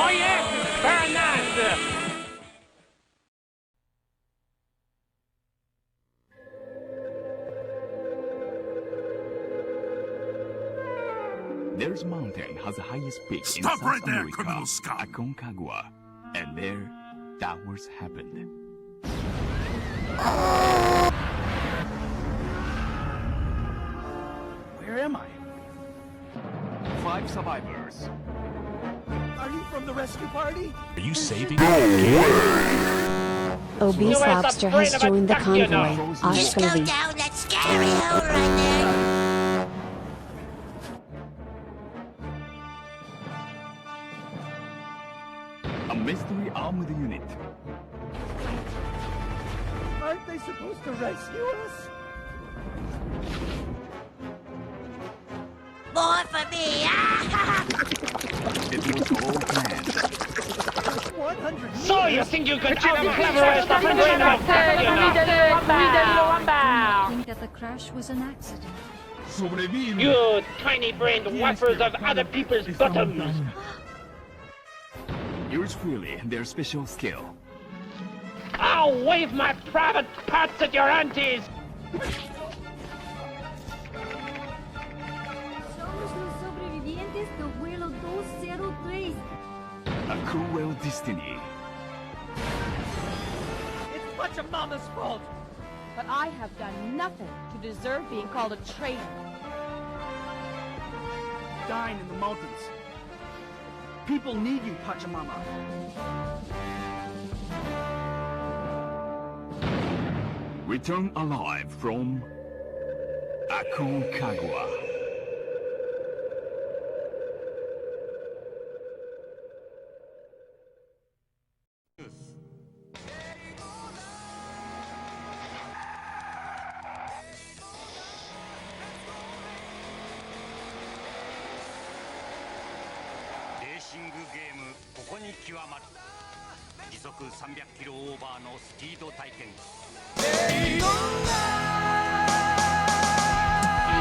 Oh yes, very nice. There's a mountain has the highest peak in Stop South right there, America, criminal scum. Aconcagua, and there, towers happened. Where am I? 5 survivors. Are you from the rescue party? Are you saving? Obese Lobster has joined the convoy. Just go Oscar down that scary hole right there. A mystery armed unit. Aren't they supposed to rescue us? More for me. It was all planned. 100 So you think you could out-clever us up and win about Think that the crash was an accident. You tiny-brained whappers of other people's bottoms. Yours truly, their special skill. I'll wave my private parts at your aunties. Somos los sobrevivientes del vuelo 203. A cruel destiny. It's Pachamama's fault! But I have done nothing to deserve being called a traitor. Dying in the mountains. People need you, Pachamama. Return alive from Aconcagua.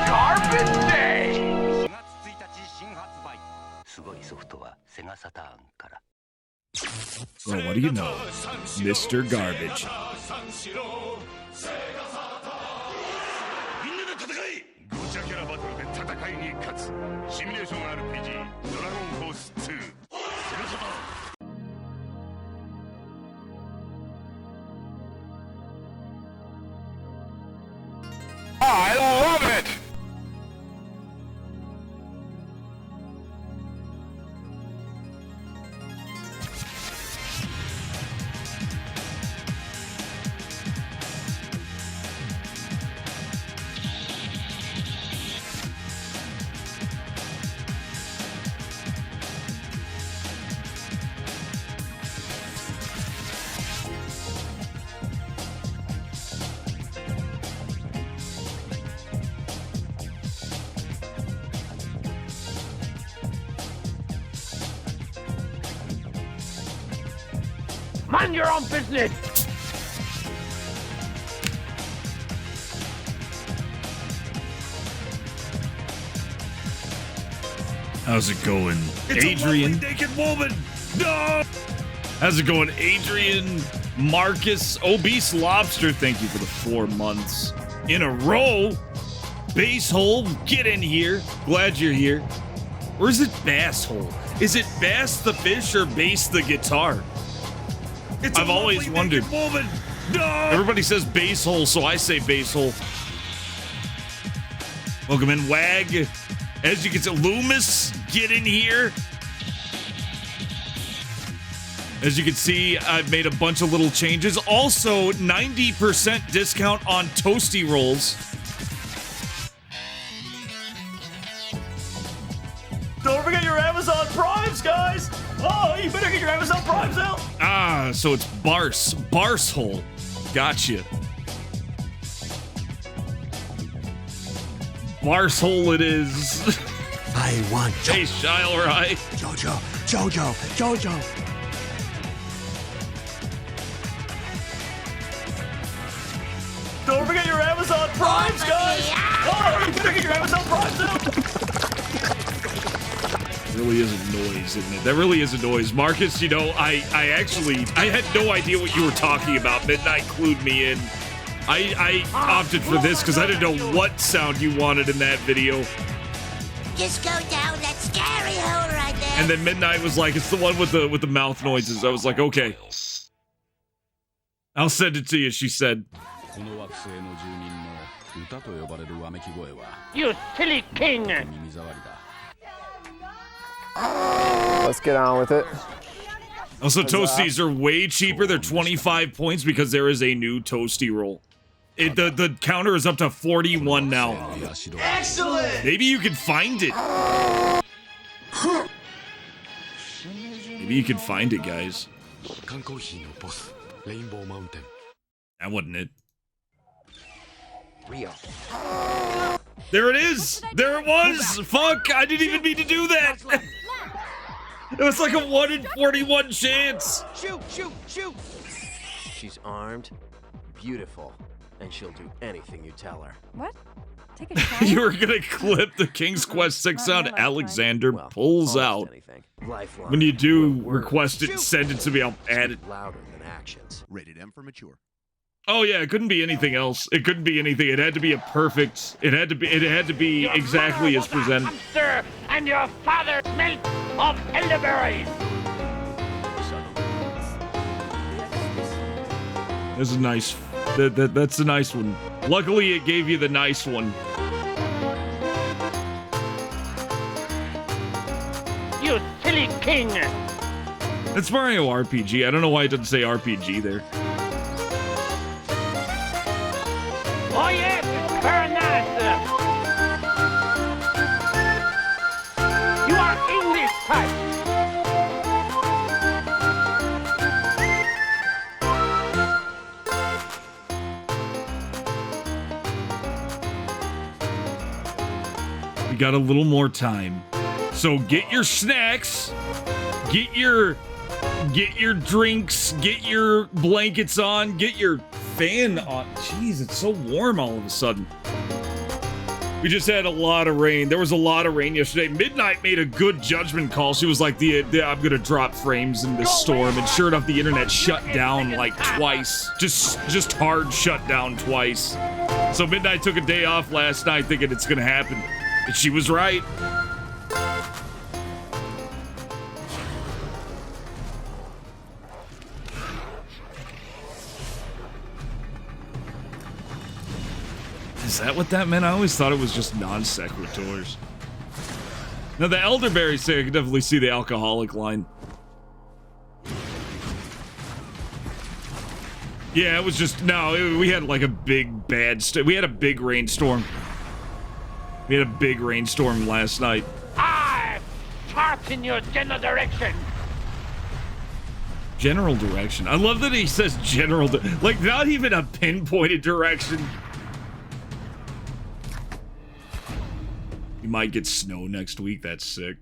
Garbage Day! Well, what do you know? Mr. Garbage. ゴチャキャラバトルで戦いに勝つシミュレーション RPG ドラゴンフォース2セガサタ I love it! Mind your own business! How's it going, Adrian? Naked woman. No. How's it going, Adrian? Marcus, Obese Lobster. Thank you for the 4 months in a row. Base Hole, get in here. Glad you're here. Or is it Bass Hole? Is it Bass the fish or Bass the guitar? I've always wondered. Woman. No. Everybody says Base Hole, so I say Base Hole. Welcome in, Wag. As you can see, Loomis, get in here. As you can see, I've made a bunch of little changes. Also, 90% discount on Toasty Rolls. Don't forget your Amazon Primes, guys! Oh, you better get your Amazon Primes out! Ah, so it's Barse Hole. Gotcha. Barse Hole it is. I want Hey, Shile Rai. Jojo. Don't forget your Amazon Primes, guys! Oh, you better get your Amazon Primes out! really is a noise, isn't it? That really is a noise. Marcus, you know, I had no idea what you were talking about. Midnight clued me in. I opted for this because I didn't know what sound you wanted in that video. Just go down that scary hole right there. And then Midnight was like, it's the one with the mouth noises. I was like, okay. I'll send it to you, she said. You silly king! Let's get on with it. Also, Toasties are way cheaper. They're 25 points because there is a new Toasty roll. The counter is up to 41 now. Excellent! Maybe you can find it. Maybe you can find it, guys. That wasn't it. There it is! There it was! Fuck! I didn't even mean to do that! It was like a 1 in 41 chance! Shoot, shoot, shoot! She's armed, beautiful, and she'll do anything you tell her. What? Take a shot? You were gonna clip the King's Quest 6 sound Alexander pulls out. When you do request it, send it to me, I'll add it. Louder than actions. Rated M for mature. Oh yeah, it couldn't be anything else. It couldn't be anything. It had to be a perfect. It had to be exactly as presented. Hamster, and your father smelt of elderberries. That's a nice. That's a nice one. Luckily, it gave you the nice one. You silly king! It's Mario RPG. I don't know why it doesn't say RPG there. Oh yes, it's very nice. You are English type. We got a little more time. So get your snacks, get your drinks, get your blankets on, get your fan on. Jeez, it's so warm all of a sudden. We just had a lot of rain. There was a lot of rain yesterday. Midnight made a good judgment call. She was like, I'm gonna drop frames in this storm, and sure enough, the internet shut down like twice. Just hard shut down twice. So Midnight took a day off last night thinking it's gonna happen. And she was right. Is that what that meant? I always thought it was just non sequiturs. Now the elderberry say I can definitely see the alcoholic line. Yeah, it was just we had like a big we had a big rainstorm. We had a big rainstorm last night. I fart in your general direction. General direction. I love that he says general, like not even a pinpointed direction. You might get snow next week. That's sick.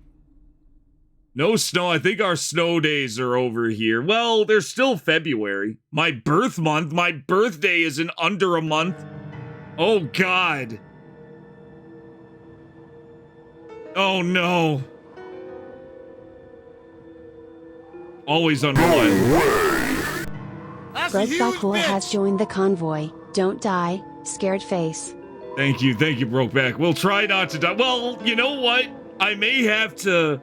No snow. I think our snow days are over here. Well, there's still February. My birth month. My birthday is in under a month. Oh, God. Oh, no. Always unreliable. Greg Balcoa has joined the convoy. Don't die, scared face. Thank you, Brokeback. We'll try not to die. Well, you know what? I may have to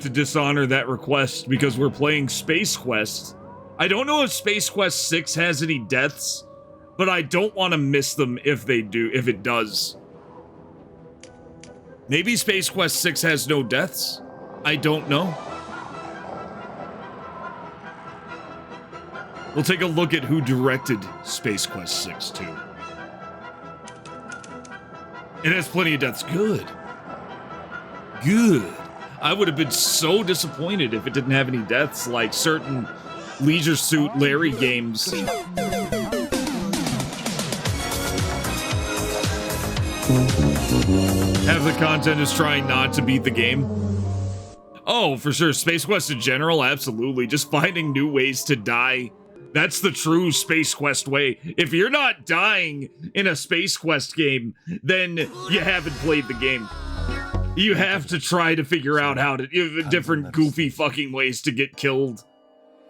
dishonor that request because we're playing Space Quest. I don't know if Space Quest 6 has any deaths, but I don't want to miss them if it does. Maybe Space Quest 6 has no deaths. I don't know. We'll take a look at who directed Space Quest 6 too. It has plenty of deaths. Good. Good. I would have been so disappointed if it didn't have any deaths like certain Leisure Suit Larry games. Half the content is trying not to beat the game. Oh, for sure. Space Quest in general, absolutely. Just finding new ways to die. That's the true Space Quest way. If you're not dying in a Space Quest game, then you haven't played the game. You have to try to figure out how to different goofy fucking ways to get killed.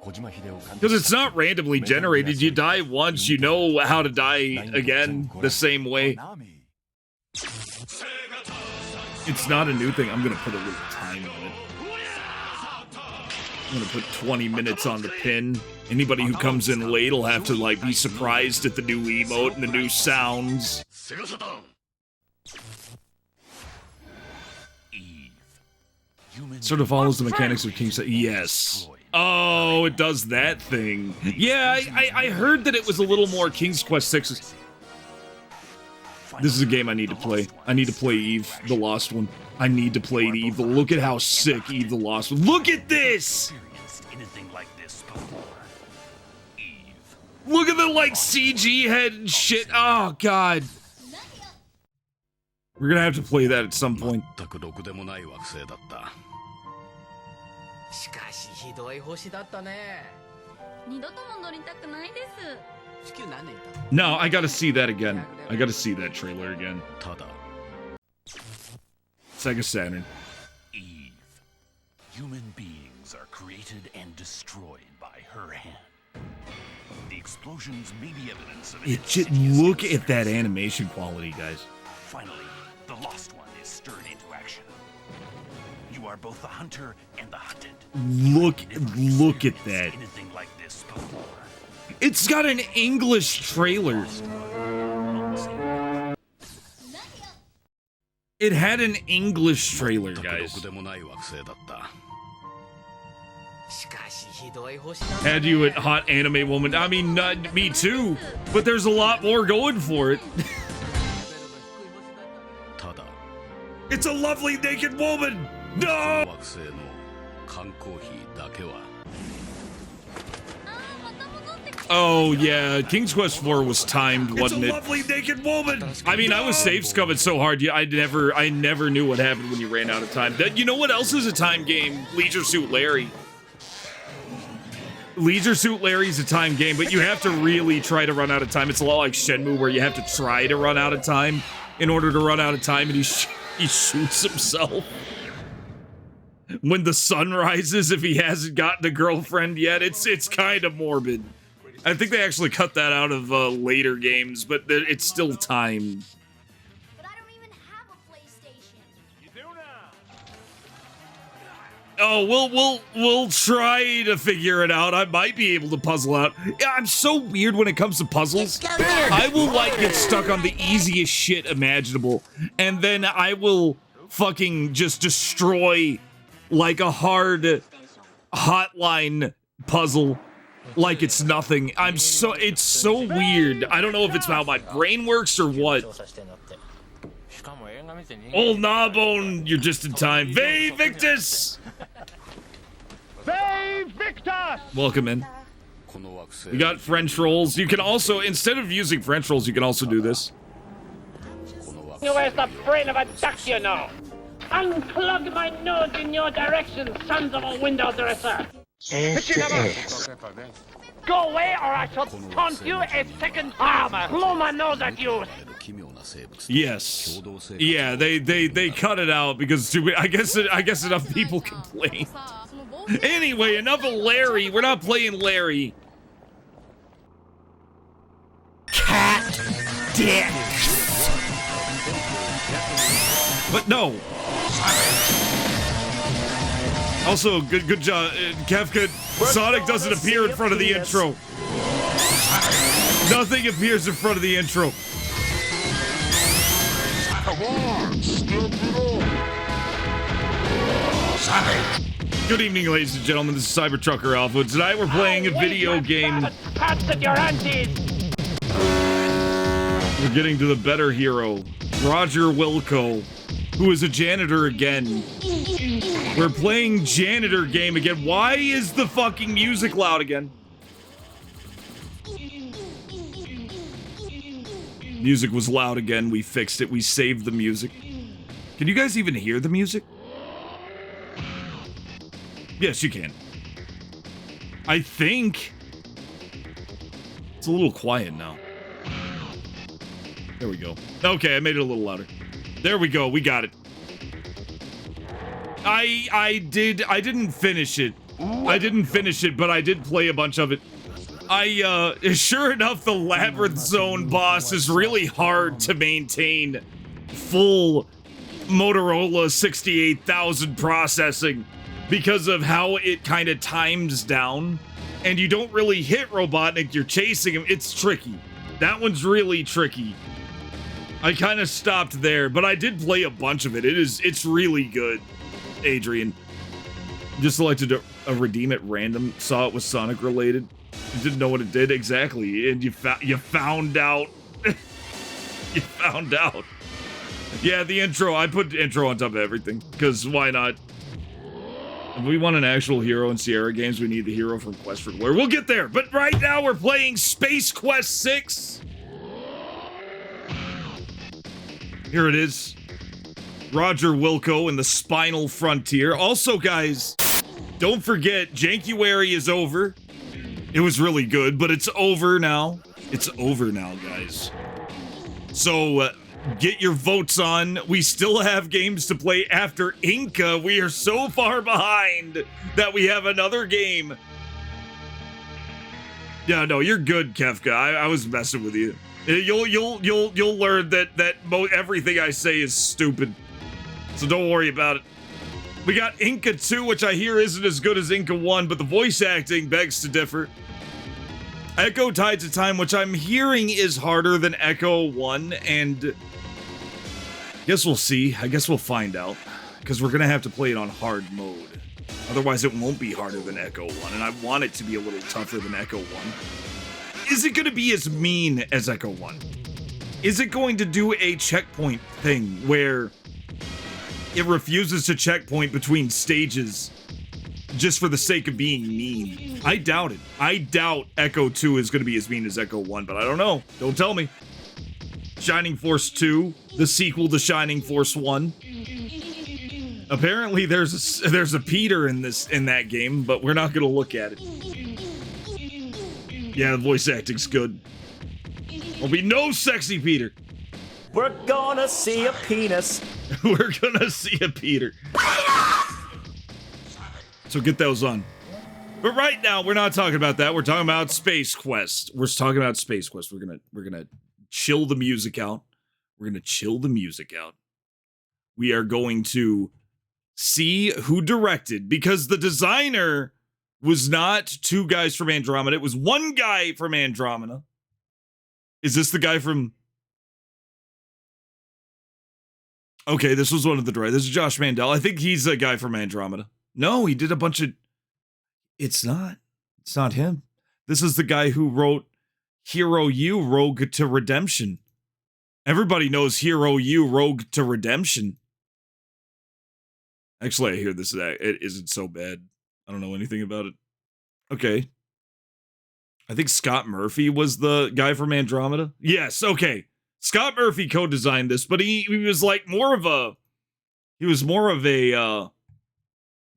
Because it's not randomly generated. You die once, you know how to die again the same way. It's not a new thing. I'm gonna put a little time on it. I'm gonna put 20 minutes on the pin. Anybody who comes in late will have to like be surprised at the new emote and the new sounds. Sort of follows the mechanics of King's. Yes. Oh, it does that thing. Yeah, I heard that it was a little more King's Quest 6. This is a game I need to play. I need to play Eve, the Lost one. I need to play Eve. Look at how sick Eve, the Lost one. Look at this! Look at the, like, CG head and shit. Oh, God. We're gonna have to play that at some point. No, I gotta see that again. I gotta see that trailer again. Sega Saturn. Eve. Human beings are created and destroyed by her hand. The explosions may be evidence of it. Just look at that animation quality, guys. Finally, the Lost One is stirred into action. You are both the hunter and the hunted. Look at that. Anything like this before. It's got an English trailer. It had an English trailer, guys. Had you at hot anime woman? I mean, me too. But there's a lot more going for it. It's a lovely naked woman. No. Oh yeah, King's Quest 4 was timed, wasn't it? It's a lovely naked woman. I mean, I was safe scumming so hard. I never knew what happened when you ran out of time. You know what else is a time game? Leisure Suit Larry. Leisure Suit Larry's a time game, but you have to really try to run out of time. It's a lot like Shenmue, where you have to try to run out of time in order to run out of time, and he shoots himself when the sun rises if he hasn't gotten a girlfriend yet. It's kind of morbid. I think they actually cut that out of later games, but it's still timed. But I don't even have a PlayStation. You do now. Oh, we'll try to figure it out. I might be able to puzzle out. Yeah, I'm so weird when it comes to puzzles. I will like get stuck on the easiest shit imaginable, and then I will fucking just destroy like a hard hotline puzzle like it's nothing. It's so weird. I don't know if it's how my brain works or what. Old Gnawbone, you're just in time. Ve Victus! Ve Victus! Welcome in. We got French rolls. You can also, instead of using French rolls, you can also do this. Where's the brain of a duck, you know? Unplug my nose in your direction, sons of a window dresser! Go away or I shall taunt you a second time! Blow my nose at you! Yes. Yeah, they cut it out because I guess enough people complain. Anyway, enough of Larry. We're not playing Larry. Cat dick. But no. Also, good job, Kefka. Sonic doesn't appear in front of the intro. Nothing appears in front of the intro. Good evening, ladies and gentlemen. This is Cybertrucker Alpha. Tonight we're playing a video game. We're getting to the better hero, Roger Wilco, who is a janitor again. We're playing janitor game again. Why is the fucking music loud again? Music was loud again. We fixed it. We saved the music. Can you guys even hear the music? Yes, you can. I think. It's a little quiet now. There we go. Okay, I made it a little louder. There we go. We got it. I didn't finish it. I didn't finish it, but I did play a bunch of it. Sure enough, the Labyrinth Zone boss is really hard to maintain full Motorola 68,000 processing because of how it kind of times down, and you don't really hit Robotnik, you're chasing him. It's tricky. That one's really tricky. I kind of stopped there, but I did play a bunch of it. It's really good, Adrian. Just selected a redeem at random, saw it was Sonic related. You didn't know what it did exactly, and you found out. You found out. Yeah, the intro. I put the intro on top of everything because why not? If we want an actual hero in Sierra games, we need the hero from Quest for Glory. We'll get there, but right now we're playing Space Quest 6. Here it is. Roger Wilco and the Spinal Frontier. Also, guys, don't forget, Jankuary is over. It was really good, but it's over now. It's over now, guys. So, get your votes on. We still have games to play after Inca. We are so far behind that we have another game. Yeah, no, you're good, Kefka. I was messing with you. You'll learn that everything I say is stupid. So don't worry about it. We got Inca 2, which I hear isn't as good as Inca 1, but the voice acting begs to differ. Echo Tides of Time, which I'm hearing is harder than Echo 1, and guess we'll see. I guess we'll find out, because we're gonna have to play it on hard mode. Otherwise, it won't be harder than Echo 1, and I want it to be a little tougher than Echo 1. Is it gonna be as mean as Echo 1? Is it going to do a checkpoint thing where it refuses to checkpoint between stages just for the sake of being mean? I doubt it. I doubt Echo 2 is going to be as mean as Echo 1, but I don't know. Don't tell me. Shining Force 2, the sequel to Shining Force 1. Apparently there's a Peter in that game, but we're not going to look at it. Yeah, the voice acting's good. There'll be no sexy Peter. We're gonna see a penis. We're gonna see a Peter. So get those on. But right now, we're not talking about that. We're talking about Space Quest. We're talking about Space Quest. We're gonna chill the music out. We're gonna chill the music out. We are going to see who directed, because the designer was not two guys from Andromeda. It was one guy from Andromeda. Is this the guy from... Okay, this was one of the directors. This is Josh Mandel. I think he's a guy from Andromeda. No, he did a bunch of... It's not. It's not him. This is the guy who wrote Hero U, Rogue to Redemption. Everybody knows Hero U, Rogue to Redemption. Actually, I hear this. It isn't so bad. I don't know anything about it. Okay. I think Scott Murphy was the guy from Andromeda. Yes, okay. Scott Murphy co-designed this, but he was like more of a... He was more of a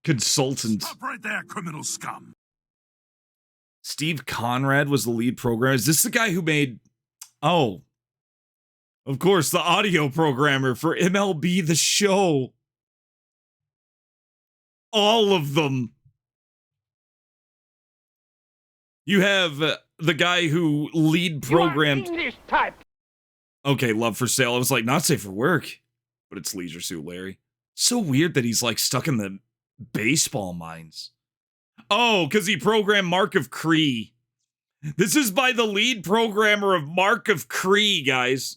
consultant. Stop right there, criminal scum. Steve Conrad was the lead programmer. Is this the guy who made... Oh. Of course, the audio programmer for MLB The Show. All of them. You have the guy who lead programmed... You are English type. Okay, Love for Sale. I was like, not safe for work. But it's Leisure Suit Larry. So weird that he's like stuck in the baseball mines. Oh, because he programmed Mark of Kree. This is by the lead programmer of Mark of Kree, guys.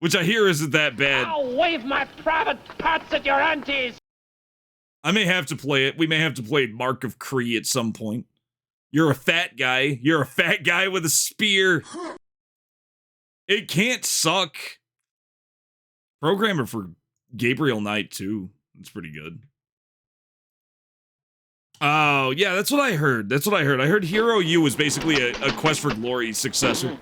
Which I hear isn't that bad. I'll wave my private parts at your aunties. I may have to play it. We may have to play Mark of Kree at some point. You're a fat guy. You're a fat guy with a spear. It can't suck. Programmer for Gabriel Knight, too. That's pretty good. Oh, yeah, that's what I heard. That's what I heard. I heard Hero U was basically a Quest for Glory successor.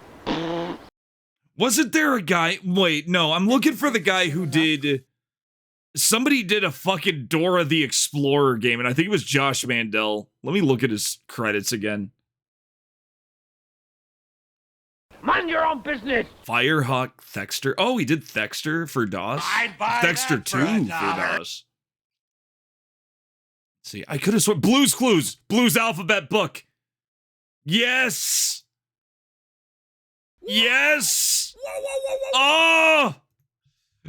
Wasn't there a guy... Wait, no, I'm looking for the guy who did... Somebody did a fucking Dora the Explorer game, and I think it was Josh Mandel. Let me look at his credits again. Mind your own business. Firehawk Thexter. Oh, he did Thexter for DOS. I'd buy Thexter that for 2 $1. for DOS. See, I could have sworn Blue's Clues, Blue's alphabet book. Yes. Yes. Oh,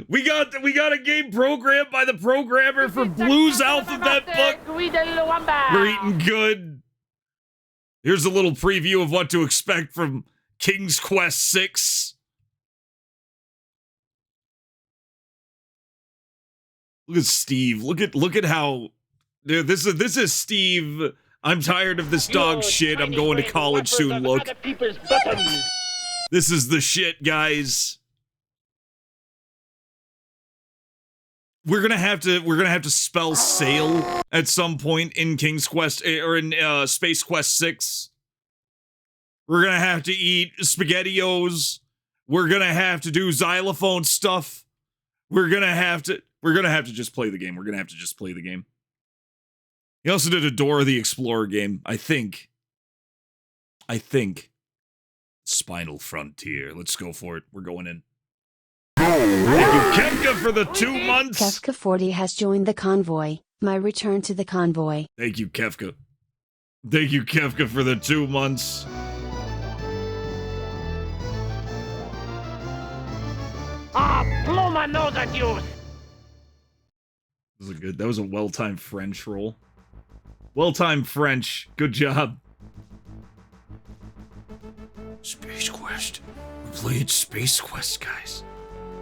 we got a game programmed by the programmer for Blue's alphabet book. We're eating good. Here's a little preview of what to expect from King's Quest 6. Look at Steve. Look at how, dude, this is Steve. I'm tired of this dog shit. I'm going to college soon. Look. This is the shit, guys. We're gonna have to spell sail at some point in King's Quest or in Space Quest 6. We're gonna have to eat SpaghettiOs. We're gonna have to do xylophone stuff. We're gonna have to just play the game. We're gonna have to just play the game. He also did a Dora the Explorer game, I think. Spinal Frontier. Let's go for it. We're going in. Thank you, Kefka, for the 2 months. Kefka 40 has joined the convoy. My return to the convoy. Thank you, Kefka. Thank you, Kefka, for the 2 months. Blow my nose at you. That was a well-timed French roll. Well-timed French. Good job. Space Quest. We played Space Quest, guys.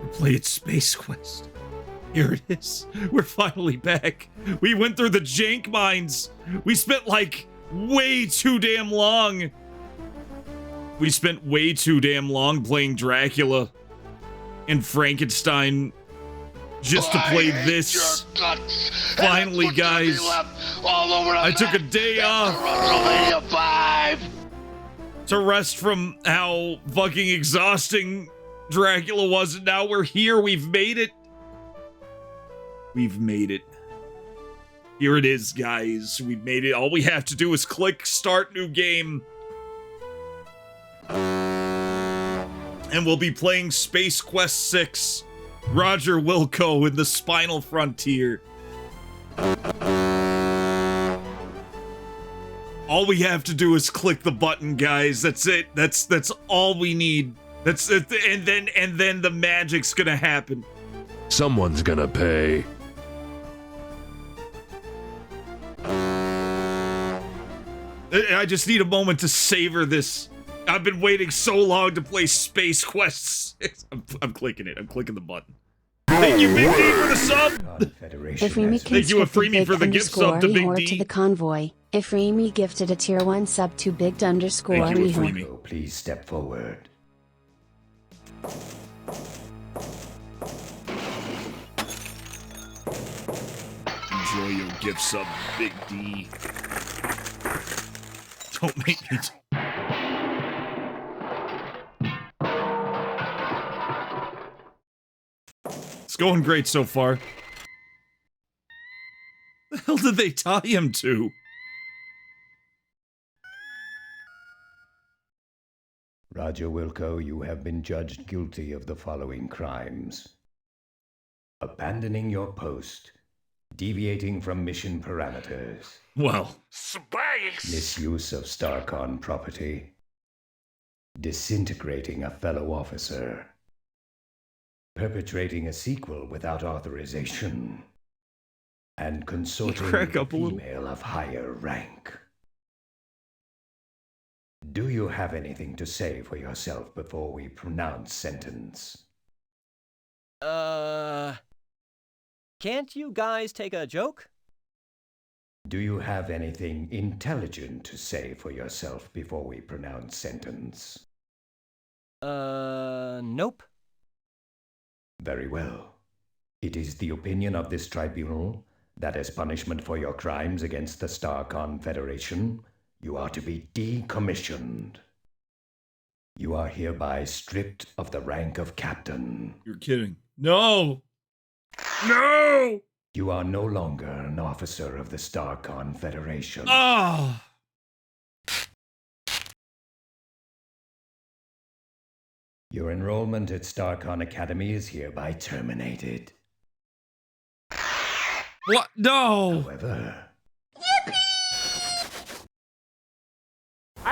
We played Space Quest. Here it is. We're finally back. We went through the jank mines. We spent like way too damn long. We spent way too damn long playing Dracula and Frankenstein just to play this. Finally, guys. I took a day off to rest from how fucking exhausting Dracula was, and now we're here. We've made it. We've made it. Here it is, guys. We've made it. All we have to do is click start new game. And we'll be playing Space Quest 6. Roger Wilco in the Spinal Frontier. All we have to do is click the button, guys. That's it. That's all we need. That's it. And then the magic's gonna happen. Someone's gonna pay. I just need a moment to savor this. I've been waiting so long to play Space Quest 6. I'm clicking it. I'm clicking the button. Thank you, Big D, for the sub. Thank you, Efremi, for the gift sub to Big D. To the convoy. Efremi gifted a tier 1 sub to Big underscore. Thank you, Efremi. Please step forward. Enjoy your gift sub, Big D. Don't make me. It's going great so far. The hell did they tie him to? Roger Wilco, you have been judged guilty of the following crimes: abandoning your post, deviating from mission parameters. Well, space! Misuse of Starcon property, disintegrating a fellow officer, perpetrating a sequel without authorization, and consorting with a female of higher rank. Do you have anything to say for yourself before we pronounce sentence? Can't you guys take a joke? Do you have anything intelligent to say for yourself before we pronounce sentence? Nope. Very well. It is the opinion of this tribunal that as punishment for your crimes against the Starcon Federation, you are to be decommissioned. You are hereby stripped of the rank of captain. You're kidding. No! No! You are no longer an officer of the Starcon Federation. Oh! Your enrollment at Starcon Academy is hereby terminated. What? No! However,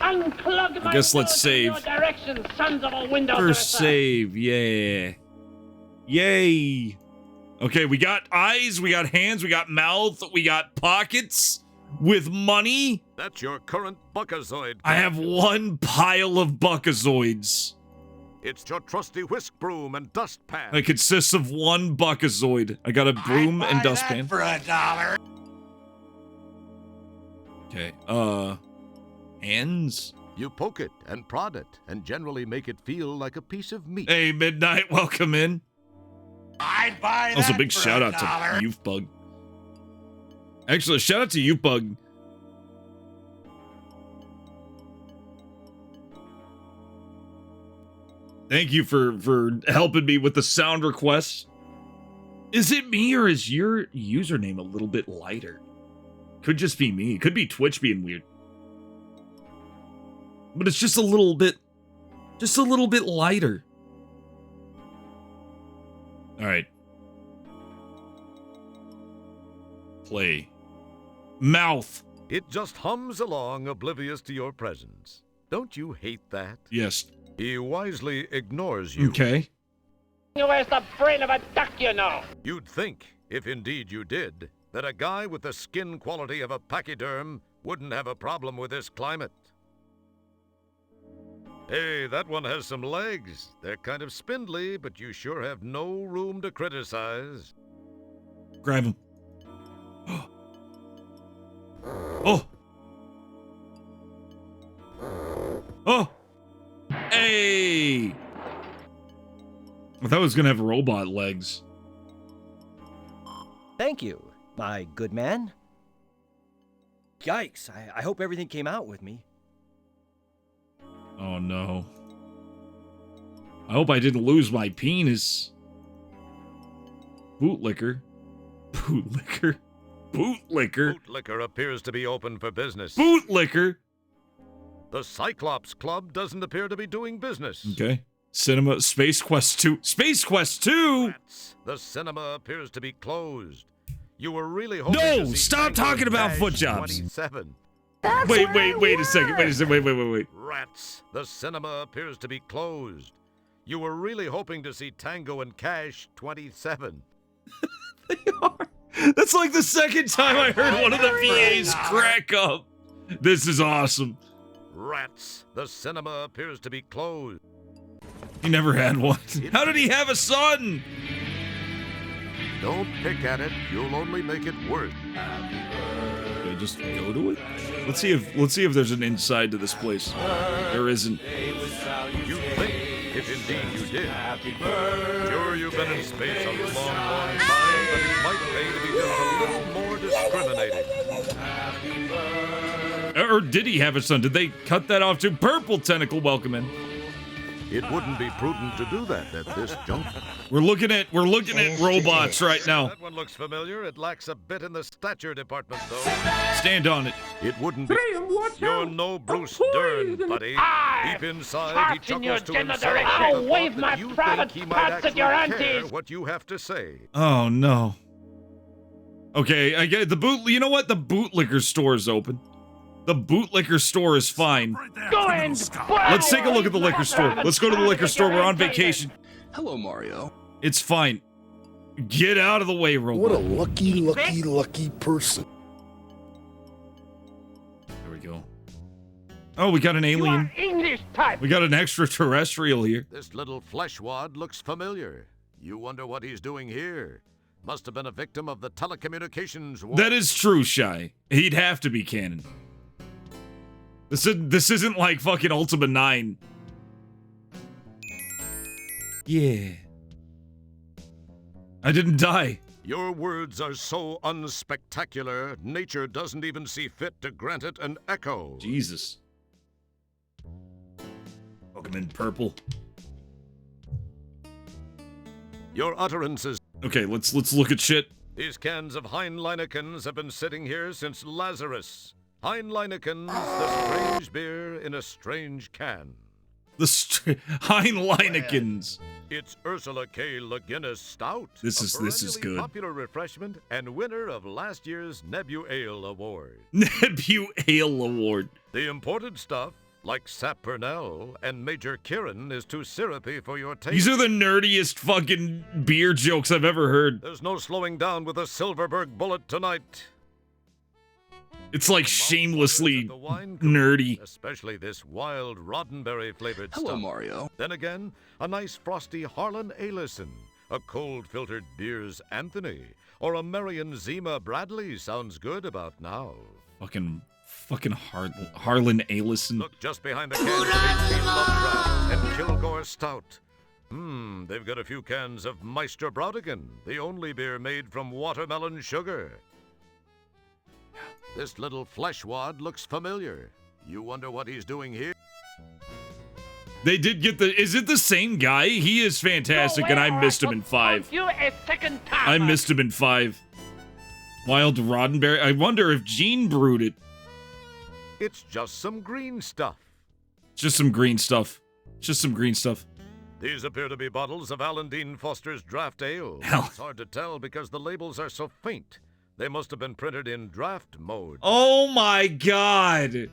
Unclog my I guess let's nose in save. your direction, sons of a window First dresser. save, yeah. Yay. Okay, we got eyes, we got hands, we got mouth, we got pockets with money. That's your current Buckazoid. I have one pile of Buckazoids. It's your trusty whisk broom and dustpan. It consists of one Buckazoid. I got a broom and dustpan. For $1. Okay, hands? You poke it and prod it and generally make it feel like a piece of meat. Hey, Midnight, welcome in. I'd buy that Also, big for shout out $1. to Youthbug. Actually, shout out to Youthbug. Thank you for helping me with the sound requests. Is it me or is your username a little bit lighter? Could just be me. Could be Twitch being weird. But it's just a little bit lighter. All right. Play. Mouth. It just hums along, oblivious to your presence. Don't you hate that? Yes. He wisely ignores you. Okay. Where's the brain of a duck, you know? You'd think, if indeed you did, that a guy with the skin quality of a pachyderm wouldn't have a problem with this climate. Hey, that one has some legs. They're kind of spindly, but you sure have no room to criticize. Grab him. Oh. Oh. Hey. I thought it was gonna have robot legs. Thank you, my good man. Yikes, I hope everything came out with me. Oh no. I hope I didn't lose my penis. Bootlicker. Bootlicker. Bootlicker. Bootlicker appears to be open for business. Bootlicker. The Cyclops Club doesn't appear to be doing business. Okay. Cinema. Space Quest 2. Space Quest 2? Rats. The cinema appears to be closed. You were really hoping No! to see Stop Tango talking about Dash foot jobs. 27. Wait a second. Wait. Rats. The cinema appears to be closed. You were really hoping to see Tango and Cash 27. That's like the second time I heard one of the VAs crack up. This is awesome. Rats. The cinema appears to be closed. He never had one. How did he have a son? Don't pick at it. You'll only make it worse. Okay, just go to it. Let's see if there's an inside to this place. There isn't. You think, if indeed you did. Sure, you've been in space a long, long time, but it might pay to be just a little more discriminating. Or did he have a son? Did they cut that off too? Purple Tentacle, welcome in. It wouldn't be prudent to do that at this juncture. We're looking at robots right now. That one looks familiar. It lacks a bit in the stature department, though. Stand on it. It wouldn't be. You're no Bruce Dern, buddy. Deep inside, he chuckles to himself. I'll wave my You private think he might parts at your actually care aunties. what you have to say. Oh no. Okay, I get it. You know what? The bootlicker store is open. The bootlicker store is fine. Let's take a look at the liquor store. Let's go to the liquor store. We're on vacation. Hello, Mario. It's fine. Get out of the way, robot. What a lucky person. There we go. Oh, we got an alien. English type. We got an extraterrestrial here. This little fleshwad looks familiar. You wonder what he's doing here. Must have been a victim of the telecommunications war. That is true, Shy. He'd have to be canon. This isn't like fucking Ultima 9. Yeah. I didn't die. Your words are so unspectacular, nature doesn't even see fit to grant it an echo. Jesus. Welcome in, purple. Your utterances. Okay, let's look at shit. These cans of Heinleinekens have been sitting here since Lazarus. Heinleinekens, the strange beer in a strange can. The Heinleinekens. It's Ursula K. Le Guinness Stout. This is good. Popular refreshment and winner of last year's Nebu Ale Award. Nebu Ale Award. The imported stuff Like Sap Purnell, and Major Kieran is too syrupy for your taste. These are the nerdiest fucking beer jokes I've ever heard. There's no slowing down with a Silverberg bullet tonight. It's like shamelessly nerdy. Especially this wild Roddenberry flavored stuff. Hello, Mario. Then again, a nice frosty Harlan Alison, a cold filtered Beers Anthony, or a Marion Zima Bradley sounds good about now. Fucking Harlan Alison. Look just behind the cans of 18 Lovecraft and Kilgore Stout. They've got a few cans of Meister Brautigan, the only beer made from watermelon sugar. This little flesh wad looks familiar. You wonder what he's doing here? They did get the... Is it the same guy? He is fantastic, and I missed him in 5. You a second time. I missed him in 5. Wild Roddenberry. I wonder if Gene brewed it. It's just some green stuff. Just some green stuff. Just some green stuff. These appear to be bottles of Alan Dean Foster's draft ale. It's hard to tell because the labels are so faint. They must have been printed in draft mode. Oh my god!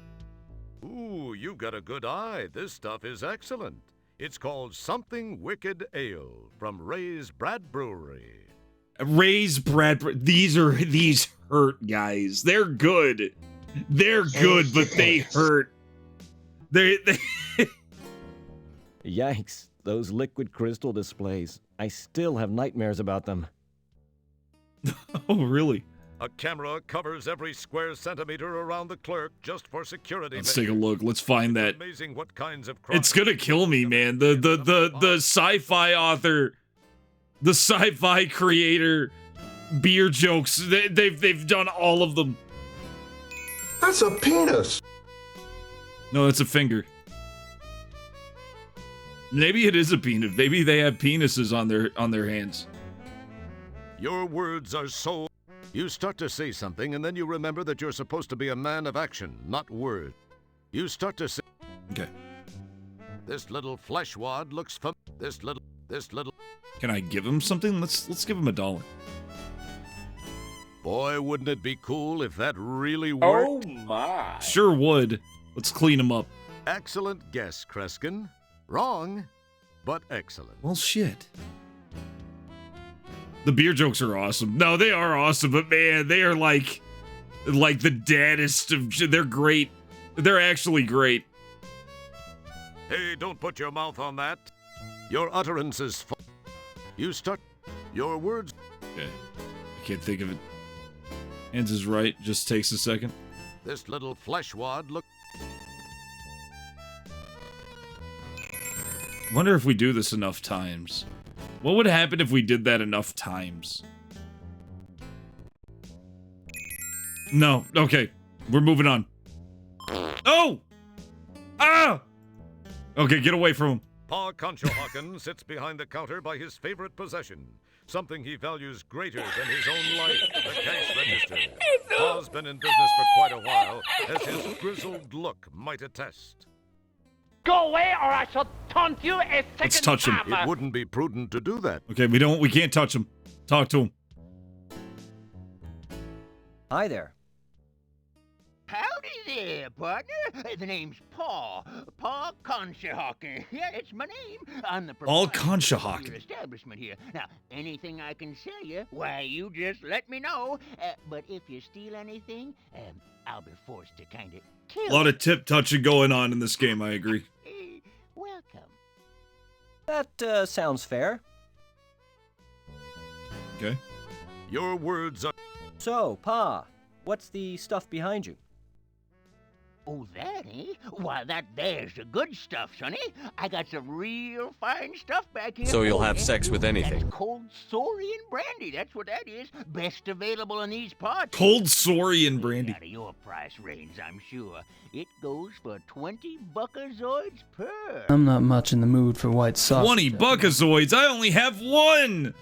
Ooh, you've got a good eye. This stuff is excellent. It's called Something Wicked Ale from Ray's Brad Brewery. Ray's Brad... These hurt, guys. They're good. They're good, but they hurt. They... Yikes, those liquid crystal displays. I still have nightmares about them. Oh, really? A camera covers every square centimeter around the clerk just for security. Let's take a look. Let's find that. Amazing what kinds of crimes. It's gonna kill me, man. The sci-fi author, the sci-fi creator, beer jokes. They've done all of them. That's a penis. No, that's a finger. Maybe it is a penis. Maybe they have penises on their hands. Your words are so... You start to say something, and then you remember that you're supposed to be a man of action, not word. You start to say... Okay. This little flesh wad looks fun. This little... Can I give him something? Let's give him $1. Boy, wouldn't it be cool if that really worked? Oh my. Sure would. Let's clean him up. Excellent guess, Kreskin. Wrong, but excellent. Well, shit. The beer jokes are awesome. No, they are awesome, but man, they are like the daddest of... They're great. They're actually great. Hey, don't put your mouth on that. Your utterance is... You start... Your words... Okay. I can't think of it. Hands is right. Just takes a second. This little flesh wad look... Wonder if we do this enough times. What would happen if we did that enough times? No. Okay. We're moving on. Oh! Ah! Okay, get away from him. Pa Conshohocken sits behind the counter by his favorite possession. Something he values greater than his own life, the cash register. Pa's been in business for quite a while, as his grizzled look might attest. Go away or I shall taunt you a second Let's touch him. time. It wouldn't be prudent to do that. Okay, we can't touch him. Talk to him. Hi there. Howdy there, partner. The name's Pa Conshohocken. Yeah, that's my name. I'm the Paul proprietor of Conshohocken. your establishment here. Now, anything I can sell you, why, you just let me know. But if you steal anything, I'll be forced to kind of kill A lot you. of tip touching going on in this game, I agree. Welcome. That sounds fair. Okay. Your words are... So, Pa, what's the stuff behind you? Oh, that, eh? Why, that there's the good stuff, sonny. I got some real fine stuff back here. So you'll Oh, have yeah. sex with anything? That's cold Saurian brandy. That's what that is. Best available in these parts. Cold Saurian brandy. Out of your price range, I'm sure. It goes for 20 buckazoids per. I'm not much in the mood for white sauce. 20 buckazoids. I only have one.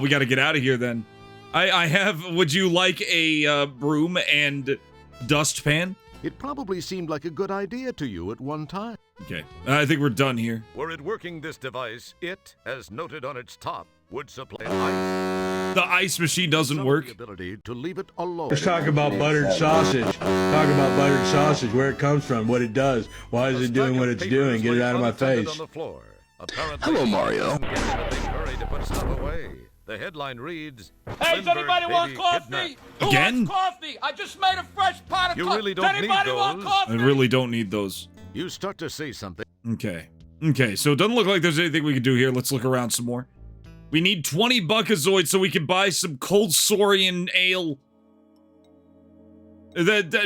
We got to get out of here then. I have... Would you like a broom and dustpan? It probably seemed like a good idea to you at one time. Okay. I think we're done here. Were it working this device, it, as noted on its top, would supply ice. The ice machine doesn't work. Ability to leave it alone. Let's talk about buttered sausage. Talk about buttered sausage, where it comes from, what it does. Why is it doing what it's doing? Get it out of my face. On the floor. Hello, Mario. In a big hurry to put stuff away. The headline reads, Hey, does anybody want coffee? Who Again? wants coffee? I just made a fresh pot of You coffee. really don't Does need anybody want those. coffee? I really don't need those. You start to see something. Okay. Okay, so it doesn't look like there's anything we can do here. Let's look around some more. We need 20 Buckazoids so we can buy some cold Saurian ale.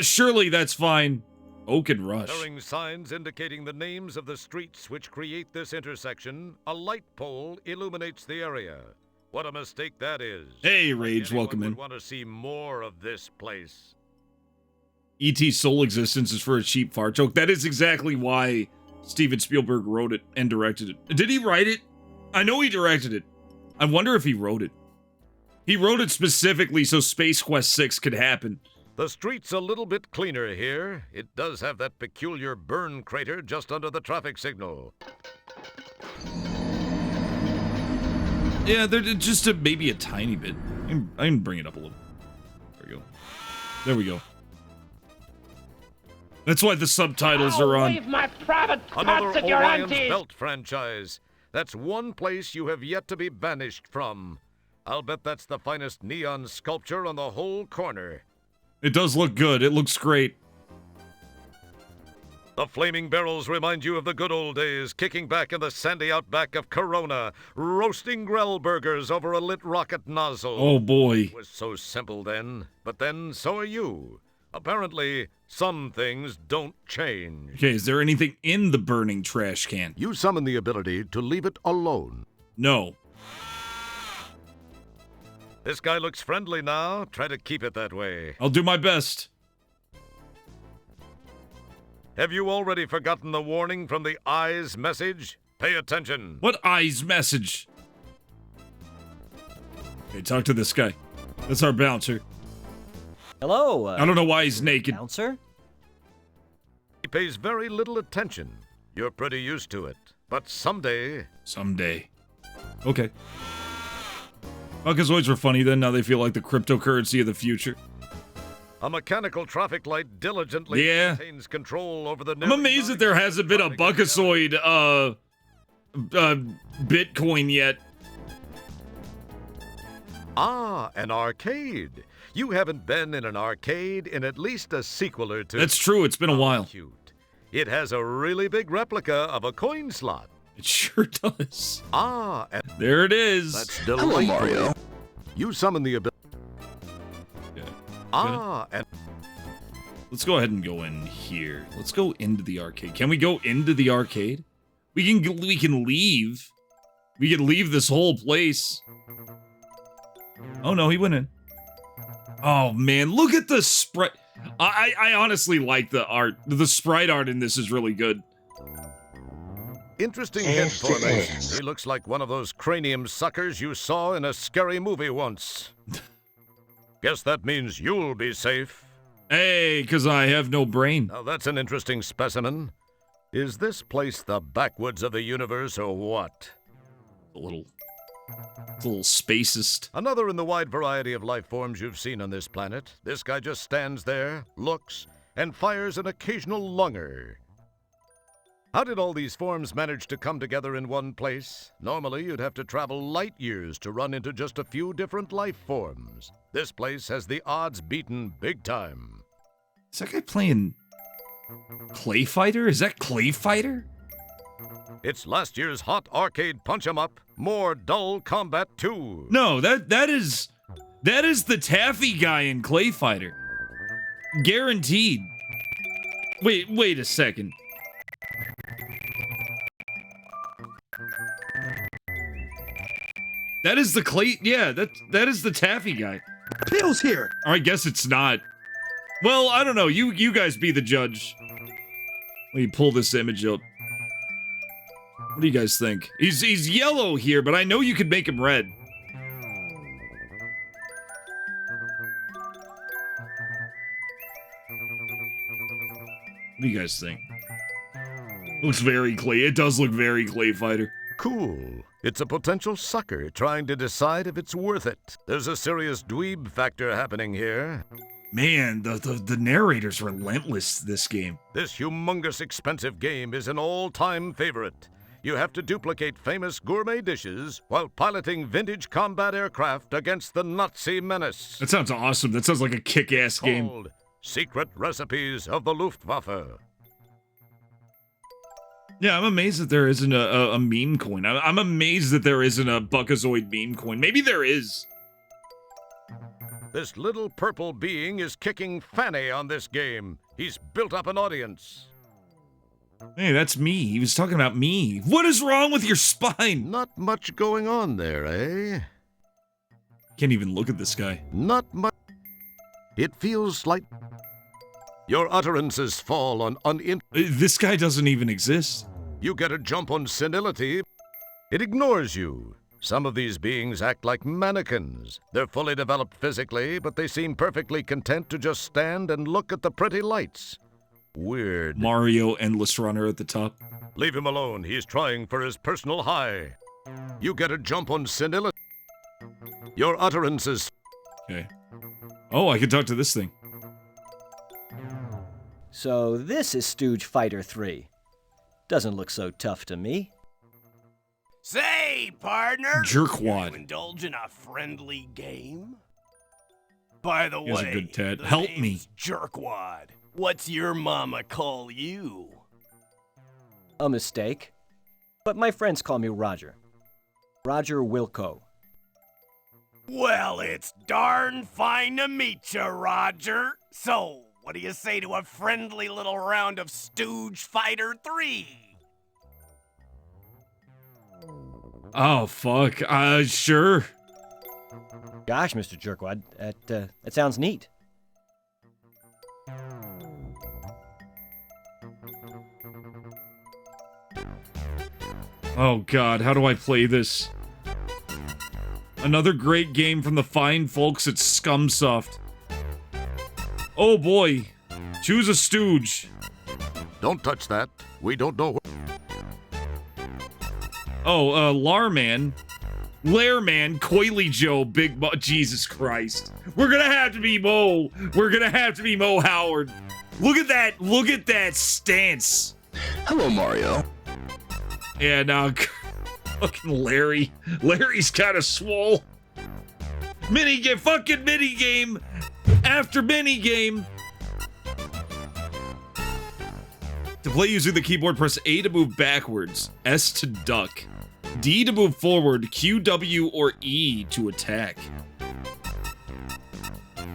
Surely that's fine. Oak and Rush. Bearing signs indicating the names of the streets which create this intersection, a light pole illuminates the area. What a mistake that is. Hey, Rage, welcome in. Would want to see more of this place. E.T.'s sole existence is for a cheap fart joke. That is exactly why Steven Spielberg wrote it and directed it. Did he write it? I know he directed it. I wonder if he wrote it. He wrote it specifically so Space Quest 6 could happen. The street's a little bit cleaner here. It does have that peculiar burn crater just under the traffic signal. Yeah, they're just maybe a tiny bit. I can bring it up a little. There we go. There we go. That's why the subtitles are on. Leave my private Another parts at your Orion's aunties. Belt franchise. That's one place you have yet to be banished from. I'll bet that's the finest neon sculpture on the whole corner. It does look good. It looks great. The flaming barrels remind you of the good old days, kicking back in the sandy outback of Corona, roasting Grell burgers over a lit rocket nozzle. Oh boy. It was so simple then, but then so are you. Apparently, some things don't change. Okay, is there anything in the burning trash can? You summon the ability to leave it alone. No. This guy looks friendly now. Try to keep it that way. I'll do my best. Have you already forgotten the warning from the eyes message? Pay attention. What eyes message? Okay, talk to this guy. That's our bouncer. Hello. I don't know why he's naked. Bouncer? He pays very little attention. You're pretty used to it. But someday... Someday. Okay. Buckazoids were funny then, now they feel like the cryptocurrency of the future. A mechanical traffic light diligently maintains control over the... I'm amazed that there hasn't been a Buckazoid, Bitcoin yet. Ah, an arcade. You haven't been in an arcade in at least a sequel or two. That's true, it's been a while. Cute. It has a really big replica of a coin slot. It sure does. Ah, and there it is. That's delightful. Hello, Mario. You summon the ability. Yeah. Ah, and let's go ahead and go in here. Let's go into the arcade. Can we go into the arcade? We can leave. We can leave this whole place. Oh no, he went in. Oh man, look at the sprite. I honestly like the art. The sprite art in this is really good. Interesting head formation. He looks like one of those cranium suckers you saw in a scary movie once. Guess that means you'll be safe. Hey, because I have no brain. Now that's an interesting specimen. Is this place the backwoods of the universe or what? It's a little spacist. Another in the wide variety of life forms you've seen on this planet. This guy just stands there, looks, and fires an occasional lunger. How did all these forms manage to come together in one place? Normally, you'd have to travel light years to run into just a few different life forms. This place has the odds beaten big time. Is that guy playing Clay Fighter? Is that Clay Fighter? It's last year's hot arcade punch-em-up, more dull combat 2. No, that is the taffy guy in Clay Fighter. Guaranteed. Wait a second. That is the Clay, yeah, that is the taffy guy. Tails here. Or I guess it's not. Well, I don't know. You guys be the judge. Let me pull this image up. What do you guys think? He's yellow here, but I know you could make him red. What do you guys think? Looks very Clay. It does look very Clay Fighter. Cool. It's a potential sucker trying to decide if it's worth it. There's a serious dweeb factor happening here. Man, the narrator's relentless this game. This humongous expensive game is an all-time favorite. You have to duplicate famous gourmet dishes while piloting vintage combat aircraft against the Nazi menace. That sounds awesome. That sounds like a kick-ass game. Called Secret Recipes of the Luftwaffe. Yeah, I'm amazed that there isn't a meme coin. I'm amazed that there isn't a Buckazoid meme coin. Maybe there is. This little purple being is kicking Fanny on this game. He's built up an audience. Hey, that's me. He was talking about me. What is wrong with your spine? Not much going on there, eh? Can't even look at this guy. Not much. It feels like your utterances fall on This guy doesn't even exist. You get a jump on senility. It ignores you. Some of these beings act like mannequins. They're fully developed physically, but they seem perfectly content to just stand and look at the pretty lights. Weird. Mario Endless Runner at the top. Leave him alone. He's trying for his personal high. You get a jump on senility. Your utterances. Okay. Oh, I can talk to this thing. So this is Stooge Fighter 3. Doesn't look so tough to me. Say, partner! Jerkwad. You indulge in a friendly game? By the He has way, a good tat. the Help name's me. Jerkwad. What's your mama call you? A mistake. But my friends call me Roger. Roger Wilco. Well, it's darn fine to meet you, Roger. So, what do you say to a friendly little round of Stooge Fighter 3? Oh, fuck. Sure. Gosh, Mr. Jerkwad, that sounds neat. Oh, God. How do I play this? Another great game from the fine folks at Scumsoft. Oh, boy. Choose a Stooge. Don't touch that. We don't know. Oh, Larman. Lairman, Coily Joe, Big Mo. Jesus Christ. We're gonna have to be Mo. We're gonna have to be Mo Howard. Look at that. Look at that stance. Hello, Mario. Yeah, now, fucking Larry. Larry's kind of swole. Fucking minigame after minigame. To play using the keyboard, press A to move backwards, S to duck, D to move forward, Q, W, or E to attack.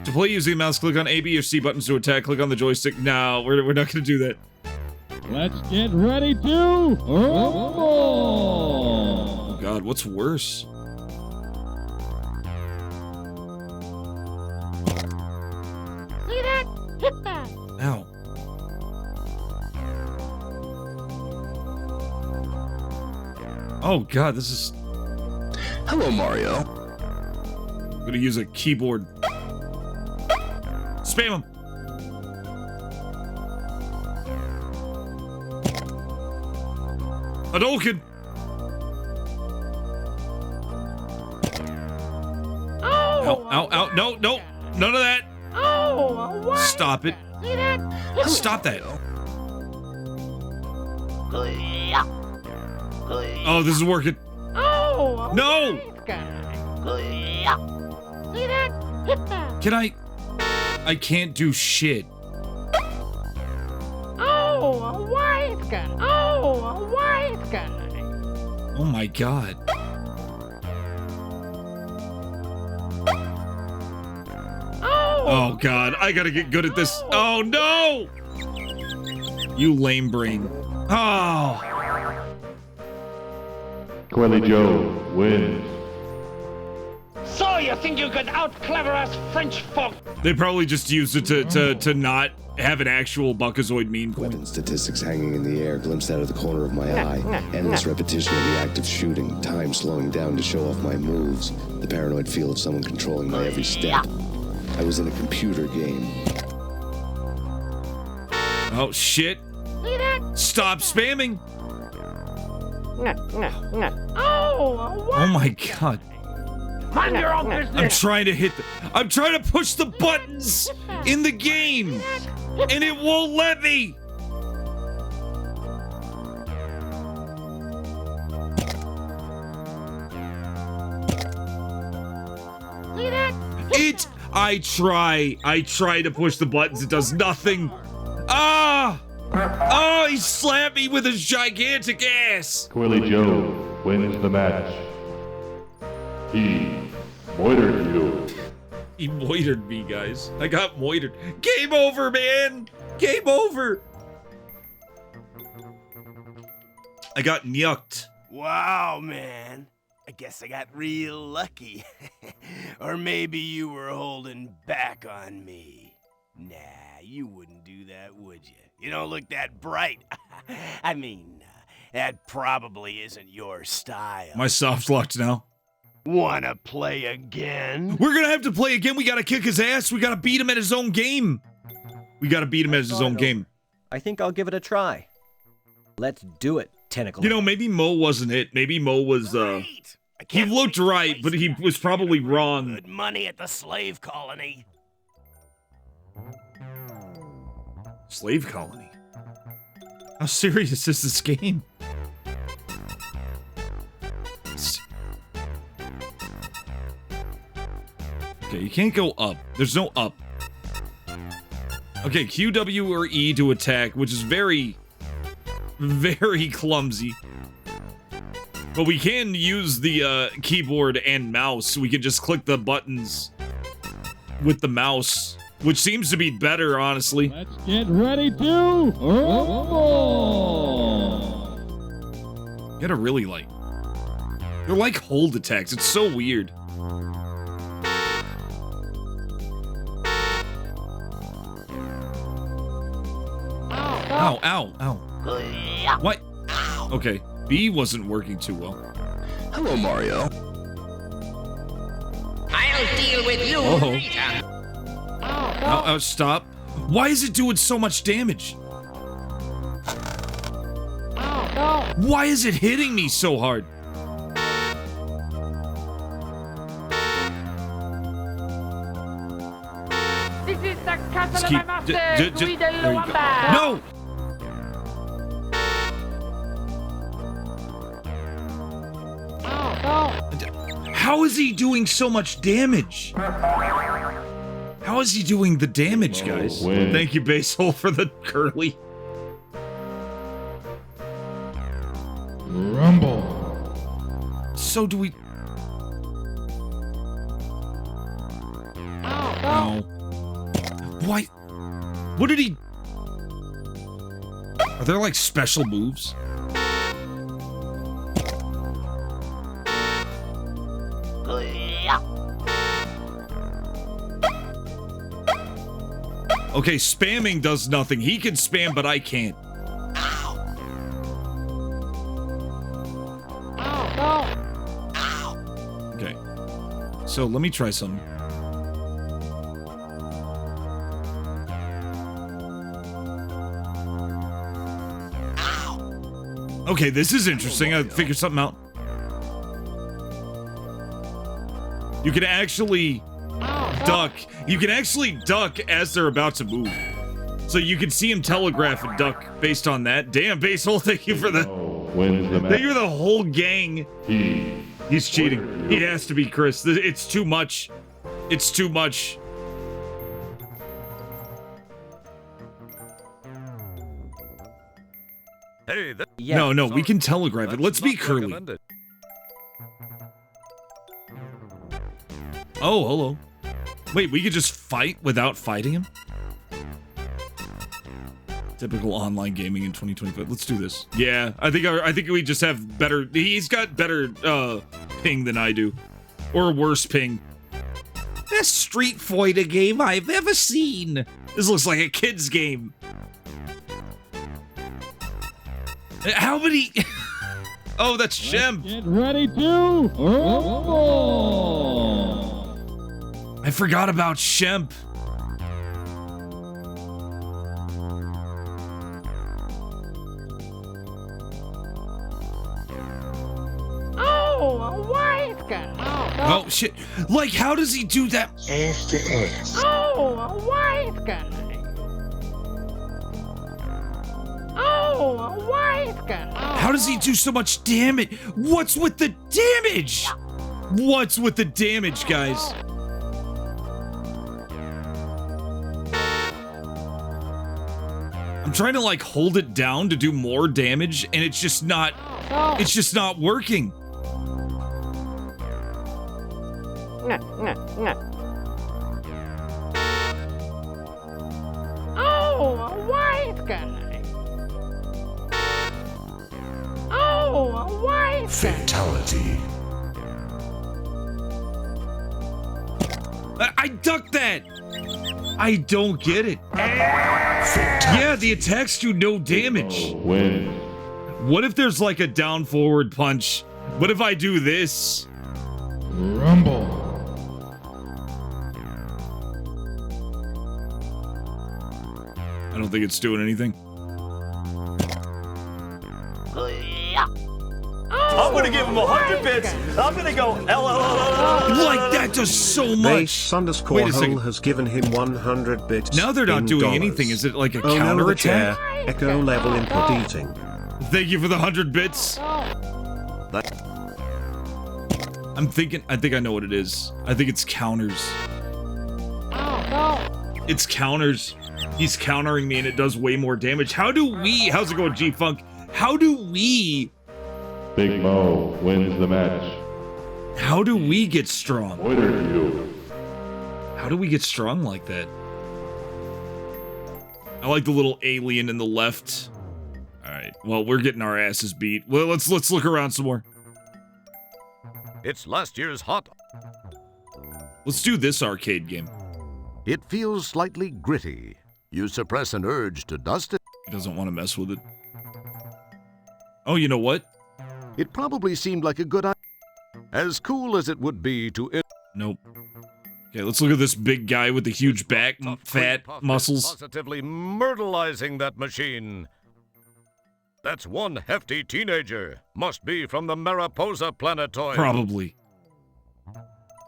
To play using the mouse, click on A, B, or C buttons to attack. Click on the joystick. No, we're not going to do that. Let's get ready to rumble! Oh God, what's worse? See that? Hit that. Ow. Oh God, this is... Hello, Mario. I'm gonna use a keyboard. Spam him. Hadouken! Oh! Ow, ow, ow, no, no, none of that. Oh! What? Stop it. See that? Stop that. Oh, this is working. Oh! No! See that? Hit that. Can I can't do shit. Oh! A white guy. Oh! A white guy. Oh my God. Oh God, I gotta get good at this. Oh no! You lame brain. Oh! Coily Joe wins. So you think you could out-clever us French folk? They probably just used it to not have an actual Buckazoid meme coin. Weapon statistics hanging in the air, glimpsed out of the corner of my eye. Endless repetition of the act of shooting, time slowing down to show off my moves. The paranoid feel of someone controlling my every step. I was in a computer game. Oh shit. Stop spamming. Oh my god. Mind your own business. I'm trying to I'm trying to push the buttons in the game, and it won't let me. See that? I try to push the buttons, it does nothing. Ah! Oh, he slapped me with his gigantic ass. Quilly Joe wins the match. He moitered you. He moitered me, guys. I got moitered. Game over, man. Game over. I got nyuked. Wow, man. I guess I got real lucky. Or maybe you were holding back on me. Nah, you wouldn't do that, would you? You don't look that bright. I mean, that probably isn't your style. My soft's locked now. Wanna play again? We're gonna have to play again. We gotta kick his ass. We gotta beat him at his own game. We gotta beat him at his own game. I think I'll give it a try. Let's do it, Tentacle. You know, maybe Mo wasn't it. Maybe Mo was, he looked right, but he was probably wrong. Good money at the slave colony. Slave colony? How serious is this game? Okay, you can't go up. There's no up. Okay, Q, W, or E to attack, which is very, very clumsy. But we can use the keyboard and mouse. We can just click the buttons with the mouse, which seems to be better, honestly. Let's get ready to rumble. You gotta really like... They're like hold attacks. It's so weird. Ow, ow, ow. What? Okay, B wasn't working too well. Hello, Mario. I'll deal with you later. Oh, stop. Why is it doing so much damage? Why is it hitting me so hard? This is the castle of my master, Guido Luamba. No! How is he doing so much damage? How is he doing the damage, guys? Thank you, Basehole, for the curly. Rumble. So do we... Ow. Why? What did he... Are there, like, special moves? Okay, spamming does nothing. He can spam, but I can't. Okay. So, let me try something. Okay, this is interesting. I figured something out. You can actually duck. You can actually duck as they're about to move. So you can see him telegraph and duck based on that. Damn, Basehole, thank you for the... Thank you for the whole gang. He's cheating. He has to be Chris. It's too much. It's too much. Hey, no, we can telegraph it. Let's be Curly. Oh, hello. Wait, we could just fight without fighting him? Typical online gaming in 2025. Let's do this. Yeah, I think we just have better... He's got better ping than I do. Or worse ping. Best Street Fighter game I've ever seen. This looks like a kid's game. How many... Oh, that's Shem. Get ready to rumble. I forgot about Shemp. a white guy. Oh, shit. Like, how does he do that? Oh, a white guy. Oh, a white guy. How does he do so much damage? What's with the damage? What's with the damage, guys? I'm trying to like hold it down to do more damage, and it's just not working. Oh, a white guy. Oh, a white Fatality. I ducked that. I don't get it. Yeah, the attacks do no damage. Win. What if there's like a down forward punch? What if I do this? Rumble. I don't think it's doing anything. I'm gonna give him 100 bits. I'm gonna go LLL. Like that does so much. Base underscore Wait a hole second. has given him 100 bits. Now they're not in doing dollars. anything. Is it like a Oh, no, counter the chair. attack? Echo level input eating. Thank you for the 100 bits. I think I know what it is. I think it's counters. It's counters. He's countering me and it does way more damage. How's it going, G-Funk? How do we... Big Mo wins the match. How do we get strong? You. How do we get strong like that? I like the little alien in the left. Alright, well, we're getting our asses beat. Well, let's look around some more. It's last year's hot. Let's do this arcade game. It feels slightly gritty. You suppress an urge to dust it. He doesn't want to mess with it. Oh, you know what? It probably seemed like a good idea. As cool as it would be to... Nope. Okay, let's look at this big guy with the huge back, fat muscles. Positively myrtleizing that machine. That's one hefty teenager. Must be from the Mariposa planetoid. Probably.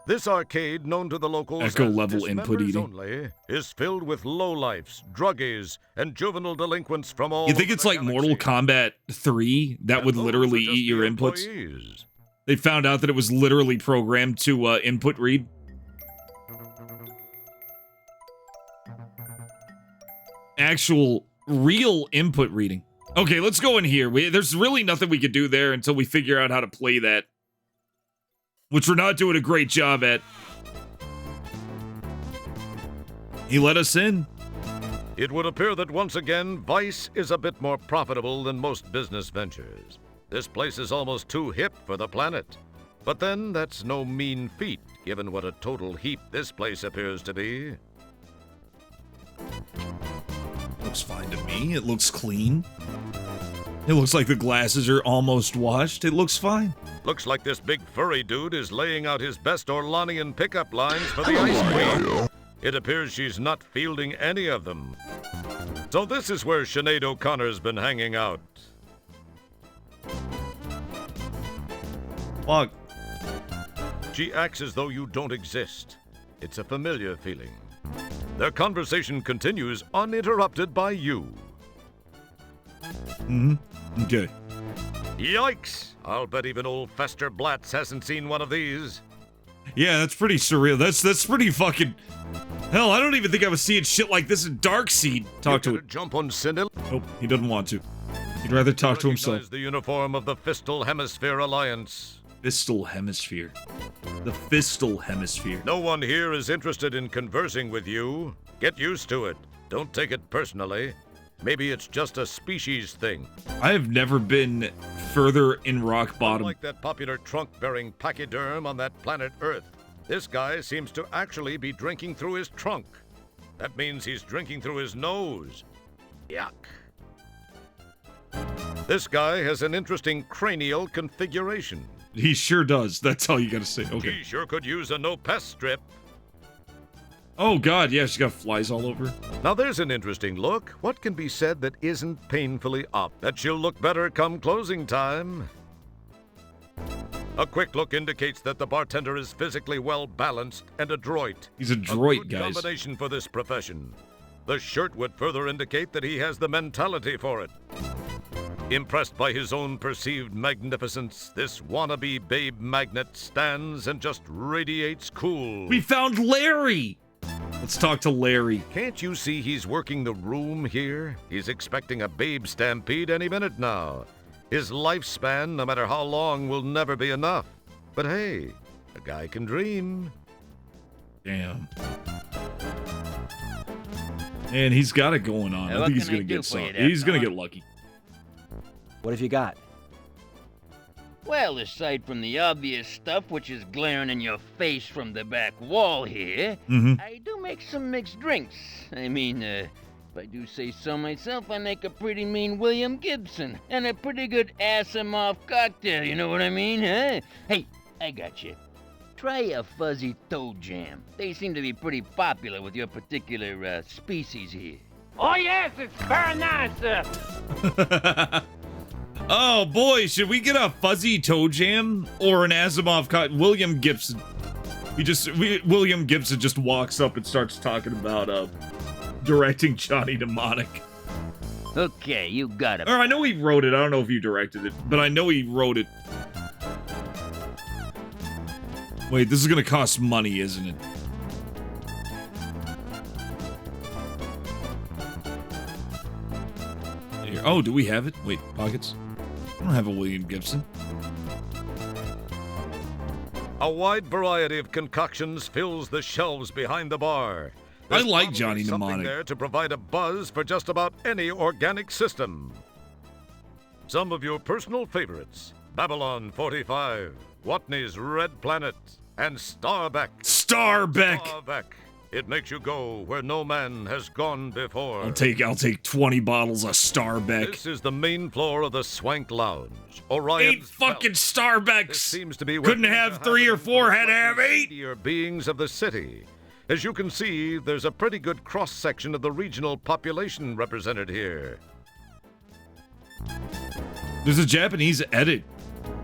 This arcade, known to the locals Echo as level input dismembers eating. only, is filled with lowlifes, druggies, and juvenile delinquents from all You think over it's the like Mortal Kombat 3 that would those literally are just eat your the inputs? employees. They found out that it was literally programmed to input read. Actual, real input reading. Okay, let's go in here. There's really nothing we could do there until we figure out how to play that. Which we're not doing a great job at. He let us in. It would appear that once again, Vice is a bit more profitable than most business ventures. This place is almost too hip for the planet. But then, that's no mean feat, given what a total heap this place appears to be. Looks fine to me. It looks clean. It looks like the glasses are almost washed. It looks fine. Looks like this big furry dude is laying out his best Orlanian pickup lines for the Ice Queen. It appears she's not fielding any of them. So this is where Sinead O'Connor's been hanging out. Fuck. She acts as though you don't exist. It's a familiar feeling. Their conversation continues uninterrupted by you. Mm-hmm. Okay. Yikes! I'll bet even old Fester Blatz hasn't seen one of these. Yeah, that's pretty surreal. That's pretty fucking... Hell, I don't even think I was seeing shit like this in Darkseid. Talk to it. Jump on Cindy. Nope, he doesn't want to. He'd rather talk to himself. Recognize the uniform of the Fistal Hemisphere Alliance. Fistal Hemisphere. The Fistal Hemisphere. No one here is interested in conversing with you. Get used to it. Don't take it personally. Maybe it's just a species thing. I have never been further in rock bottom. Like that popular trunk-bearing pachyderm on that planet Earth. This guy seems to actually be drinking through his trunk. That means he's drinking through his nose. Yuck. This guy has an interesting cranial configuration. He sure does. That's all you gotta say. Okay. He sure could use a no-pest strip. Oh god, yeah, she's got flies all over. Now there's an interesting look. What can be said that isn't painfully up? That she'll look better come closing time. A quick look indicates that the bartender is physically well balanced and adroit. He's adroit, a good guys. Combination for this profession. The shirt would further indicate that he has the mentality for it. Impressed by his own perceived magnificence, this wannabe babe magnet stands and just radiates cool. We found Larry! Let's talk to Larry. Can't you see he's working the room here? He's expecting a babe stampede any minute now. His lifespan, no matter how long, will never be enough. But hey, a guy can dream. Damn. And he's got it going on. Hey, I what think he's can I going to do get for you some. there, He's going to fella? get lucky. What have you got? Well, aside from the obvious stuff which is glaring in your face from the back wall here, I do make some mixed drinks. I mean, if I do say so myself, I make a pretty mean William Gibson and a pretty good ass-em-off cocktail, you know what I mean, huh? Hey, I got you. Try a fuzzy toe jam. They seem to be pretty popular with your particular species here. Oh, yes, it's very nice. Oh, boy, should we get a fuzzy toe jam or an Asimov William Gibson? William Gibson just walks up and starts talking about directing Johnny Mnemonic. Okay, you got it. Or I know he wrote it. I don't know if you directed it, but I know he wrote it. Wait, this is gonna cost money, isn't it? Here. Oh, do we have it? Wait, pockets? I don't have a William Gibson. A wide variety of concoctions fills the shelves behind the bar. I like probably Johnny something Mnemonic. there to provide a buzz for just about any organic system. Some of your personal favorites: Babylon 45, Watney's Red Planet, and Starbeck. Starbeck! It makes you go where no man has gone before. I'll take 20 bottles of Starbeck. This is the main floor of the Swank Lounge. Orion's 8 fucking Starbecks! This seems to be where couldn't have 3 or 4, had to have 8! Seedier beings of the city. As you can see, there's a pretty good cross-section of the regional population represented here. There's a Japanese edit.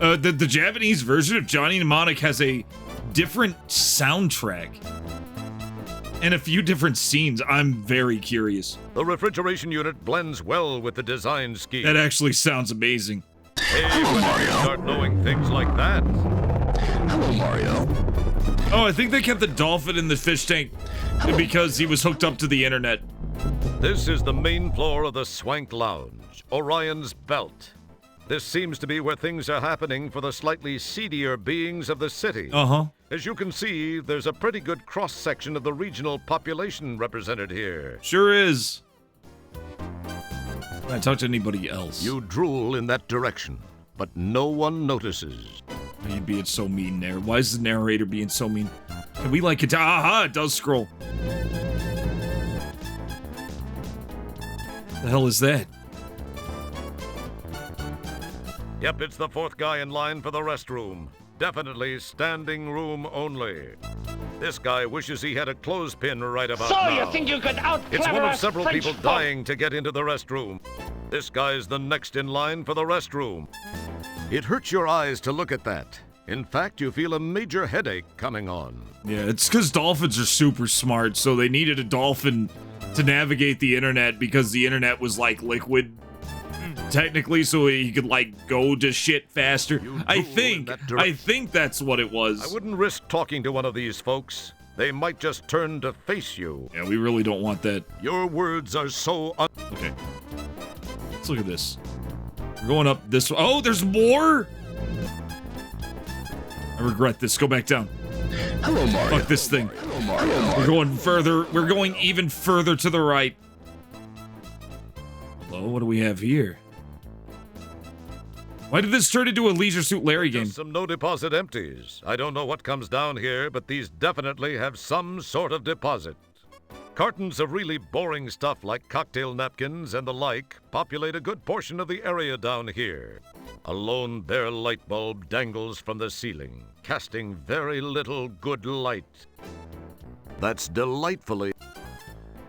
The Japanese version of Johnny Mnemonic has a different soundtrack and a few different scenes. I'm very curious. The refrigeration unit blends well with the design scheme. That actually sounds amazing. Hey, when did you start knowing things like that? Hello, Mario. Oh, I think they kept the dolphin in the fish tank because he was hooked up to the internet. This is the main floor of the Swank Lounge, Orion's Belt. This seems to be where things are happening for the slightly seedier beings of the city. Uh-huh. As you can see, there's a pretty good cross-section of the regional population represented here. Sure is. Can I talk to anybody else? You drool in that direction, but no one notices. Why are you being so mean there? Why is the narrator being so mean? Can we like it? Aha, it does scroll. The hell is that? Yep, it's the fourth guy in line for the restroom. Definitely standing room only. This guy wishes he had a clothespin right about So now. you think you could out-clever It's one of us several French people folk? dying to get into the restroom. This guy's the next in line for the restroom. It hurts your eyes to look at that. In fact, you feel a major headache coming on. Yeah, it's because dolphins are super smart, so they needed a dolphin to navigate the internet because the internet was like liquid, technically, so he could like go to shit faster. I think that's what it was. I wouldn't risk talking to one of these folks. They might just turn to face you. Yeah, we really don't want that. Your words are so Okay. Let's look at this. We're going up this way. Oh, there's more? I regret this. Go back down. Hello, Mario. Fuck this thing. Hello, Mario. We're going further. We're going even further to the right. Hello, what do we have here? Why did this turn into a Leisure Suit Larry game? Just some no deposit empties. I don't know what comes down here, but these definitely have some sort of deposit. Cartons of really boring stuff like cocktail napkins and the like populate a good portion of the area down here. A lone bare light bulb dangles from the ceiling, casting very little good light. That's delightfully...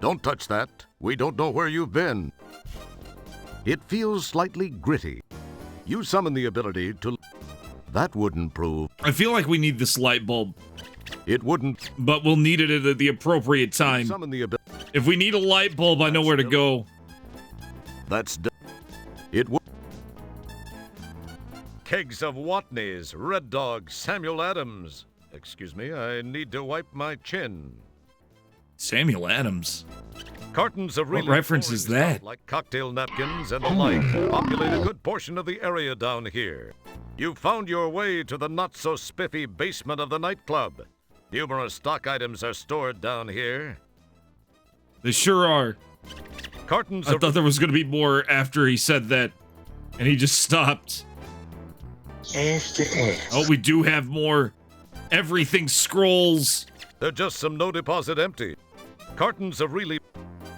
Don't touch that. We don't know where you've been. It feels slightly gritty. You summon the ability to... That wouldn't prove. I feel like we need this light bulb. It wouldn't. But we'll need it at the appropriate time. Summon the if we need a light bulb, I know where to go. It would. Kegs of Watney's, Red Dog, Samuel Adams. Excuse me, I need to wipe my chin. Samuel Adams? Cartons of really what reference is that? Like cocktail napkins and the like populate a good portion of the area down here. You found your way to the not-so-spiffy basement of the nightclub. Numerous stock items are stored down here. They sure are. Cartons I thought there was going to be more after he said that, and he just stopped. Oh, we do have more. Everything scrolls. They're just some no deposit empty. Cartons of really...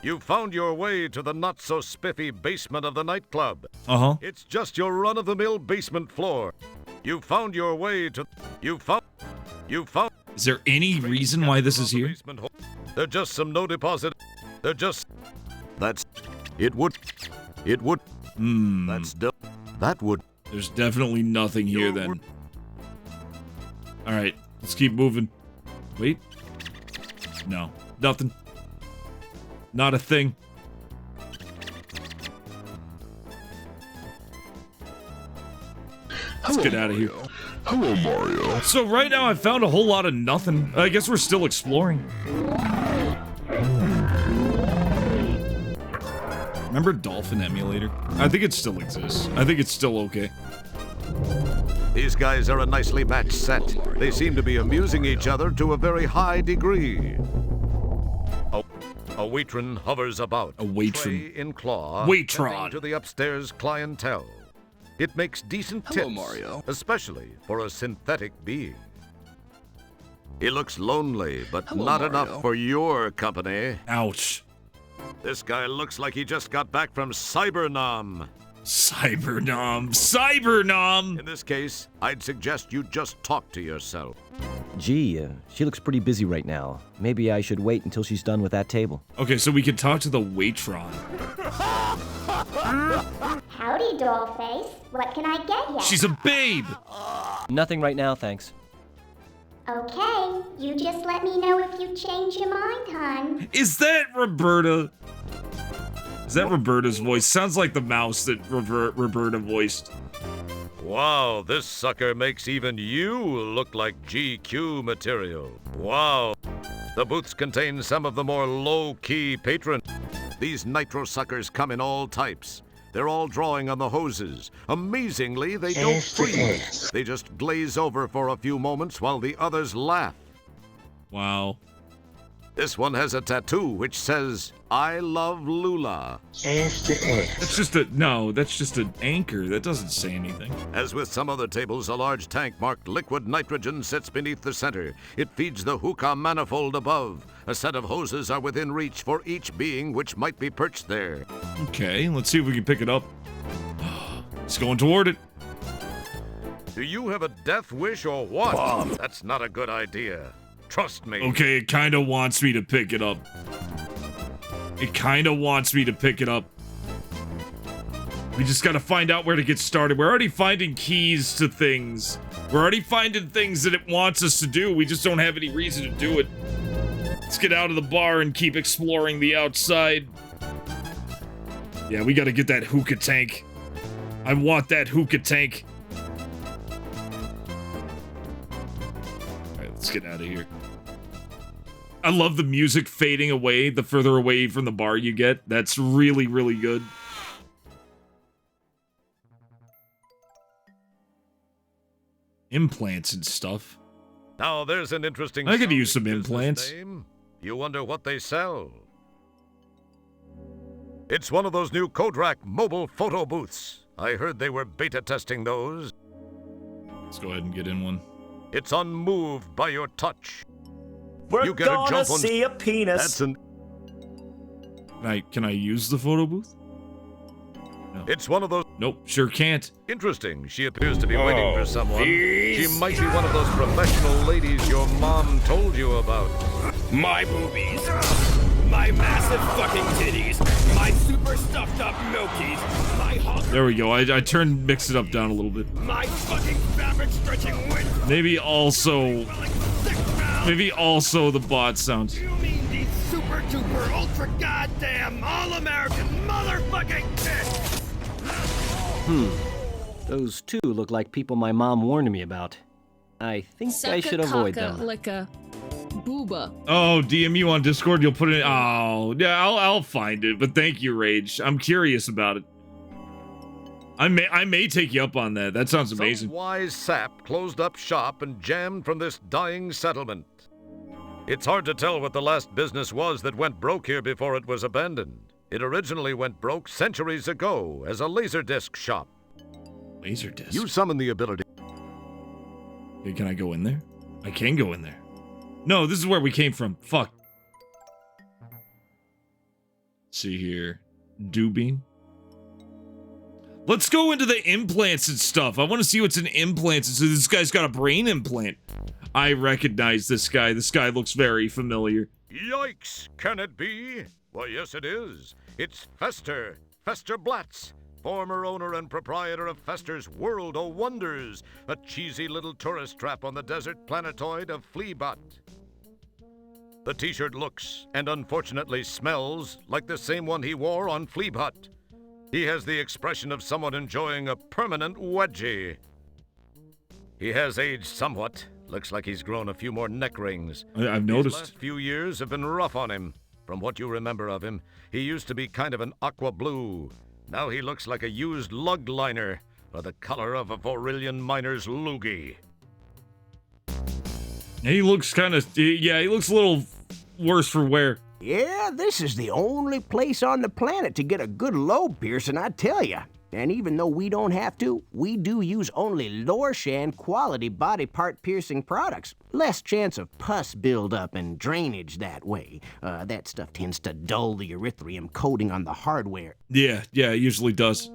You found your way to the not-so-spiffy basement of the nightclub. Uh-huh. It's just your run-of-the-mill basement floor. You found your way to... You found... Is there any reason why this is here? They're just some no deposit... They're just... That's... It would... That's... That would... There's definitely nothing here then. Alright, let's keep moving. Wait. No, nothing. Not a thing. Let's get out of here. Hello, Mario. So right now I found a whole lot of nothing. I guess we're still exploring. Remember Dolphin Emulator? I think it still exists. I think it's still okay. These guys are a nicely matched set. They seem to be amusing each other to a very high degree. A waitron hovers about. A waitron. Tray in claw. Waitron. To the upstairs clientele. It makes decent tips. Hello, Mario. Especially for a synthetic being. He looks lonely, but Hello, not Mario. enough for your company. Ouch. This guy looks like he just got back from Cybernom. Cybernom! In this case, I'd suggest you just talk to yourself. Gee, she looks pretty busy right now. Maybe I should wait until she's done with that table. Okay, so we can talk to the waitron. Howdy, dollface. What can I get you? She's a babe! Nothing right now, thanks. Okay, you just let me know if you change your mind, hon. Is that Roberta? Is that Roberta's voice? Sounds like the mouse that Roberta voiced. Wow, this sucker makes even you look like GQ material. Wow. The booths contain some of the more low-key patrons. These nitro suckers come in all types. They're all drawing on the hoses. Amazingly, they don't freeze. They just glaze over for a few moments while the others laugh. Wow. This one has a tattoo which says, I love Lula. That's just an anchor. That doesn't say anything. As with some other tables, a large tank marked liquid nitrogen sits beneath the center. It feeds the hookah manifold above. A set of hoses are within reach for each being which might be perched there. Okay, let's see if we can pick it up. It's going toward it. Do you have a death wish or what? That's not a good idea. Trust me. Okay, it kind of wants me to pick it up. We just gotta find out where to get started. We're already finding keys to things. We're already finding things that it wants us to do. We just don't have any reason to do it. Let's get out of the bar and keep exploring the outside. Yeah, we gotta get that hookah tank. I want that hookah tank. Alright, let's get out of here. I love the music fading away the further away from the bar you get. That's really, really good. Implants and stuff. Now there's an interesting... I could use some implants. Name. You wonder what they sell. It's one of those new Kodrak mobile photo booths. I heard they were beta testing those. Let's go ahead and get in one. It's unmoved by your touch. We're you get gonna a jump on... see a penis. That's an... Can I use the photo booth? No. It's one of those... Nope, sure can't. Interesting. She appears to be waiting for someone. She might be one of those professional ladies your mom told you about. My boobies. My massive fucking titties. My super stuffed up milkies. My There we go. I mixed it up down a little bit. My fucking fabric stretching wind. Maybe also the bot sound. You mean these super duper ultra goddamn all-American motherfucking tits? Those two look like people my mom warned me about. I think I should avoid them. Licka, booba. Oh, DM you on Discord, you'll put it in. Oh, yeah, I'll find it. But thank you, Rage. I'm curious about it. I may take you up on that. That sounds amazing. Some wise sap closed up shop and jammed from this dying settlement. It's hard to tell what the last business was that went broke here before it was abandoned. It originally went broke centuries ago as a laserdisc shop. Laserdisc? You summon the ability. Okay, can I go in there? I can go in there. No, this is where we came from. Fuck. Let's see here. Dubing. Let's go into the implants and stuff. I want to see what's in implants. So this guy's got a brain implant. I recognize this guy. This guy looks very familiar. Yikes! Can it be? Well, yes, it is. It's Fester Blatz, former owner and proprietor of Fester's World o' Wonders, a cheesy little tourist trap on the desert planetoid of Fleabot. The t-shirt looks, and unfortunately smells, like the same one he wore on Fleabot. He has the expression of someone enjoying a permanent wedgie. He has aged somewhat. Looks like he's grown a few more neck rings. I've noticed. These last few years have been rough on him. From what you remember of him, he used to be kind of an aqua blue. Now he looks like a used lug liner, or the color of a Varillian miner's loogie. He looks kind of, yeah, he looks a little worse for wear. Yeah, this is the only place on the planet to get a good lobe piercing, I tell ya. And even though we don't have to, we do use only Lorshan quality body part piercing products. Less chance of pus buildup and drainage that way. That stuff tends to dull the erythrium coating on the hardware. Yeah, it usually does.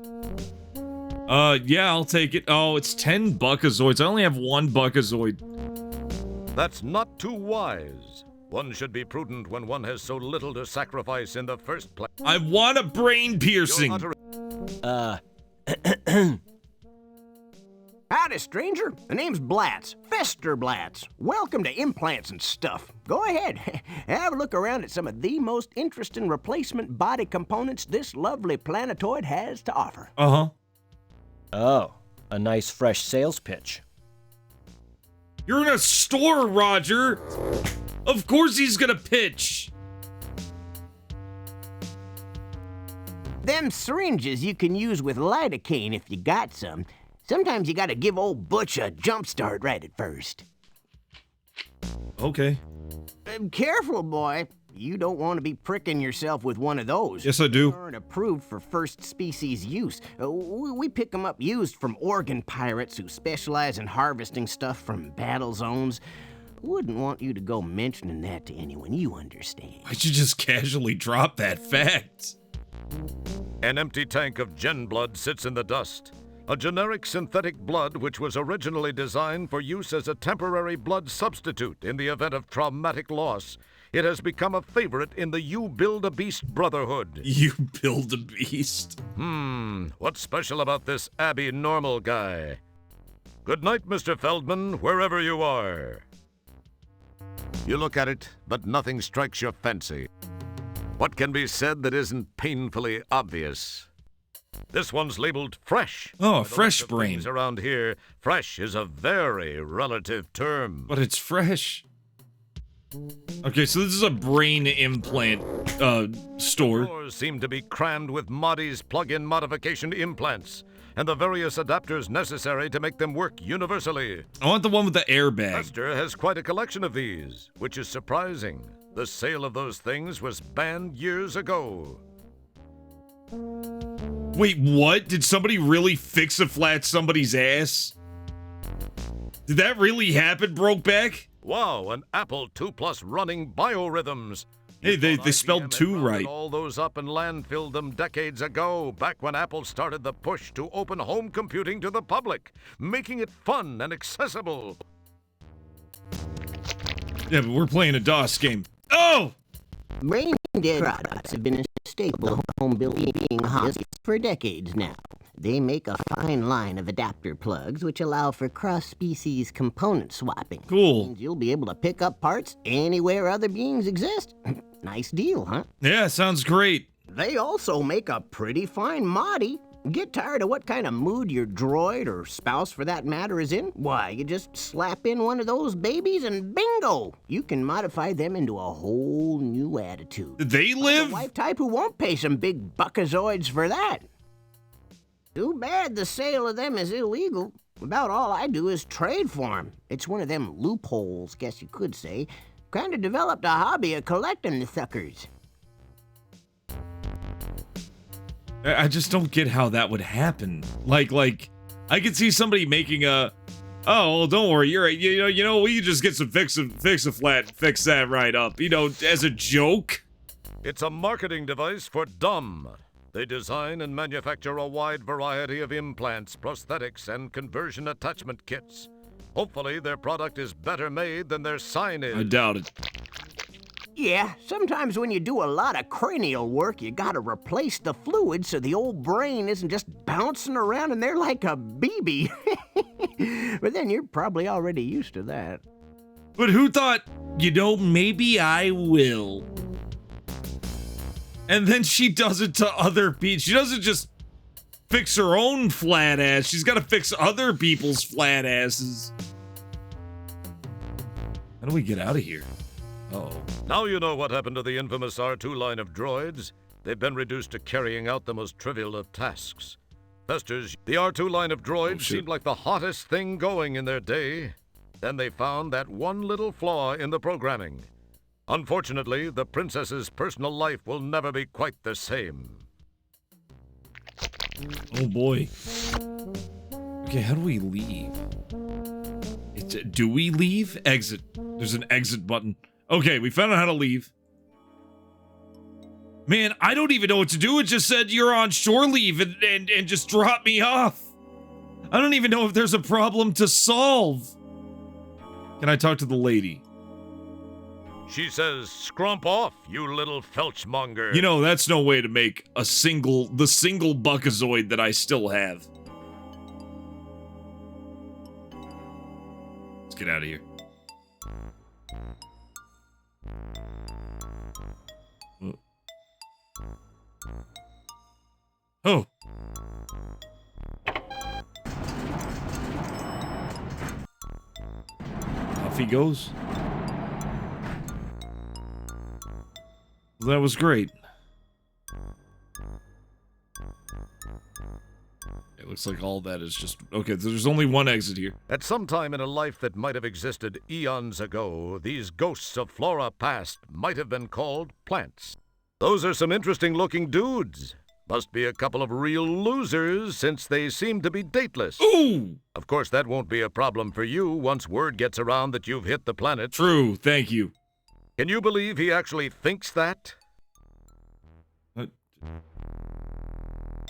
Yeah, I'll take it. Oh, it's 10 Buckazoids. I only have 1 Buckazoid. That's not too wise. One should be prudent when one has so little to sacrifice in the first place. I want a brain piercing. Howdy, stranger. The name's Blatz. Fester Blatz. Welcome to Implants and Stuff. Go ahead. Have a look around at some of the most interesting replacement body components this lovely planetoid has to offer. Uh-huh. Oh, a nice fresh sales pitch. You're in a store, Roger. Of course he's gonna pitch. Them syringes you can use with lidocaine if you got some. Sometimes you gotta give old Butch a jump start right at first. Okay. Careful, boy. You don't want to be pricking yourself with one of those. Yes, I do. They aren't approved for first species use. We pick them up used from organ pirates who specialize in harvesting stuff from battle zones. Wouldn't want you to go mentioning that to anyone, you understand. I should just casually drop that fact. An empty tank of gen blood sits in the dust. A generic synthetic blood which was originally designed for use as a temporary blood substitute in the event of traumatic loss. It has become a favorite in the You Build a Beast Brotherhood. You Build a Beast? What's special about this Abby Normal guy? Good night, Mr. Feldman, wherever you are. You look at it, but nothing strikes your fancy. What can be said that isn't painfully obvious? This one's labeled fresh. Oh, a fresh brain. Around here, fresh is a very relative term. But it's fresh. Okay, so this is a brain implant store. Stores seem to be crammed with Moddy's plug-in modification implants and the various adapters necessary to make them work universally. I want the one with the airbag. Fester has quite a collection of these, which is surprising. The sale of those things was banned years ago. Wait, what? Did somebody really fix a flat somebody's ass? Did that really happen, Brokeback? Wow, an Apple II Plus running biorhythms. Hey, they spelled 2 right. All those up and landfilled them decades ago, back when Apple started the push to open home computing to the public, making it fun and accessible. Yeah, but we're playing a DOS game. Oh! Brain dead products have been a staple of home building hobbies for decades now. They make a fine line of adapter plugs which allow for cross-species component swapping. Cool. Means you'll be able to pick up parts anywhere other beings exist. Nice deal, huh? Yeah, sounds great. They also make a pretty fine moddy. Get tired of what kind of mood your droid, or spouse for that matter, is in? Why, you just slap in one of those babies and bingo! You can modify them into a whole new attitude. They live? The wife type who won't pay some big buckazoids for that. Too bad the sale of them is illegal. About all I do is trade for them. It's one of them loopholes, guess you could say. Kinda developed a hobby of collecting the suckers. I just don't get how that would happen. Like, I could see somebody making a, oh, well, don't worry, you're right. You know, we can just get some fix that right up. You know, as a joke. It's a marketing device for dumb. They design and manufacture a wide variety of implants, prosthetics, and conversion attachment kits. Hopefully, their product is better made than their sign is. I doubt it. Yeah, sometimes when you do a lot of cranial work, you gotta replace the fluid so the old brain isn't just bouncing around in there like a BB. But then you're probably already used to that. But who thought, you know, maybe I will? And then she does it to other people. She doesn't just fix her own flat ass. She's got to fix other people's flat asses. How do we get out of here? Uh-oh. Now you know what happened to the infamous R2 line of droids. They've been reduced to carrying out the most trivial of tasks. Festers, the R2 line of droids seemed like the hottest thing going in their day. Then they found that one little flaw in the programming. Unfortunately, the princess's personal life will never be quite the same. Oh boy. Okay, how do we leave? Do we leave? Exit. There's an exit button. Okay, we found out how to leave. Man, I don't even know what to do. It just said you're on shore leave and just dropped me off. I don't even know if there's a problem to solve. Can I talk to the lady? She says, "Scrump off, you little felchmonger." You know, that's no way to make the single buckazoid that I still have. Let's get out of here. Oh. Off he goes. That was great. It looks like all that is just... Okay, there's only one exit here. At some time in a life that might have existed eons ago, these ghosts of flora past might have been called plants. Those are some interesting-looking dudes. Must be a couple of real losers, since they seem to be dateless. Ooh! Of course, that won't be a problem for you once word gets around that you've hit the planet. True, thank you. Can you believe he actually thinks that?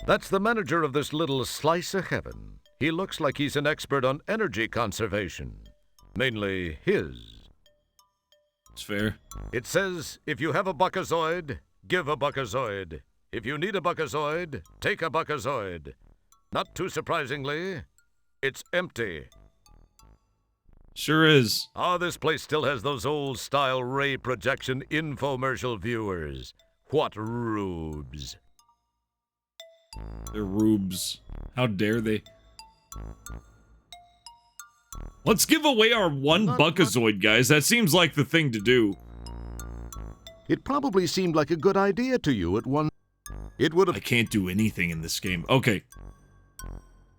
That's the manager of this little slice of heaven. He looks like he's an expert on energy conservation. Mainly his. It's fair. It says, if you have a buckazoid, give a buckazoid. If you need a buckazoid, take a buckazoid. Not too surprisingly, it's empty. Sure is. Ah, this place still has those old-style ray projection infomercial viewers. What rubes. They're rubes. How dare they? Let's give away our one buckazoid, guys. That seems like the thing to do. It probably seemed like a good idea to you at one... It would have... I can't do anything in this game. Okay.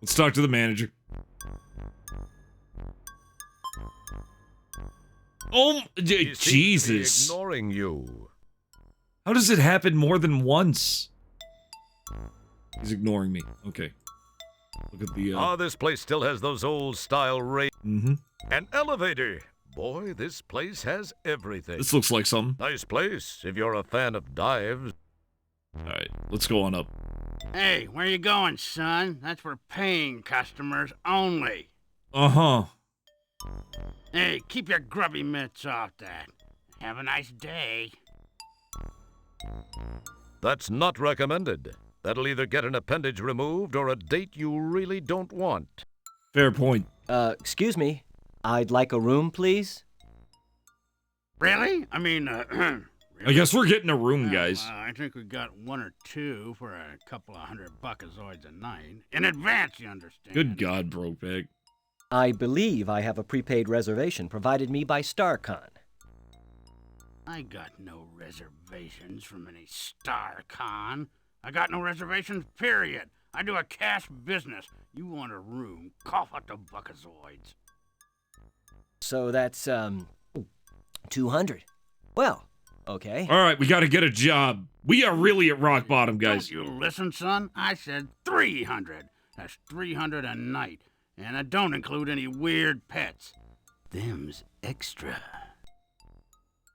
Let's talk to the manager. Oh, Jesus. Ignoring you. How does it happen more than once? He's ignoring me. Okay. Look at the, Ah, this place still has those old-style ray... Mm-hmm. An elevator. Boy, this place has everything. This looks like something. Nice place, if you're a fan of dives. Alright, let's go on up. Hey, where you going, son? That's for paying customers only. Uh-huh. Hey, keep your grubby mitts off that. Have a nice day. That's not recommended. That'll either get an appendage removed or a date you really don't want. Fair point. Excuse me. I'd like a room, please. Really? I mean, I guess we're getting a room, guys. I think we got one or two for a couple of $100 buckazoids a night. In advance, you understand. Good God, Brokeback. I believe I have a prepaid reservation provided me by StarCon. I got no reservations from any StarCon. I got no reservations, period. I do a cash business. You want a room, cough out the buckazoids. So that's, 200. Well, okay. All right, we got to get a job. We are really at rock bottom, guys. Don't you listen, son? I said 300. That's 300 a night. And I don't include any weird pets. Them's extra.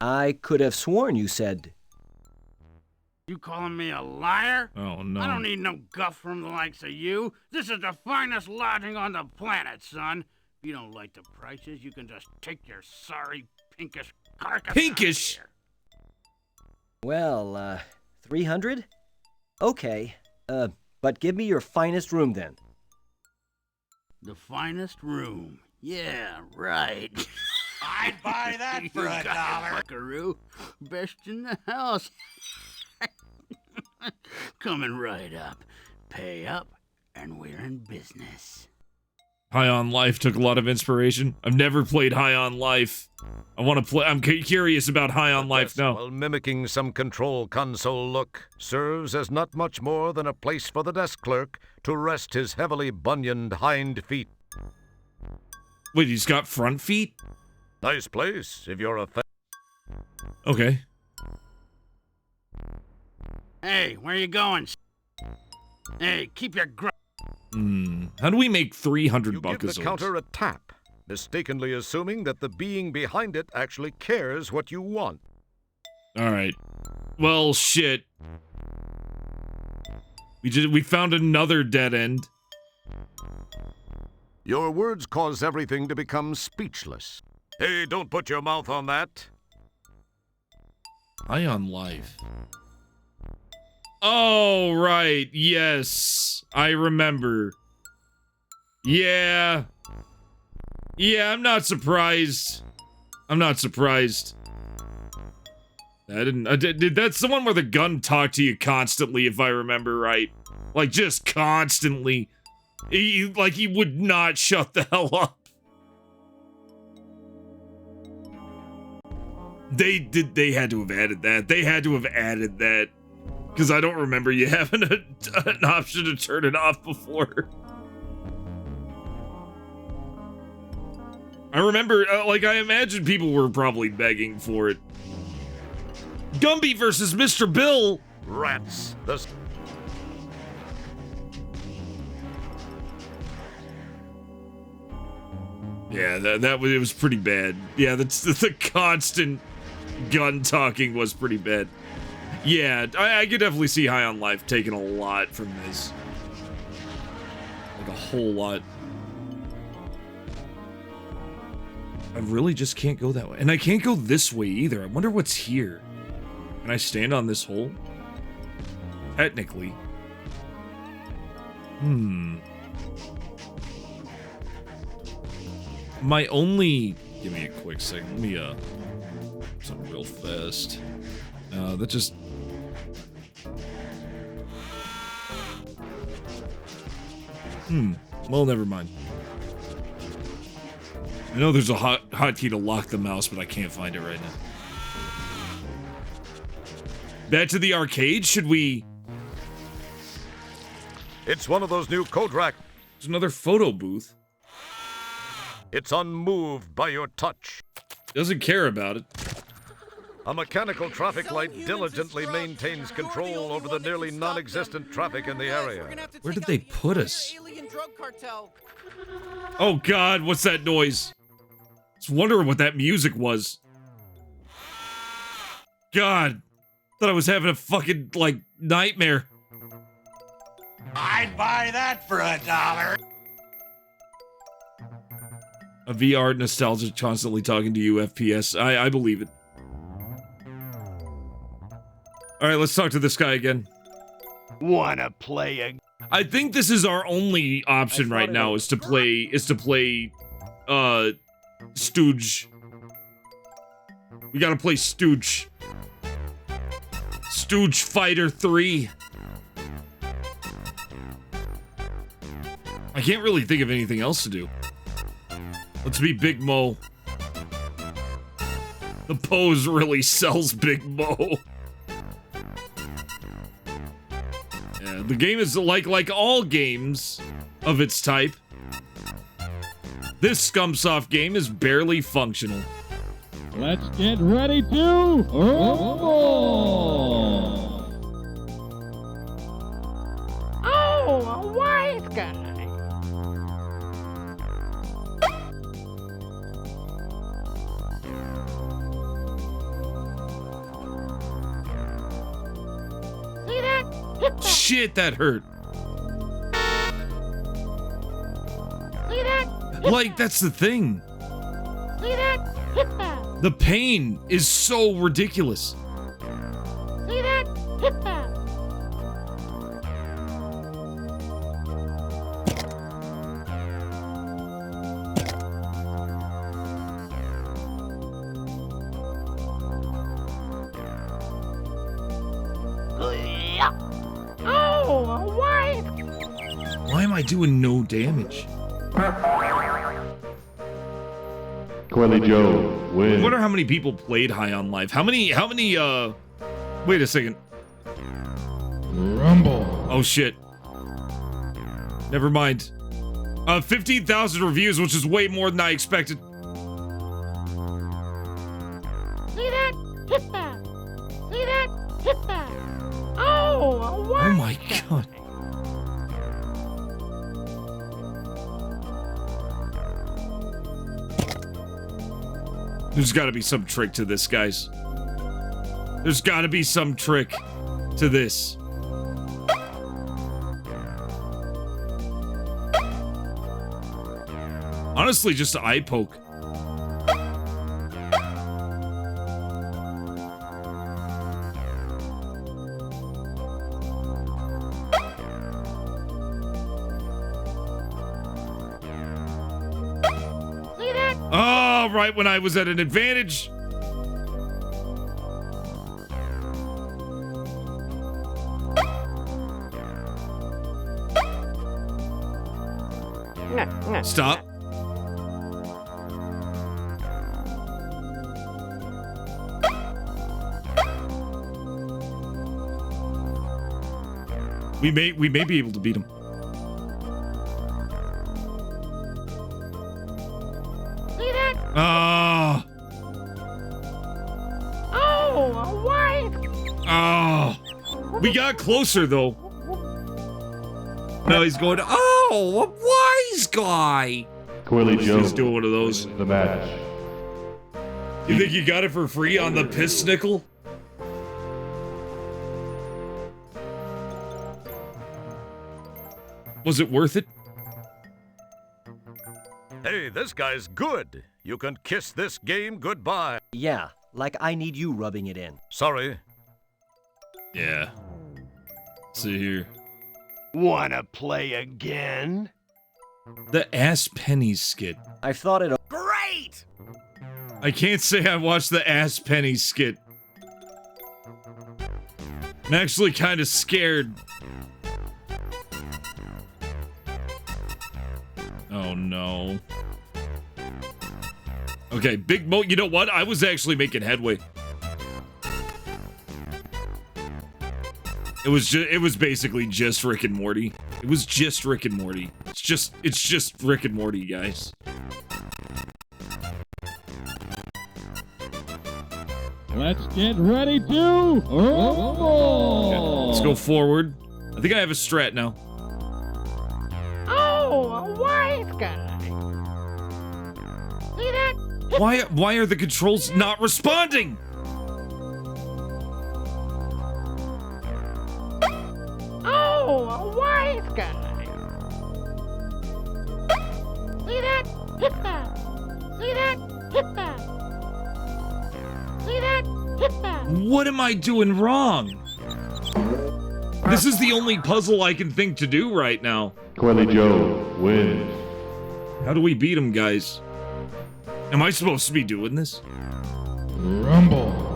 I could have sworn you said... You calling me a liar? Oh, no. I don't need no guff from the likes of you. This is the finest lodging on the planet, son. If you don't like the prices, you can just take your sorry pinkish carcass. Pinkish? Well, 300? Okay. But give me your finest room then. The finest room. Yeah, right. I'd buy that for $1. Buckaroo. Best in the house. Coming right up. Pay up, and we're in business. High on Life took a lot of inspiration. I've never played High on Life. I want to play. I'm curious about High on Life now. While mimicking some control console look, serves as not much more than a place for the desk clerk to rest his heavily bunioned hind feet. Wait, he's got front feet? Nice place, if you're a fan. Okay. Hey, where you going? Hey, keep your How do we make 300 You buckazoids? give the counter a tap, mistakenly assuming that the being behind it actually cares what you want. All right. Well, shit. We found another dead end. Your words cause everything to become speechless. Hey, don't put your mouth on that. High on Life. Oh, right. Yes. I remember. Yeah. Yeah, I'm not surprised. I'm not surprised. That's the one where the gun talked to you constantly, if I remember right. Like, just constantly. He would not shut the hell up. They had to have added that. They had to have added that. Because I don't remember you having an option to turn it off before. I remember, I imagine people were probably begging for it. Gumby versus Mr. Bill. Rats. Yeah, it was pretty bad. Yeah, the constant gun talking was pretty bad. Yeah, I could definitely see High on Life taking a lot from this. Like a whole lot. I really just can't go that way. And I can't go this way either. I wonder what's here. Can I stand on this hole? Technically. My only... Give me a quick second. Let me, something real fast. That just... Well, never mind. I know there's a hotkey to lock the mouse, but I can't find it right now. Back to the arcade? Should we... It's one of those new code rack. There's another photo booth. It's unmoved by your touch. Doesn't care about it. A mechanical traffic light diligently maintains control over the nearly non-existent traffic in the area. Where did they put us? Oh God, what's that noise? I was wondering what that music was. God, thought I was having a fucking, nightmare. I'd buy that for $1. A VR nostalgia constantly talking to you, FPS. I believe it. Alright, let's talk to this guy again. Wanna play a... I think this is our only option right now is to play Stooge. We gotta play Stooge. Stooge Fighter 3. I can't really think of anything else to do. Let's be Big Mo. The pose really sells Big Mo. Yeah, the game is like all games of its type. This Scumsoft game is barely functional. Let's get ready to rumble! Oh, a wise guy. See that? Shit, that hurt. See that? Like, that's the thing. See that? The pain is so ridiculous. See that? Oh, why? Why am I doing no damage? Quelly Joe I wins. wonder how many people played High on Life. How many, wait a second. Rumble. Oh shit. Never mind. 15,000 reviews, which is way more than I expected. See that? See that? Oh, what? Oh my god. There's gotta be some trick to this, guys. There's gotta be some trick to this. Honestly, just an eye poke. Oh, right when I was at an advantage. Stop. We may be able to beat him. Oh, why? Oh, we got closer though. No, he's going, oh, a wise guy. Quelly Joe He's doing one of those. wins the match. You think you got it for free on the piss nickel? Was it worth it? Hey, this guy's good. You can kiss this game goodbye. Yeah, like I need you rubbing it in. Sorry. Yeah. See here. Wanna play again? The Ass Pennies skit. I thought it. Great! I can't say I watched the Ass Pennies skit. I'm actually kind of scared. Oh no. Okay, Big Mo, you know what? I was actually making headway. It was basically just Rick and Morty. It was just Rick and Morty. It's just Rick and Morty, guys. Let's get ready to rumble. Okay, let's go forward. I think I have a strat now. Oh, a wise guy. See that? Why are the controls not responding? Oh, a wise guy. See that? See that? See that? What am I doing wrong? This is the only puzzle I can think to do right now. Quelly Joe wins. How do we beat him, guys? Am I supposed to be doing this? Rumble.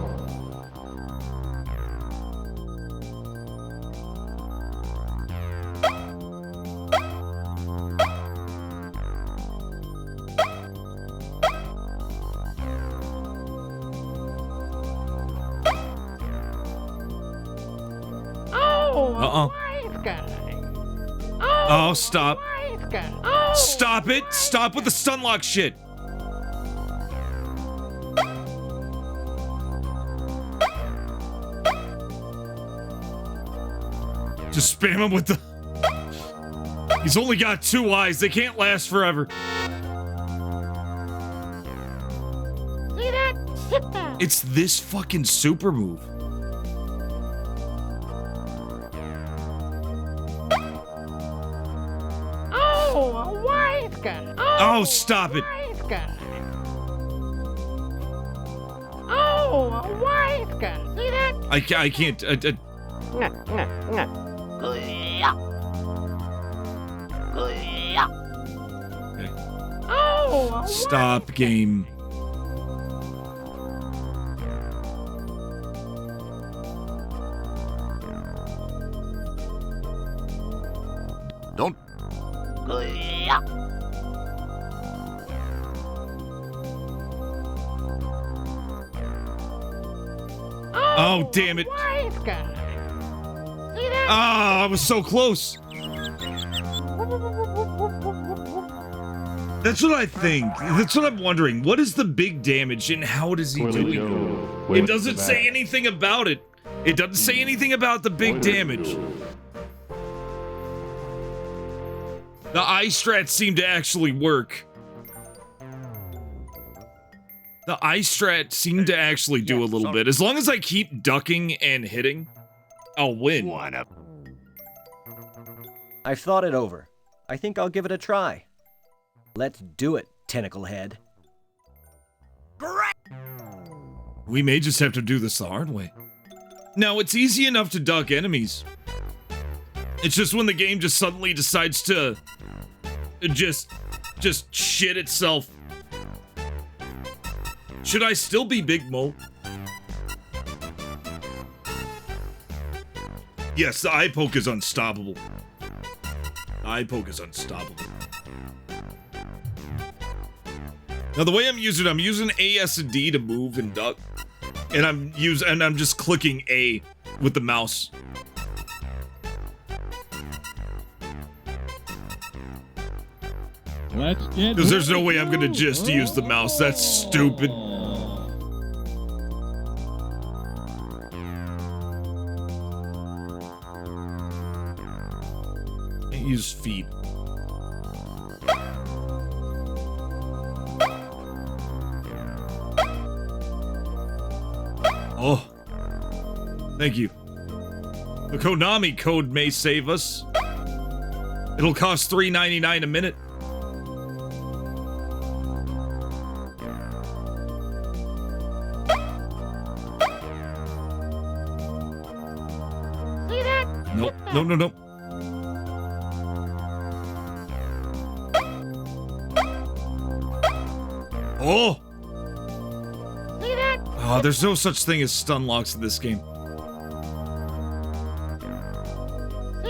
Oh, stop. Stop it! Stop with the stunlock shit! Just spam him with the... He's only got 2 eyes. They can't last forever. See that? It's this fucking super move. Oh, stop it. Oh, a wise gun. See that? I can't. Oh, Stop, game. Don't. Oh, damn it. Ah, I was so close. That's what I think. That's what I'm wondering. What is the big damage and how does he do it? It doesn't say anything about it. It doesn't say anything about the big damage. The eye strats seem to actually work. The eye strat seemed to actually do a little bit. As long as I keep ducking and hitting, I'll win. I've thought it over. I think I'll give it a try. Let's do it, Tentacle Head. We may just have to do this the hard way. Now, it's easy enough to duck enemies. It's just when the game just suddenly decides to just shit itself. Should I still be Big Mo? Yes, the eye poke is unstoppable. The eye poke is unstoppable. Now the way I'm using A, S, and D to move and duck. And I'm just clicking A with the mouse. Let's get Because there's no way I'm gonna just use the mouse. That's stupid. Use feet. Oh. Thank you. The Konami code may save us. It'll cost $3.99 a minute. See that? Nope. No. Oh! See that? Oh, there's no such thing as stun locks in this game. See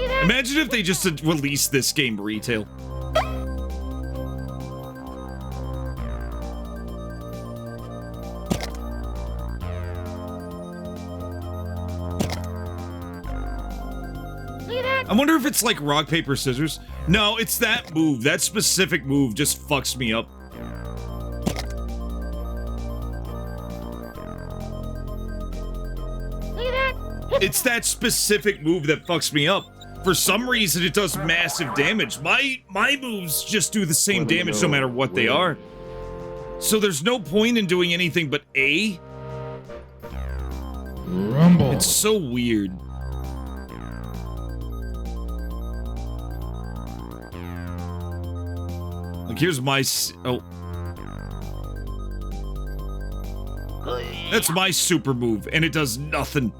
that? Imagine if they just had released this game retail. See that? I wonder if it's like rock, paper, scissors. No, it's that move. That specific move just fucks me up. It's that specific move that fucks me up. For some reason, it does massive damage. My moves just do the same damage no matter what they are. So there's no point in doing anything but A. Rumble. It's so weird. Like, here's my... Oh. That's my super move, and it does nothing.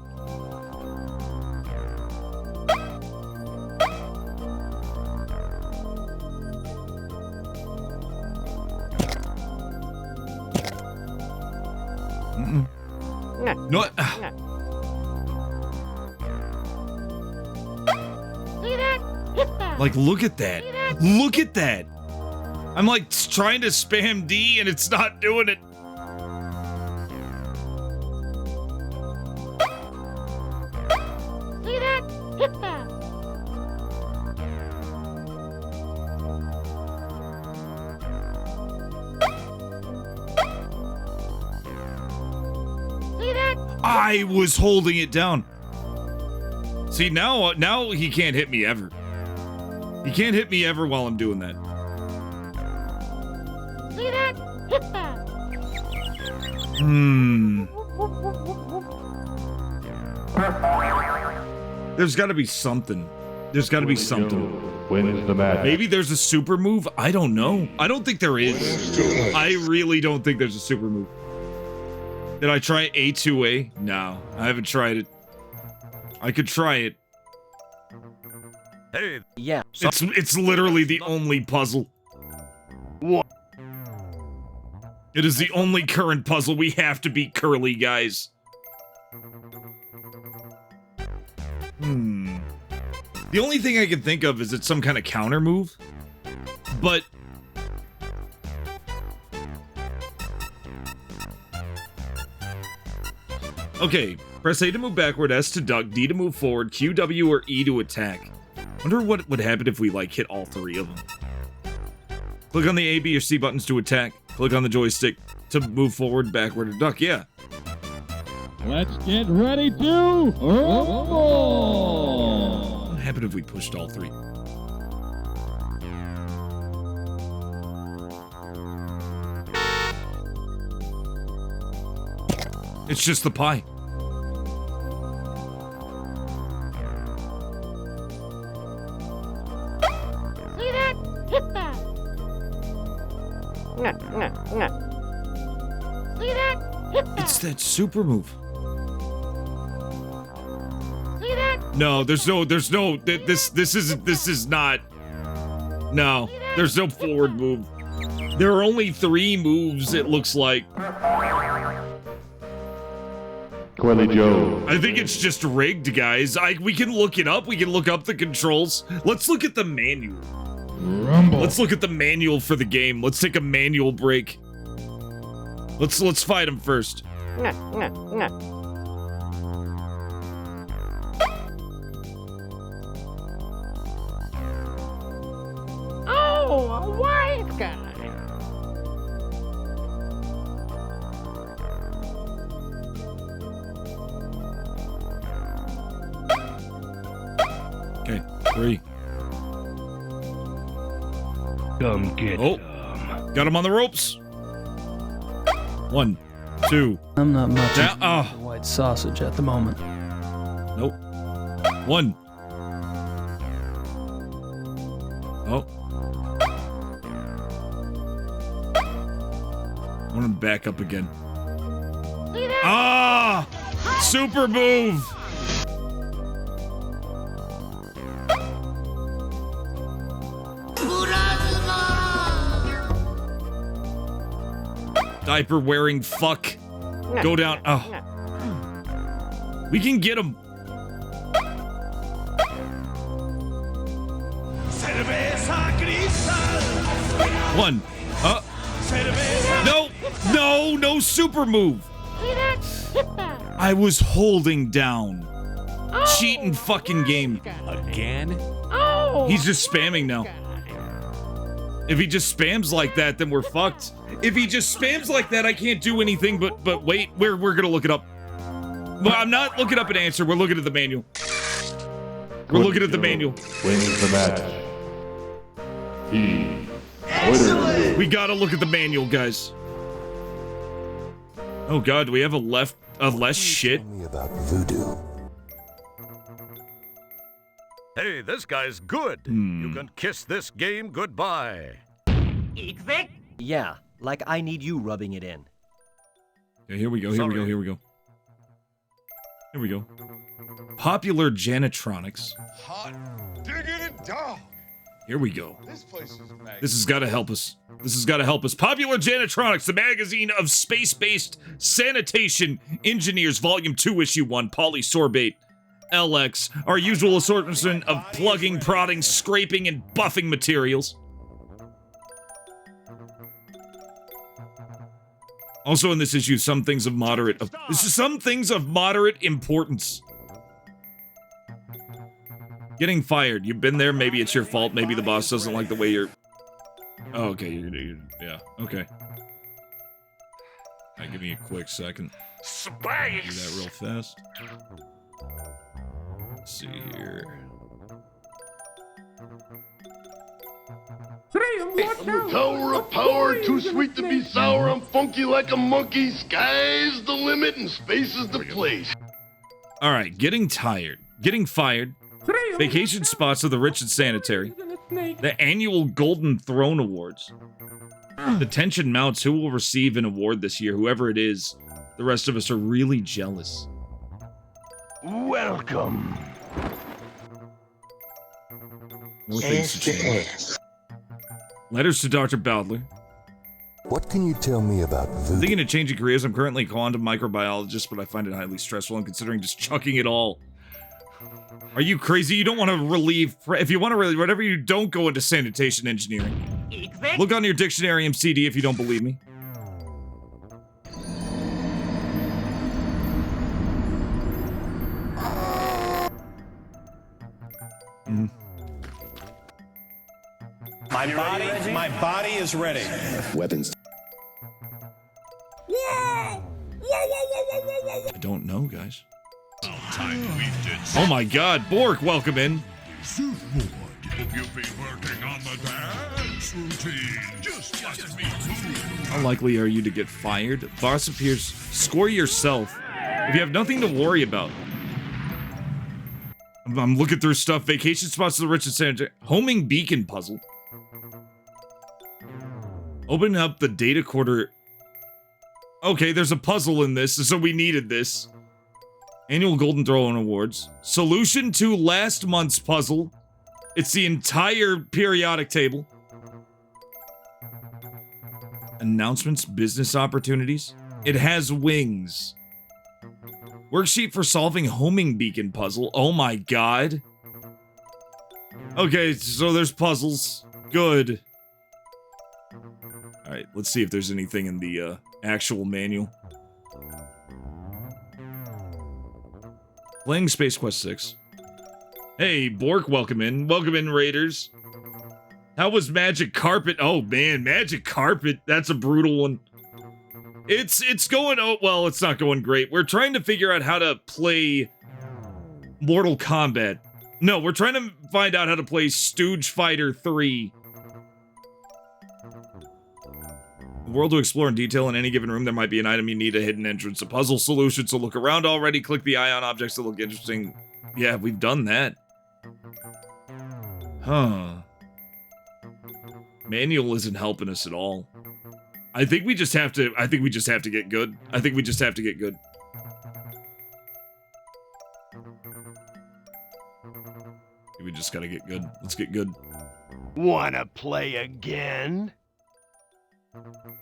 No. Like, look at that. Look at that. I'm like trying to spam D and it's not doing it. See that? Hit that. See that? I was holding it down. See, now he can't hit me ever. He can't hit me ever while I'm doing that. See that? Hit that. There's got to be something. There's got to be something. Wins the match. Maybe there's a super move? I don't know. I don't think there is. I really don't think there's a super move. Did I try A2A? No, I haven't tried it. I could try it. Hey. Yeah. It's literally the only puzzle. What? It is the only current puzzle we have to beat Curly, guys. The only thing I can think of is it's some kind of counter move. But... okay, press A to move backward, S to duck, D to move forward, Q, W, or E to attack. Wonder what would happen if we, like, hit all three of them. Click on the A, B, or C buttons to attack. Click on the joystick to move forward, backward, or duck. Yeah. Let's get ready to rumble! What would happen if we pushed all three? It's just the pie. See that? Hit that. See that? Hit that. It's that super move. See that? No, this is not. No, there's no forward move. There are only 3 moves, it looks like. Quelly Joe. I think it's just rigged, guys. We can look it up. We can look up the controls. Let's look at the manual. Rumble. Let's look at the manual for the game. Let's take a manual break. Let's fight him first. Oh, a white guy. Okay, 3. Come get got him on the ropes. 1, 2. I'm not much down. into the white sausage at the moment. Nope. 1. Oh. I want him back up again. Ah! Super move! Diaper wearing fuck. Go down. Oh. We can get him. One. No super move. I was holding down. Cheating fucking game. Again? He's just spamming now. If he just spams like that, then we're fucked. If he just spams like that, I can't do anything but wait, we're gonna look it up. Well, I'm not looking up an answer, we're looking at the manual. We're looking at the manual. Wins the match. We gotta look at the manual, guys. Oh god, do we have a less shit? About voodoo. Hey, this guy's good. You can kiss this game goodbye. Yeah, like I need you rubbing it in. Okay, here we go. Popular Janitronics. Hot digging dog. Here we go. This place is magnificent. This has got to help us. This has got to help us. Popular Janitronics, the magazine of space-based sanitation engineers, Volume 2, Issue 1, Polysorbate LX, our usual assortment of plugging, prodding, scraping, and buffing materials. Also in this issue, some things of moderate importance. Getting fired. You've been there. Maybe it's your fault. Maybe the boss doesn't like the way you're... Oh, okay. Yeah. Okay. Alright, give me a quick second. Space! Do that real fast. Let's see here. Tower of power, too sweet to be sour. I'm funky like a monkey. Sky's the limit and space is the place. Alright, getting tired. Getting fired. Vacation spots of the rich and sanitary. The annual Golden Throne Awards. The tension mounts. Who will receive an award this year? Whoever it is. The rest of us are really jealous. Welcome. More things to change. Letters to Dr. Bowdler. What can you tell me about voodoo? Thinking of changing careers. I'm currently a quantum microbiologist, but I find it highly stressful. I'm considering just chucking it all. Are you crazy? You don't want to relieve... If you want to relieve whatever you don't go into sanitation engineering. Exactly. Look on your dictionary MCD if you don't believe me. My body is ready. Weapons. I don't know, guys. Oh my god, Bork, welcome in. You've been working on the dance routine. Just let me move. How likely are you to get fired? Boss appears. Score yourself. If you have nothing to worry about. I'm looking through stuff. Vacation spots to the rich and sanitary. Homing beacon puzzle. Open up the data quarter. Okay, there's a puzzle in this, so we needed this. Annual Golden Throne Awards. Solution to last month's puzzle. It's the entire periodic table. Announcements, business opportunities. It has wings. Worksheet for solving homing beacon puzzle. Oh my god. Okay, so there's puzzles. Good. Alright, let's see if there's anything in the actual manual. Playing Space Quest 6. Hey, Bork, welcome in. Welcome in, Raiders. How was Magic Carpet? Oh, man, Magic Carpet. That's a brutal one. It's going... Oh, well, it's not going great. We're trying to figure out how to play Mortal Kombat. No, we're trying to find out how to play Stooge Fighter 3. The world to explore in detail. In any given room, there might be an item you need, a hidden entrance, a puzzle solution, so look around already. Click the eye on objects that look interesting. Yeah, we've done that. Huh. Manual isn't helping us at all. I think we just have to get good. I think we just have to get good. We just gotta get good. Let's get good. Wanna play again?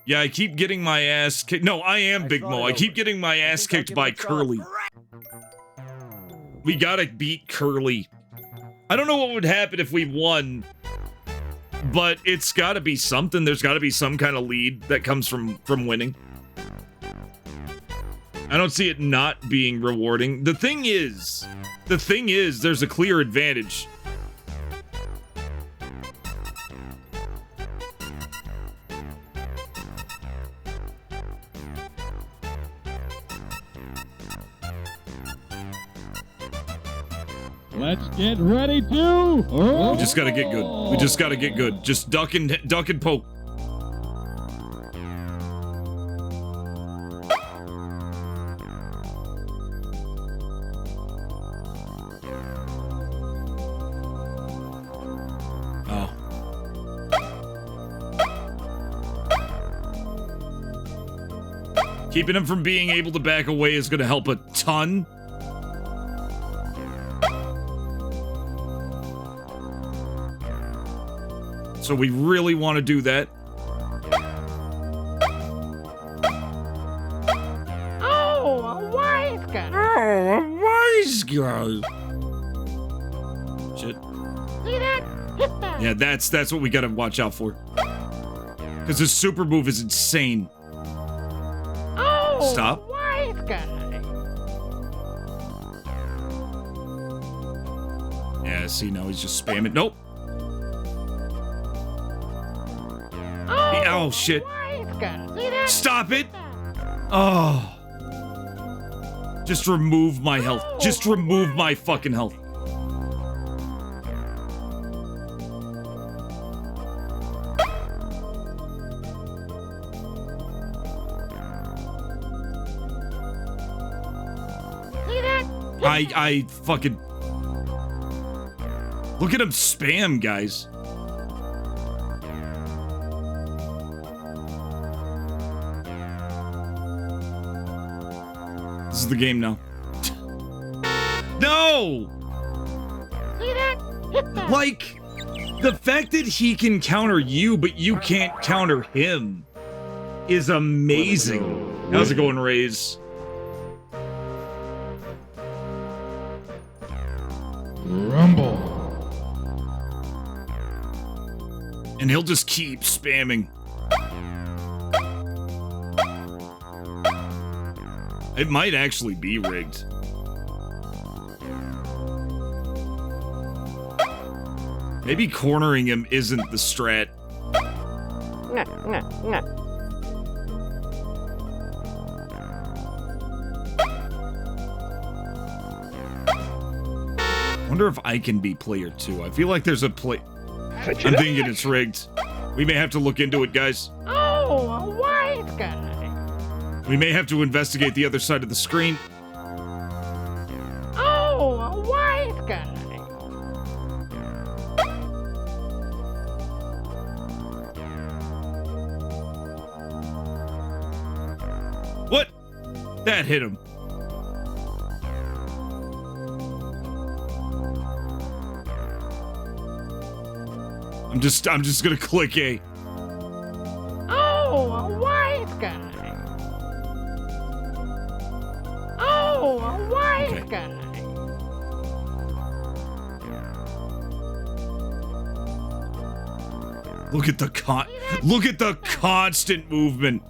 Yeah, I keep getting my ass kicked. No, I am Big Mo. I keep getting my ass kicked by Curly. We gotta beat Curly. I don't know what would happen if we won, but it's gotta be something. There's gotta be some kind of lead that comes from winning. I don't see it not being rewarding. The thing is, there's a clear advantage. Let's get ready to... We just gotta get good. We just gotta get good. Just duck and poke. Oh. Keeping him from being able to back away is gonna help a ton. So we really want to do that. Oh, a wise guy. Oh, a wise guy. Shit. See that? Hit that. Yeah, that's what we gotta watch out for. Because his super move is insane. Oh, Stop. a wise guy. Yeah, see, now he's just spamming. Nope. Oh, shit. Wise guy. See that? Stop it. Oh. Just remove my health. Just remove my fucking health. See that? I fucking... Look at him spam, guys. This is the game now. No! See that? Hit that. Like, the fact that he can counter you, but you can't counter him is amazing. How's it going, Raze? Rumble. And he'll just keep spamming. It might actually be rigged. Maybe cornering him isn't the strat. Wonder if I can be player 2. I feel like there's a play. I'm thinking it's rigged. We may have to look into it, guys. Oh, a wise guy. We may have to investigate the other side of the screen. Oh, a wise guy. What? That hit him. I'm just gonna click A. Oh, a wise guy. Oh, a wise guy. Look at the constant movement.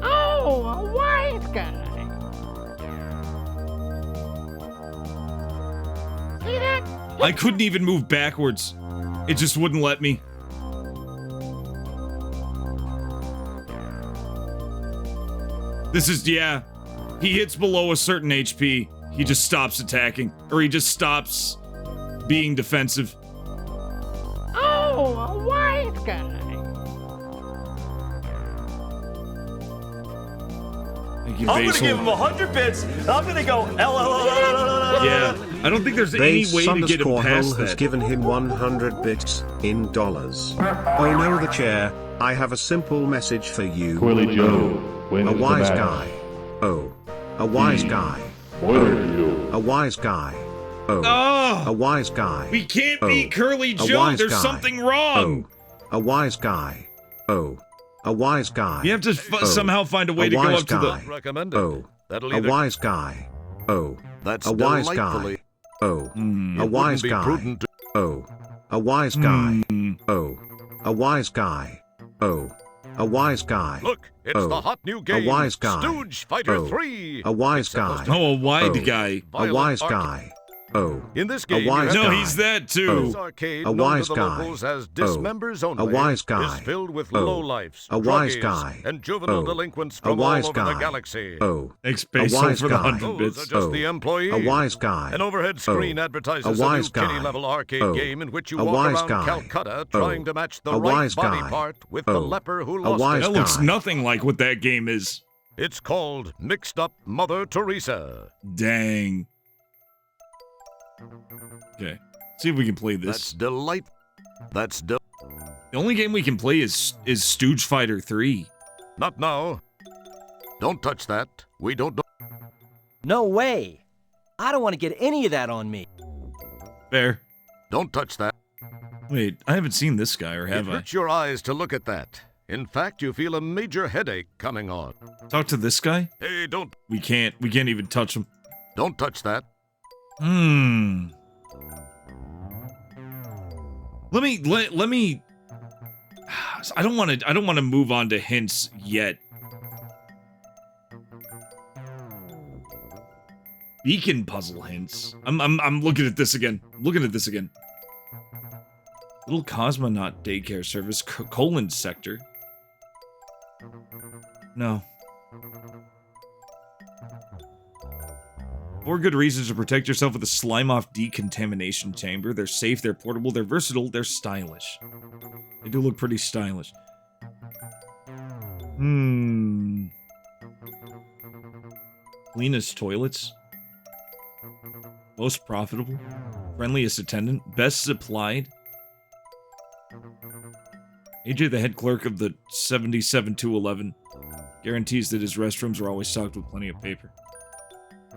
Oh, a wise guy. See that? I couldn't even move backwards. It just wouldn't let me. This is, yeah. He hits below a certain HP. He just stops attacking. Or he just stops being defensive. Oh, a wise guy. Thank you, I'm gonna Basil. give him 100 bits. I'm gonna go LLLLLLL. Yeah, I don't think there's any way to get him past has that. given him 100 bits in dollars. Oh no, the chair. I have a simple message for you. Quilly Joe wins A the wise match. guy. Oh. A wise guy. Quilly A wise guy. Oh. Oh, A wise guy. we can't Oh. beat Curly A Joe. wise There's guy. something wrong. Oh. A wise guy. Oh. A wise guy. You have to somehow find a way to go wise up to guy. the... Recommended. Oh. That'll A either... wise guy. Oh. That's A wise delightfully... guy. Oh. Mm. A It wise wouldn't be guy. prudent to... Oh. A wise guy. Mm. Oh. A wise guy. Oh. A wise guy. Look, it's Oh. the hot new game, A wise guy. Stooge Fighter Oh. 3. A wise It's supposed guy. to- Oh, a wide Oh. guy. A wise guy. Oh. In this A game, wise you have No, guy. he's that This too. arcade, A known wise to the guy. locals as Oh. dismembers only, A wise guy. is filled with Oh. lowlifes, A wise druggies, guy. and juvenile Oh. delinquents A from all wise over the guy. galaxy. Oh. Thanks, A Basil, wise for the guy. 100 Those bits. are just Oh. the employees. A wise guy. An overhead screen Oh. advertises A a, wise new guy. kiddie-level arcade Oh. game in which you A walk wise around guy. Calcutta Oh. trying to match the A right wise body guy. part with the Oh. leper who A lost wise it. That looks guy. nothing like what that game is. It's called Mixed Up Mother Teresa. Dang. Okay. See if we can play That's this. delightful. That's The only game we can play is Stooge Fighter 3. Not now. Don't touch that. We don't know. No way. I don't want to get any of that on me. Fair. Don't touch that. Wait, I haven't seen this guy, or have It I? hurts your eyes to look at that. In fact, you feel a major headache coming on. Talk to this guy? Hey, don't... We can't even touch him. Don't touch that. Let me I don't want to move on to hints yet. Beacon puzzle hints. I'm looking at this again. Little cosmonaut daycare service, colon sector. No. 4 good reasons to protect yourself with a slime-off decontamination chamber. They're safe, they're portable, they're versatile, they're stylish. They do look pretty stylish. Cleanest toilets. Most profitable. Friendliest attendant. Best supplied. AJ, the head clerk of the 77211, guarantees that his restrooms are always stocked with plenty of paper.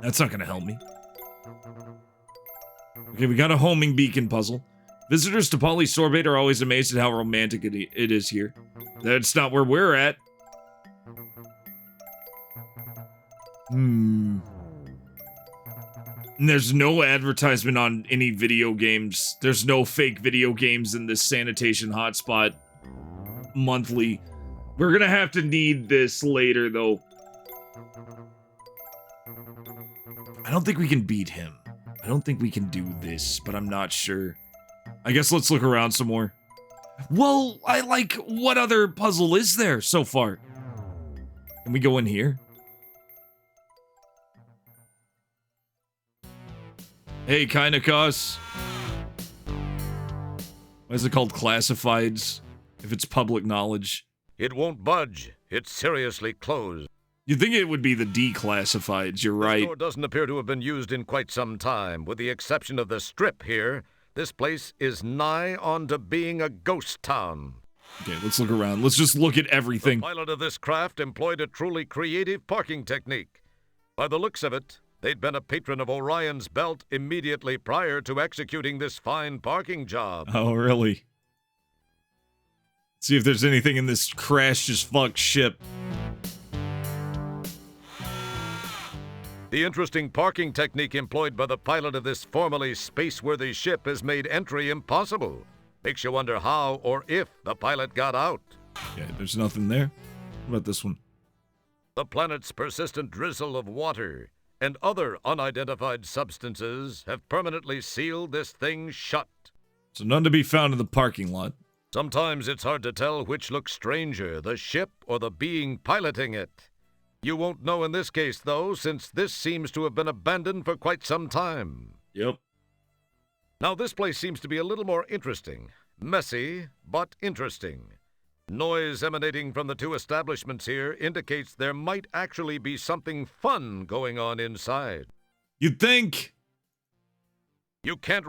That's not gonna help me. Okay, we got a homing beacon puzzle. Visitors to Polysorbate are always amazed at how romantic it is here. That's not where we're at. And there's no advertisement on any video games. There's no fake video games in this sanitation hotspot monthly. We're gonna have to need this later, though. I don't think we can beat him. I don't think we can do this, but I'm not sure. I guess let's look around some more. Well, what other puzzle is there so far? Can we go in here? Hey, Kynakos. Why is it called classifieds if it's public knowledge? It won't budge. It's seriously closed. You'd think it would be the declassifieds, you're right. The door doesn't appear to have been used in quite some time. With the exception of the strip here, this place is nigh on to being a ghost town. Okay, let's look around. Let's just look at everything. The pilot of this craft employed a truly creative parking technique. By the looks of it, they'd been a patron of Orion's Belt immediately prior to executing this fine parking job. Oh, really? See if there's anything in this crashed as fuck ship. The interesting parking technique employed by the pilot of this formerly space-worthy ship has made entry impossible. Makes you wonder how or if the pilot got out. Okay, there's nothing there. What about this one? The planet's persistent drizzle of water and other unidentified substances have permanently sealed this thing shut. So none to be found in the parking lot. Sometimes it's hard to tell which looks stranger, the ship or the being piloting it. You won't know in this case, though, since this seems to have been abandoned for quite some time. Yep. Now, this place seems to be a little more interesting. Messy, but interesting. Noise emanating from the 2 establishments here indicates there might actually be something fun going on inside. You'd think. You can't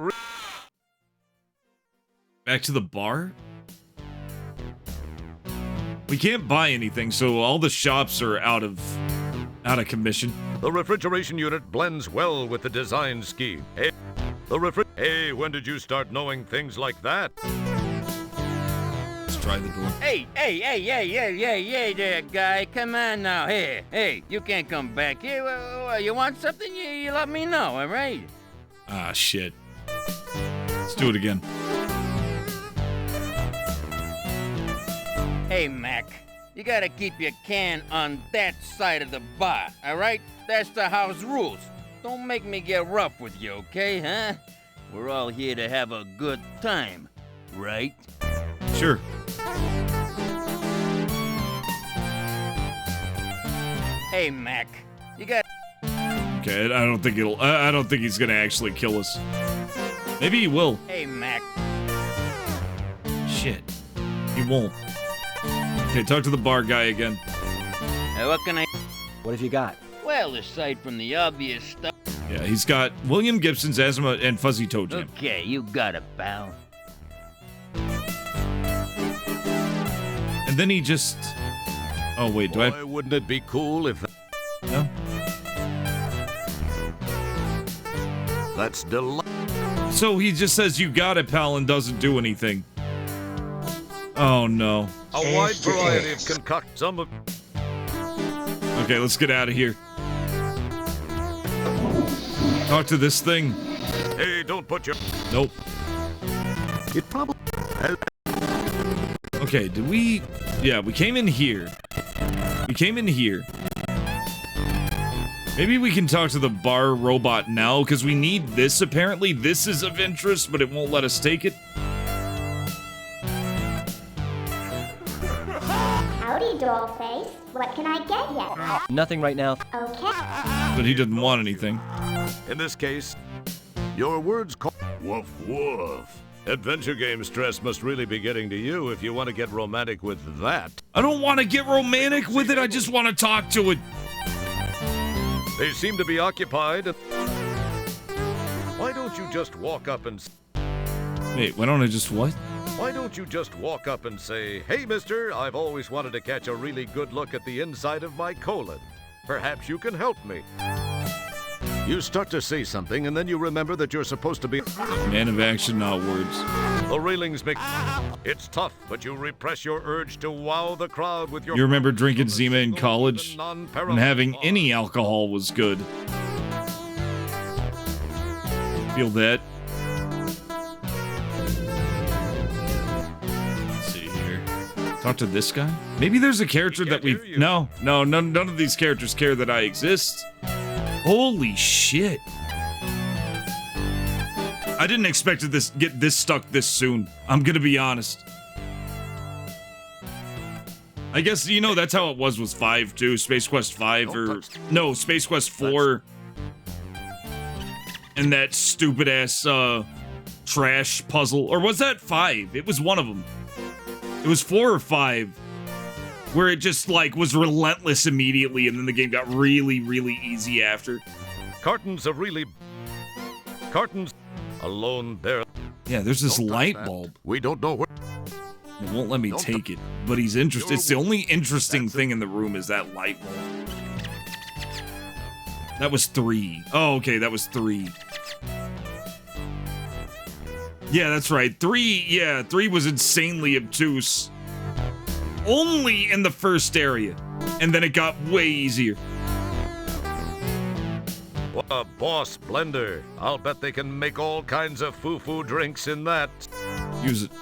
Back to the bar? We can't buy anything, so all the shops are out of commission. The refrigeration unit blends well with the design scheme. Hey, when did you start knowing things like that? Let's try the door. Hey there, guy. Come on now. Hey, you can't come back here. You want something? You let me know, all right? Ah, shit. Let's do it again. Hey, Mac, you gotta keep your can on that side of the bar, all right? That's the house rules. Don't make me get rough with you, okay, huh? We're all here to have a good time, right? Sure. Hey, Mac, you got... Okay, I don't think he's gonna actually kill us. Maybe he will. Hey, Mac. Shit. He won't. Okay, talk to the bar guy again. What can I... What have you got? Well, aside from the obvious stuff... Yeah, he's got William Gibson's Asthma and Fuzzy Toe Jam. Okay, you got it, pal. And then he just... Oh, wait, do I... Wouldn't it be cool if... No? That's delightful. So he just says you got it, pal, and doesn't do anything. Oh no. A wide variety of concoct. Some of. Okay, let's get out of here. Talk to this thing. Hey, don't put your. Nope. It probably. Okay, did we? Yeah, we came in here. We came in here. Maybe we can talk to the bar robot now, because we need this, apparently. This is of interest, but it won't let us take it. Howdy, Dollface. What can I get you? Nothing right now. Okay. But he didn't want anything. In this case, your words call. Woof woof. Adventure game stress must really be getting to you if you want to get romantic with that. I don't want to get romantic with it, I just want to talk to it. They seem to be occupied. Why don't you just walk up and... Wait, why don't I just what? Why don't you just walk up and say, "Hey, mister, I've always wanted to catch a really good look at the inside of my colon. Perhaps you can help me." You start to say something, and then you remember that you're supposed to be... Man of action, not words. The railings make... It's tough, but you repress your urge to wow the crowd with your... You remember drinking Zima in college? And having any alcohol was good. Feel that? Let's see here. Talk to this guy? Maybe there's a character that we... No, none of these characters care that I exist. Holy shit. I didn't expect to get this stuck this soon. I'm gonna be honest. I guess, you know, that's how it was with 5 too. Space Quest 5 or... No, Space Quest 4. And that stupid ass trash puzzle. Or was that 5? It was one of them. It was 4 or 5. Where it just, like, was relentless immediately, and then the game got really, really easy after. Cartons alone there. Yeah, there's this light bulb. We don't know where. It won't let me take it, but he's interested. It's the only interesting thing in the room is that light bulb. That was 3. Oh, okay, that was 3. Yeah, that's right. 3 was insanely obtuse. Only in the first area, and then it got way easier. What a boss blender. I'll bet they can make all kinds of foo-foo drinks in that. Use it.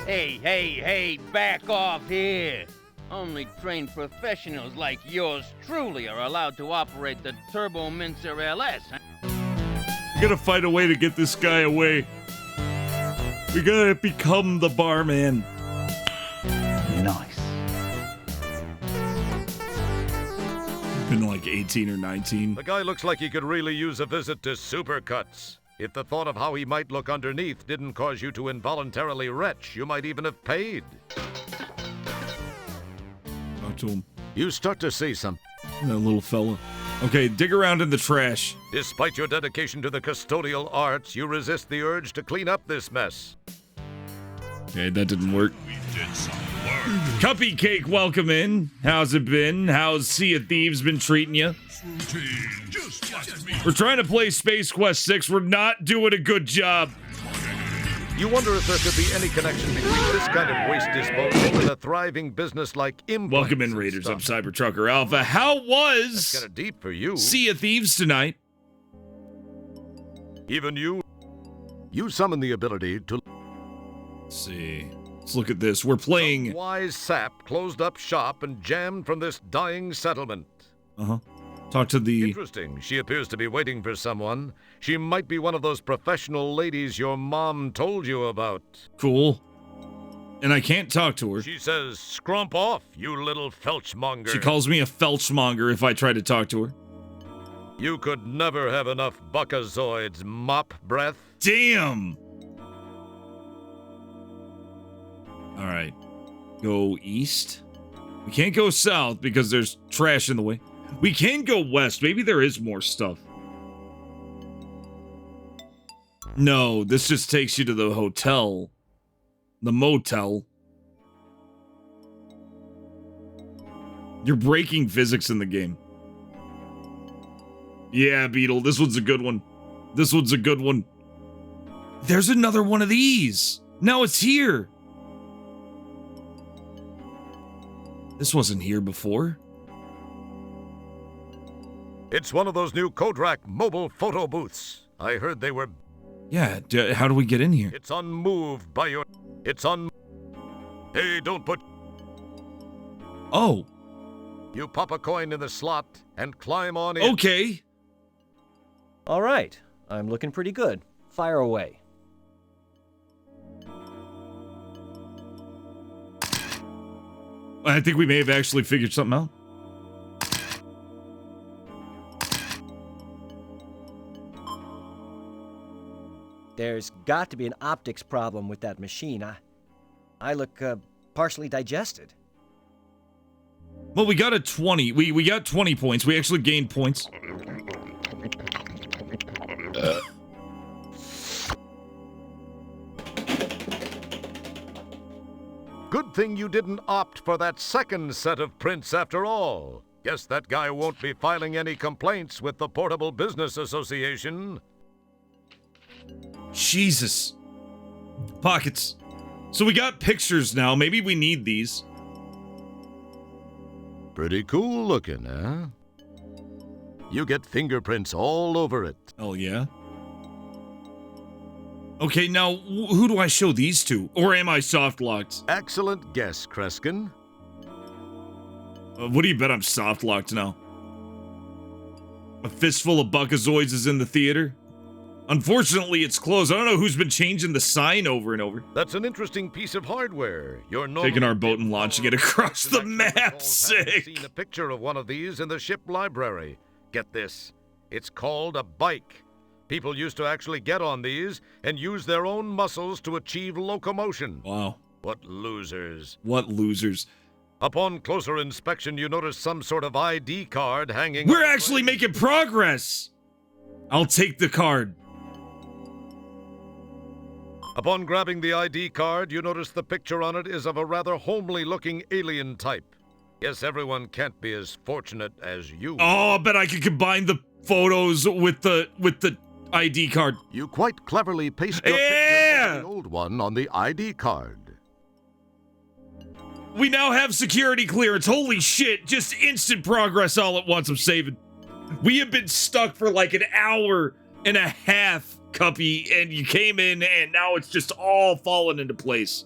Hey, back off here. Only trained professionals like yours truly are allowed to operate the Turbo Mincer LS. We gotta find a way to get this guy away. We gotta become the barman. Nice. Been like 18 or 19. The guy looks like he could really use a visit to Supercuts. If the thought of how he might look underneath didn't cause you to involuntarily retch, you might even have paid. Talk to him. You start to see something. That little fella. Okay, dig around in the trash. Despite your dedication to the custodial arts, you resist the urge to clean up this mess. Okay, that didn't work. Cuppy Cake, welcome in. How's it been? How's Sea of Thieves been treating you? We're trying to play Space Quest 6. We're not doing a good job. You wonder if there could be any connection between this kind of waste disposal and a thriving business like implants. Welcome in, Raiders. I'm Cybertrucker Alpha. How was That's kinda deep for you. Sea of Thieves tonight? Even you summon the ability to... Let's see. Let's look at this. We're playing... Some wise sap closed up shop and jammed from this dying settlement. Uh-huh. Talk to the... Interesting. She appears to be waiting for someone. She might be one of those professional ladies your mom told you about. Cool. And I can't talk to her. She says, "Scrump off, you little felchmonger." She calls me a felchmonger if I try to talk to her. You could never have enough buckazoids, mop breath. Damn! Alright. Go east. We can't go south because there's trash in the way. We can go west. Maybe there is more stuff. No, this just takes you to the hotel. The motel. You're breaking physics in the game. Yeah, Beetle, this one's a good one. This one's a good one. There's another one of these. Now it's here. This wasn't here before. It's one of those new Kodak mobile photo booths. I heard they were... Yeah, how do we get in here? It's unmoved by your... It's un... Hey, don't put... Oh. You pop a coin in the slot and climb on in. Okay. All right. I'm looking pretty good. Fire away. I think we may have actually figured something out. There's got to be an optics problem with that machine. I look partially digested. Well, we got a 20. We got 20 points. We actually gained points. Good thing you didn't opt for that second set of prints after all. Guess that guy won't be filing any complaints with the Portable Business Association. Jesus. Pockets. So we got pictures now. Maybe we need these. Pretty cool looking, huh? You get fingerprints all over it. Oh, yeah? Okay, now, who do I show these to? Or am I soft-locked? Excellent guess, Kreskin. What do you bet I'm soft-locked now? A fistful of Buckazoids is in the theater? Unfortunately, it's closed. I don't know who's been changing the sign over and over. That's an interesting piece of hardware. You're taking our boat and launching it across the map. Sick. Seen a picture of one of these in the ship library. Get this. It's called a bike. People used to actually get on these and use their own muscles to achieve locomotion. Wow. What losers. What losers. Upon closer inspection, you notice some sort of ID card hanging. We're actually making progress. I'll take the card. Upon grabbing the ID card, you notice the picture on it is of a rather homely-looking alien type. Guess everyone can't be as fortunate as you. Oh, I bet I could combine the photos with the ID card. You quite cleverly paste your picture of the old one on the ID card. We now have security clearance. Holy shit, just instant progress all at once. I'm saving. We have been stuck for like an hour and a half, Cuppy, and you came in and now it's just all falling into place.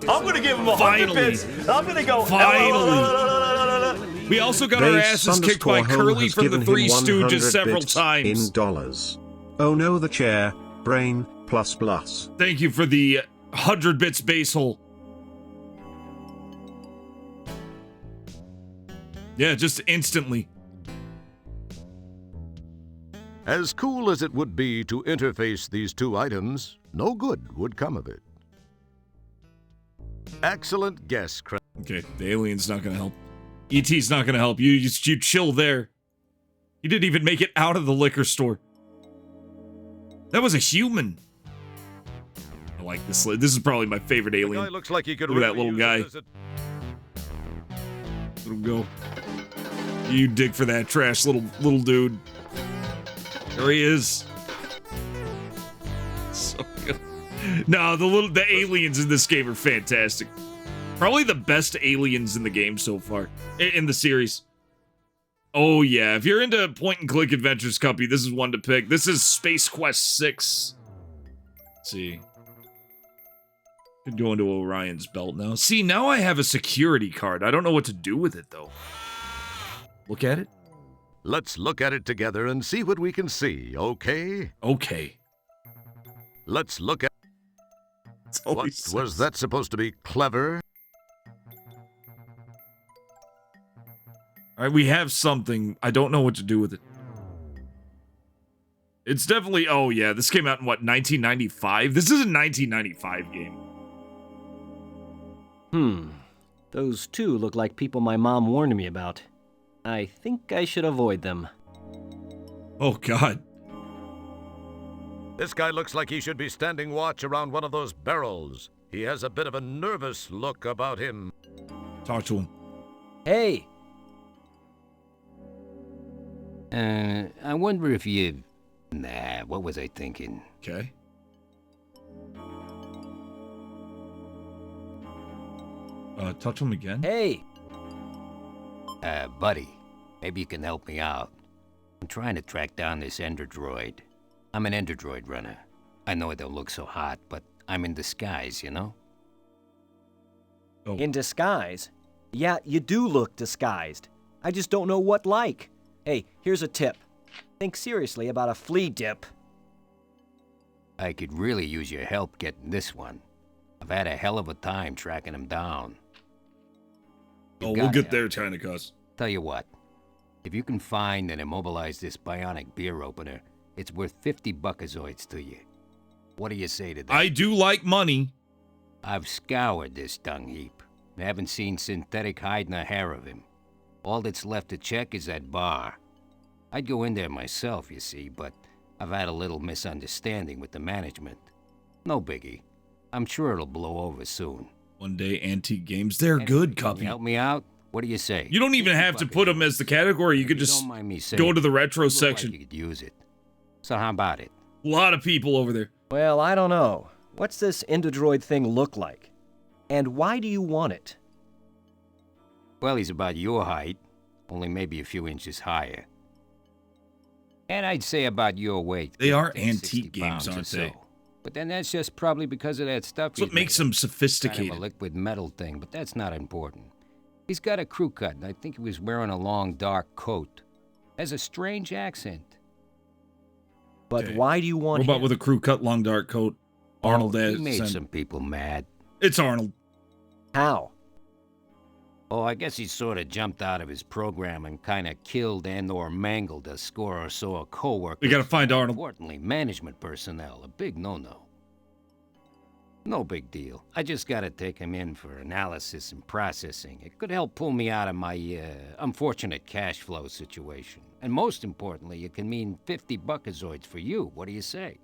I'm gonna give him 100 bits. I'm gonna go. Finally. We also got our asses kicked by Curly from the Three Stooges several times. In dollars. Oh no, the chair. Brain plus plus. Thank you for the 100 bits base hole. Yeah, just instantly. As cool as it would be to interface these two items, no good would come of it. Excellent guess, Craig. Okay, the alien's not gonna help. ET's not gonna help. You chill there. You didn't even make it out of the liquor store. That was a human. I like this. This is probably my favorite alien. The guy looks like he could Look at that little guy. Let him go. You dig for that trash, little dude. There he is. So good. No, the aliens in this game are fantastic. Probably the best aliens in the game so far. In the series. Oh yeah, if you're into point-and-click adventures, Cuppy, this is one to pick. This is Space Quest 6. Let's see. Could go into Orion's belt now. See, now I have a security card. I don't know what to do with it, though. Look at it. Let's look at it together and see what we can see, okay? Okay. Let's look at... What was that supposed to be? Clever? All right, we have something. I don't know what to do with it. It's definitely... Oh, yeah. This came out in, what, 1995? This is a 1995 game. Those two look like people my mom warned me about. I think I should avoid them. Oh, God. This guy looks like he should be standing watch around one of those barrels. He has a bit of a nervous look about him. Talk to him. Hey! I wonder if you... Nah, what was I thinking? Okay. Touch him again? Hey! Buddy, maybe you can help me out. I'm trying to track down this Ender Droid. I'm an Ender Droid runner. I know it don't look so hot, but I'm in disguise, you know? Oh. In disguise? Yeah, you do look disguised. I just don't know what like. Hey, here's a tip. Think seriously about a flea dip. I could really use your help getting this one. I've had a hell of a time tracking him down. Oh, we'll get there, China Cuss. Tell you what, if you can find and immobilize this bionic beer opener, it's worth 50 buckazoids to you. What do you say to that? I do like money. I've scoured this dung heap. I haven't seen synthetic hide nor hair of him. All that's left to check is that bar. I'd go in there myself, you see, but I've had a little misunderstanding with the management. No biggie. I'm sure it'll blow over soon. One day, Antique Games, they're good, Cuppy. Help me out? What do you say? You don't even have to put them as the category. You could just go to the retro section. You could use it. So how about it? A lot of people over there. Well, I don't know. What's this Endodroid thing look like? And why do you want it? Well, he's about your height, only maybe a few inches higher. And I'd say about your weight. They are Antique Games, aren't they? But then that's just probably because of that stuff. That's what makes them sophisticated. Kind of a liquid metal thing, but that's not important. He's got a crew cut, and I think he was wearing a long, dark coat. Has a strange accent. But why do you want What about with a crew cut, long, dark coat? Arnold He made some people mad. It's Arnold. How? Oh, I guess he sort of jumped out of his program and kind of killed and or mangled a score or so of co-workers. We gotta find Arnold. Importantly, management personnel. A big no-no. No big deal. I just gotta take him in for analysis and processing. It could help pull me out of my, unfortunate cash flow situation. And most importantly, it can mean 50 buckazoids for you. What do you say?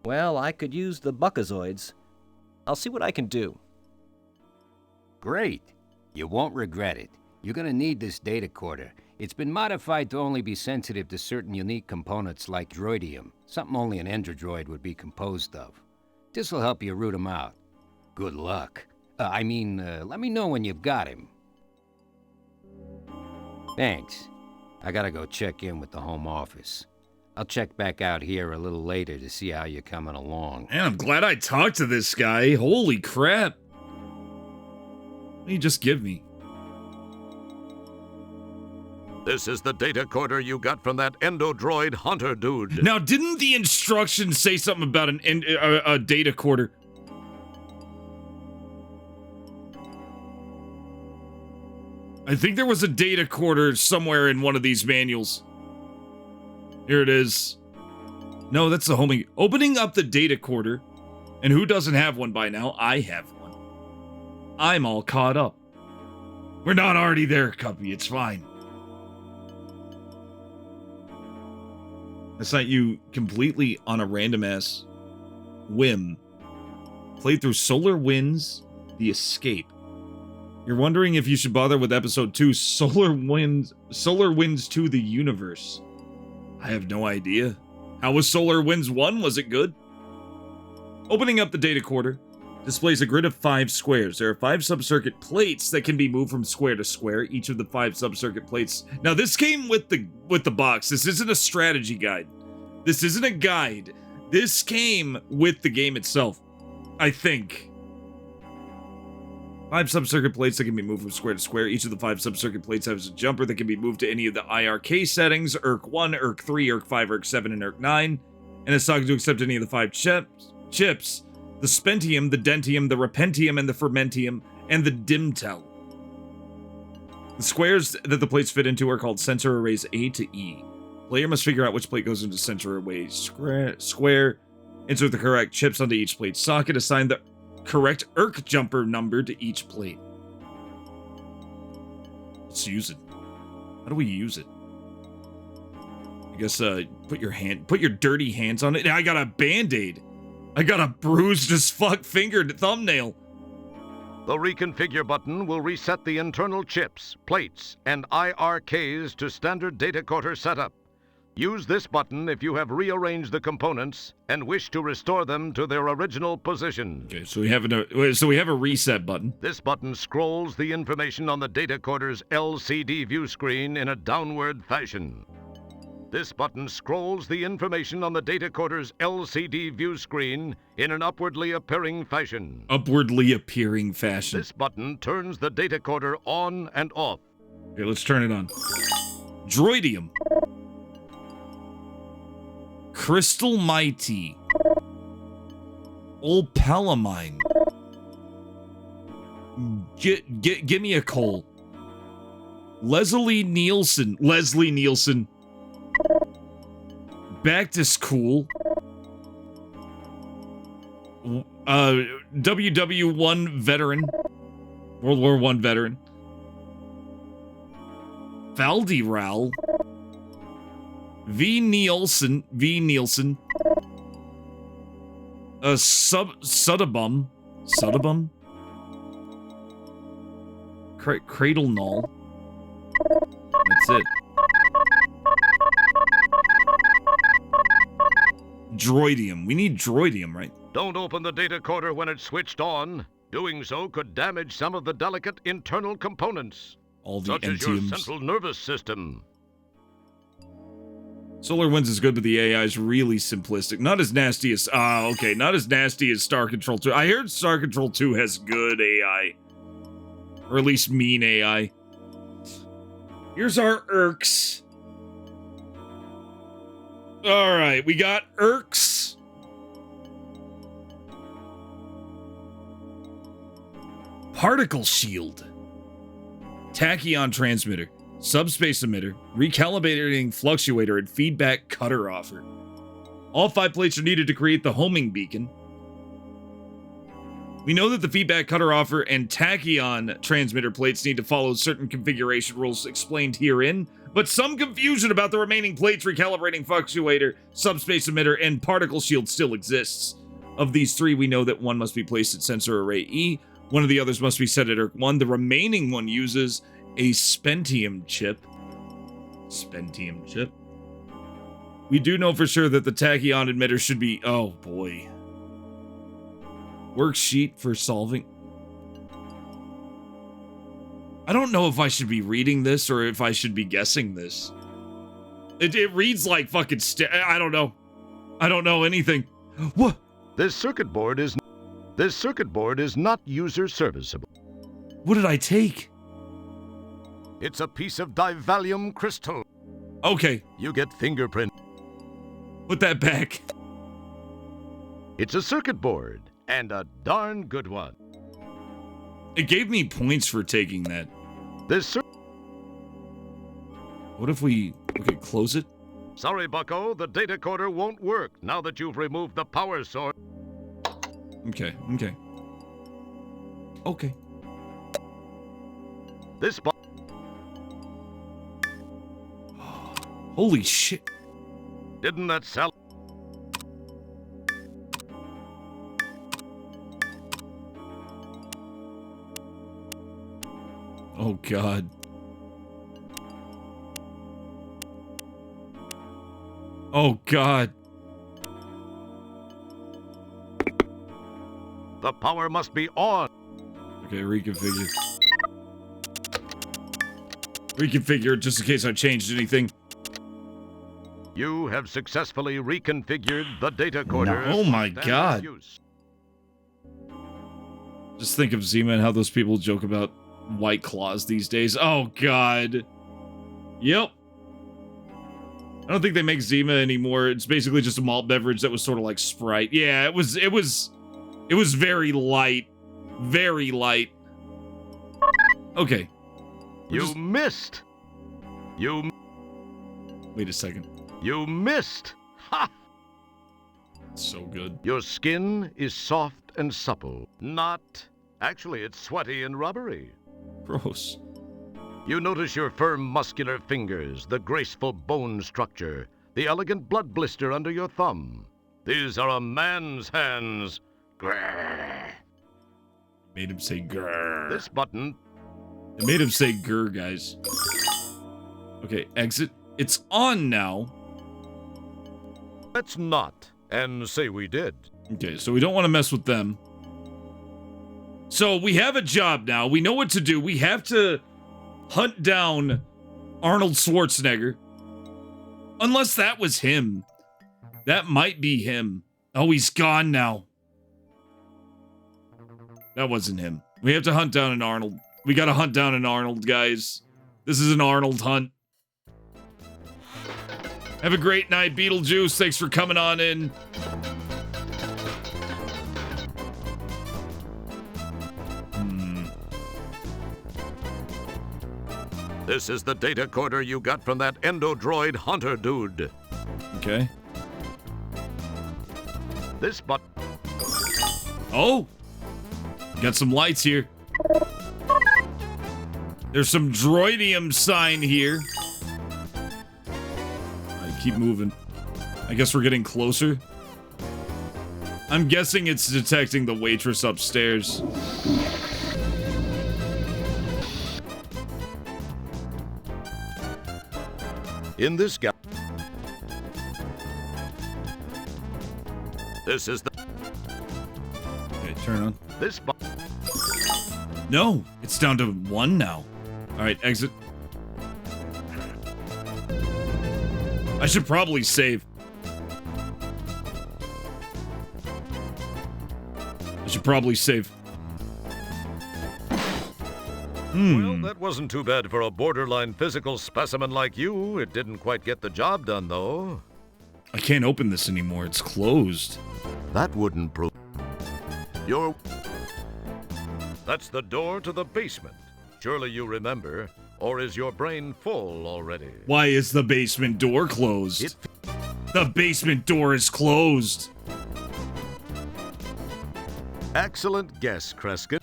Well, I could use the buckazoids. I'll see what I can do. Great. You won't regret it. You're gonna need this data quarter. It's been modified to only be sensitive to certain unique components like droidium, something only an Ender Droid would be composed of. This'll help you root him out. Good luck. Let me know when you've got him. Thanks. I gotta go check in with the home office. I'll check back out here a little later to see how you're coming along. Man, I'm glad I talked to this guy. Holy crap. What do you just give me? This is the data quarter you got from that Endodroid hunter dude. Now, didn't the instructions say something about a data quarter? I think there was a data quarter somewhere in one of these manuals. Here it is. No, that's the homing. Opening up the data quarter. And who doesn't have one by now? I have one. I'm all caught up. We're not already there, Cuppy. It's fine. I sent you completely on a random-ass whim. Played through Solar Winds, The Escape. You're wondering if you should bother with episode 2, Solar Winds 2, The Universe. I have no idea. How was Solar Winds 1? Was it good? Opening up the data quarter displays a grid of 5 squares. There are 5 sub-circuit plates that can be moved from square to square. Each of the 5 sub-circuit plates. Now, this came with the box. This isn't a strategy guide. This isn't a guide. This came with the game itself, I think. 5 sub-circuit plates that can be moved from square to square. Each of the 5 sub-circuit plates has a jumper that can be moved to any of the IRK settings, ERK 1, ERK 3, ERK 5, ERK 7, and ERK 9. And it's talking to accept any of the 5 chips. The Spentium, the Dentium, the Repentium, and the Fermentium, and the Dimtel. The squares that the plates fit into are called sensor arrays A to E. Player must figure out which plate goes into sensor array square, insert the correct chips onto each plate socket, assign the correct ERK jumper number to each plate. Let's use it. How do we use it? I guess, put your dirty hands on it. I got a Band-Aid. I got a bruised as fuck fingered thumbnail. The Reconfigure button will reset the internal chips, plates, and IRKs to standard data coder setup. Use this button if you have rearranged the components and wish to restore them to their original position. Okay, so we have a reset button. This button scrolls the information on the data coder's LCD view screen in a downward fashion. This button scrolls the information on the data coder's LCD view screen in an upwardly appearing fashion. Upwardly appearing fashion. This button turns the data coder on and off. Okay, let's turn it on. Droidium. Crystal Mighty. Old Palamine. Give me a coal. Leslie Nielsen. Back to school. WW1 veteran. World War I veteran. Valdiral. V. Nielsen. Sudabum. Cradle Null. That's it. Droidium. We need droidium, right? Don't open the data coder when it's switched on. Doing so could damage some of the delicate internal components, All the such as your entiums. central nervous system. SolarWinds is good, but the AI is really simplistic. Not as nasty as... okay. Not as nasty as Star Control 2. I heard Star Control 2 has good AI. Or at least mean AI. Here's our Irks. Alright, we got Irks. Particle Shield. Tachyon Transmitter. Subspace Emitter, Recalibrating Fluctuator, and Feedback Cutter Offer. All 5 plates are needed to create the homing beacon. We know that the Feedback Cutter Offer and Tachyon Transmitter plates need to follow certain configuration rules explained herein, but some confusion about the remaining plates, Recalibrating Fluctuator, Subspace Emitter, and Particle Shield still exists. Of these 3, we know that one must be placed at Sensor Array E, one of the others must be set at ERC 1, the remaining one uses a Spentium chip. We do know for sure that the tachyon emitter should be... Oh, boy. Worksheet for solving... I don't know if I should be reading this or if I should be guessing this. It reads like fucking... I don't know. I don't know anything. What? This circuit board is not user serviceable. What did I take? It's a piece of divalium crystal. Okay. You get fingerprint. Put that back. It's a circuit board, and a darn good one. It gave me points for taking that. What if we... Okay, close it? Sorry, bucko, the data coder won't work now that you've removed the power source. Okay. This Holy shit. Didn't that sell? Oh, God. Oh, God. The power must be on. Okay, reconfigure. Reconfigure just in case I changed anything. You have successfully reconfigured the data coder. Oh my God. Just think of Zima and how those people joke about White Claws these days. Oh God. Yep. I don't think they make Zima anymore. It's basically just a malt beverage that was sort of like Sprite. Yeah, it was very light. Very light. Okay. You missed. Wait a second. You missed! Ha! So good. Your skin is soft and supple. Actually, it's sweaty and rubbery. Gross. You notice your firm muscular fingers, the graceful bone structure, the elegant blood blister under your thumb. These are a man's hands. Grrr. Made him say grr. This button. It made him say grr, guys. Okay, exit. It's on now. Let's not, and say we did. Okay, so we don't want to mess with them. So we have a job now. We know what to do. We have to hunt down Arnold Schwarzenegger. Unless that was him. That might be him. Oh, he's gone now. That wasn't him. We have to hunt down an Arnold. We gotta hunt down an Arnold, guys. This is an Arnold hunt. Have a great night, Beetlejuice. Thanks for coming on in. This is the data corder you got from that Endodroid Hunter dude. Okay. This button. Oh! Got some lights here. There's some droidium sign here. I keep moving. I guess we're getting closer. I'm guessing it's detecting the waitress upstairs. In this gap. This is the. Okay, turn on. This button. No, it's down to 1 now. Alright, exit. I should probably save. Well, that wasn't too bad for a borderline physical specimen like you. It didn't quite get the job done, though. I can't open this anymore. It's closed. That wouldn't prove. That's the door to the basement. Surely you remember. Or is your brain full already? Why is the basement door closed? The basement door is closed. Excellent guess, Kreskin.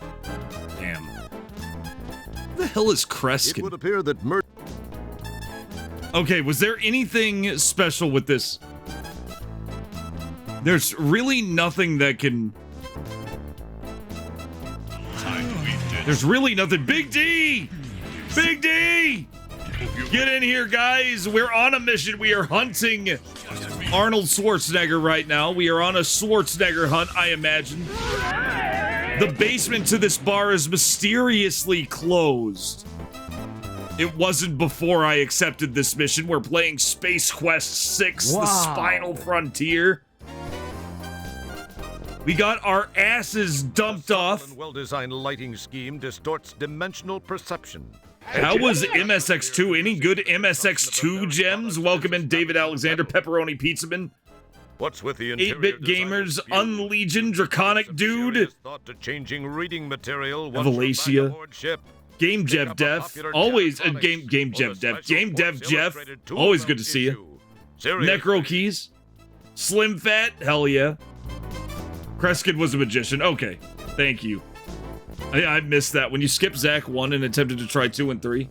Damn. What the hell is Kreskin? It would appear that Okay, was there anything special with this? There's really nothing that can... There's really nothing. Big D! Big D! Get in here, guys. We're on a mission. We are hunting Arnold Schwarzenegger right now. We are on a Schwarzenegger hunt, I imagine. The basement to this bar is mysteriously closed. It wasn't before I accepted this mission. We're playing Space Quest 6, The Spinal Frontier. We got our asses dumped off. Well-designed lighting scheme distorts dimensional perception. How was MSX2? Any good MSX2 gems? Welcome in David Alexander, Pepperoni Pizzaman. What's with the 8-Bit Gamers, Unlegion, Draconic Dude, thought to changing reading material. Evalacia, Game Dev Def, always a Game Dev Def, Game Dev Jeff, always good to see you. Necro Keys, Slim Fat, hell yeah. Kreskin was a magician. Okay, thank you. I missed that when you skipped Zach 1 and attempted to try 2 and 3.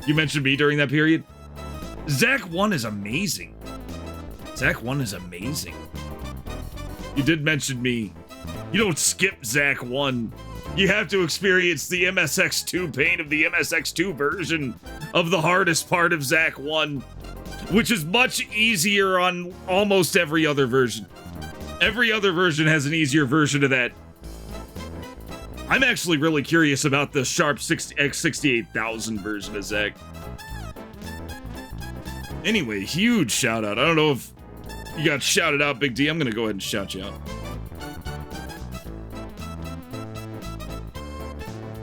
You mentioned me during that period. Zach 1 is amazing. Zach 1 is amazing. You did mention me. You don't skip Zach 1. You have to experience the MSX2 pain of the MSX2 version of the hardest part of Zach 1, which is much easier on almost every other version. Every other version has an easier version of that. I'm actually really curious about the Sharp X68000 version of Zach. Anyway, huge shout out. I don't know if you got shouted out, Big D. I'm gonna go ahead and shout you out.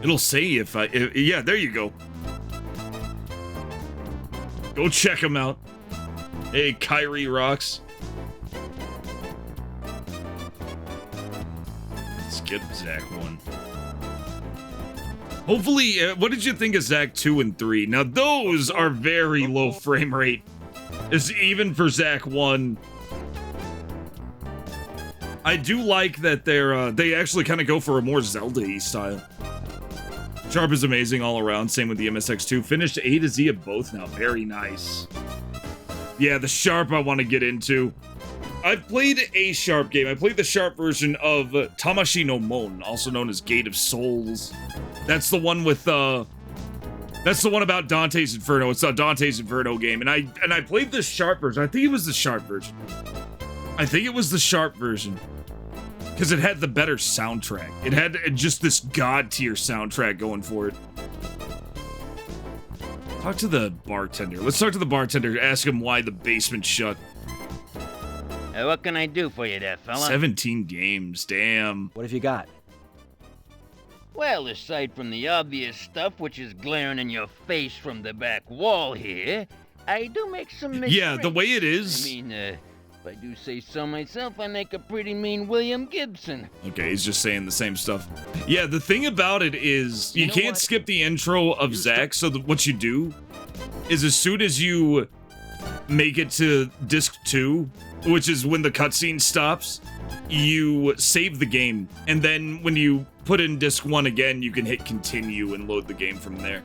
It'll say yeah, there you go. Go check him out. Hey, Kyrie rocks. Skip Zach 1. Hopefully, what did you think of Zach 2 and 3? Now, those are very low frame rate. It's even for Zach 1. I do like that they actually kind of go for a more Zelda-y style. Sharp is amazing all around. Same with the MSX2. Finished A to Z of both now. Very nice. Yeah, the Sharp I want to get into. I've played a Sharp game. I played the Sharp version of Tamashi no Mon, also known as Gate of Souls. That's the one with that's the one about Dante's Inferno. It's a Dante's Inferno game, and I played the Sharp version. I think it was the Sharp version. Because it had the better soundtrack. It had just this god tier soundtrack going for it. Talk to the bartender. Let's talk to the bartender. Ask him why the basement's shut. What can I do for you there, fella? 17 games, damn. What have you got? Well, aside from the obvious stuff which is glaring in your face from the back wall here, I do make some mistakes. Yeah, the way it is. I mean, if I do say so myself, I make a pretty mean William Gibson. Okay, he's just saying the same stuff. Yeah, the thing about it is you can't skip the intro of Zack, so what you do is as soon as you make it to disc 2, which is when the cutscene stops, you save the game, and then when you put in disc 1 again, you can hit continue and load the game from there.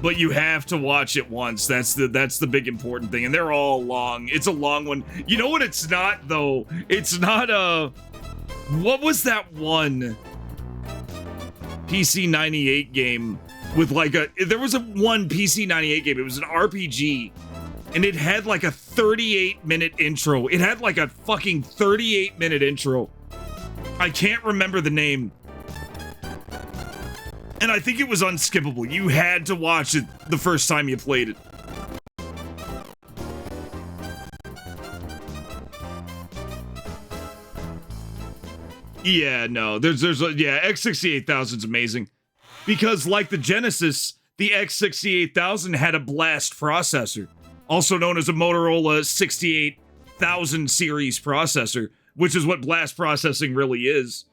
But you have to watch it once. That's the big important thing, and they're all long. It's a long one. You know what it's not, though? It's not what was that one PC 98 game with like there was one PC 98 game. It was an RPG. And it had like a 38-minute intro. It had like a fucking 38-minute intro. I can't remember the name. And I think it was unskippable. You had to watch it the first time you played it. Yeah, no. Yeah, X68000's amazing. Because like the Genesis, the X68000 had a blast processor. Also known as a Motorola 68000 series processor, which is what blast processing really is.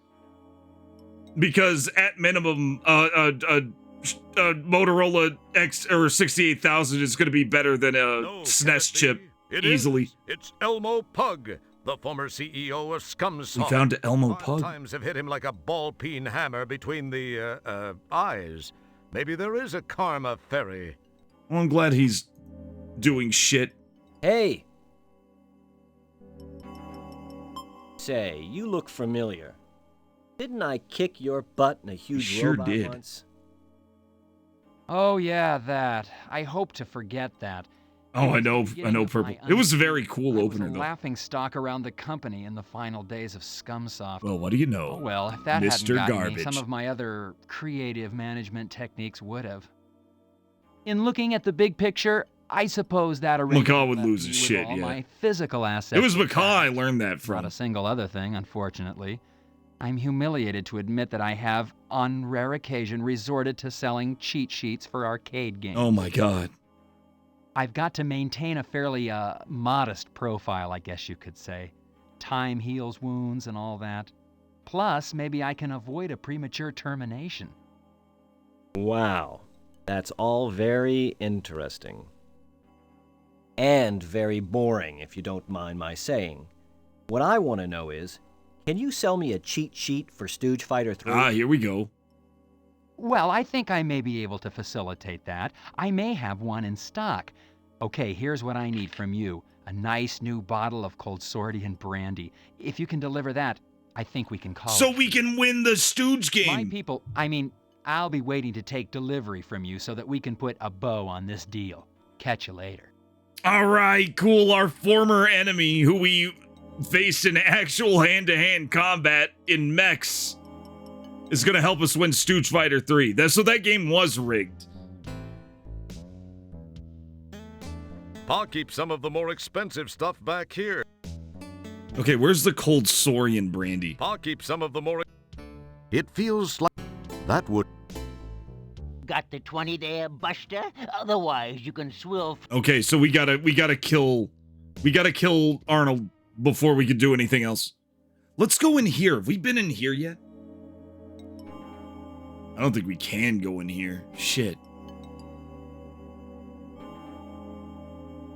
Because at minimum, Motorola X or 68000 is going to be better than a SNES chip easily. It's Elmo Pug, the former CEO of Scumsoft. We found Elmo Pug. Times have hit him like a ball-peen hammer between the eyes. Maybe there is a karma ferry. Well, I'm glad he's doing shit. Hey! Say, you look familiar. Didn't I kick your butt in a huge robot once? Oh yeah, that. I hope to forget that. Oh, I know Purple. It was a very cool opener, though. Laughing stock around the company in the final days of Scumsoft. Well, what do you know? Oh, well, if that Mr. hadn't gotten Garbage. me, some of my other creative management techniques would have. In looking at the big picture, I suppose that McCaw would lose his shit, all yeah. my physical assets. It was McCaw I learned that from. Not a single other thing, unfortunately. I'm humiliated to admit that I have, on rare occasion, resorted to selling cheat sheets for arcade games. Oh my god. I've got to maintain a fairly modest profile, I guess you could say. Time heals wounds and all that. Plus, maybe I can avoid a premature termination. Wow. That's all very interesting. And very boring, if you don't mind my saying. What I want to know is, can you sell me a cheat sheet for Stooge Fighter 3? Ah, here we go. Well, I think I may be able to facilitate that. I may have one in stock. Okay, here's what I need from you. A nice new bottle of Coldsortian brandy. If you can deliver that, I think we can call So it. we can win the Stooge game. My people, I'll be waiting to take delivery from you so that we can put a bow on this deal. Catch you later. All right, cool. Our former enemy, who we faced in actual hand-to-hand combat in mechs, is going to help us win Stooge Fighter 3. So that game was rigged. Pa keeps some of the more expensive stuff back here. Okay, where's the Coldsortian brandy? Pa keeps some of the more... It feels like that would... Got the 20 there, Buster? Otherwise, you can swill... Okay, so we gotta kill Arnold before we could do anything else. Let's go in here. Have we been in here yet? I don't think we can go in here. Shit.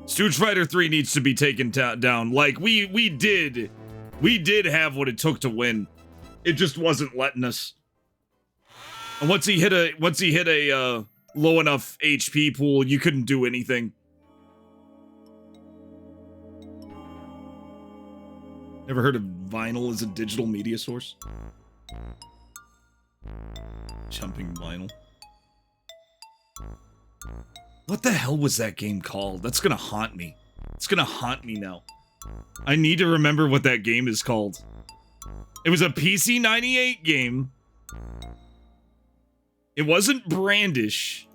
Stooge Fighter 3 needs to be taken down. Like, we did have what it took to win. It just wasn't letting us. And once he hit a low enough HP pool, you couldn't do anything. Ever heard of vinyl as a digital media source? Jumping vinyl. What the hell was that game called? That's gonna haunt me. It's gonna haunt me now. I need to remember what that game is called. It was a PC 98 game. It wasn't Brandish.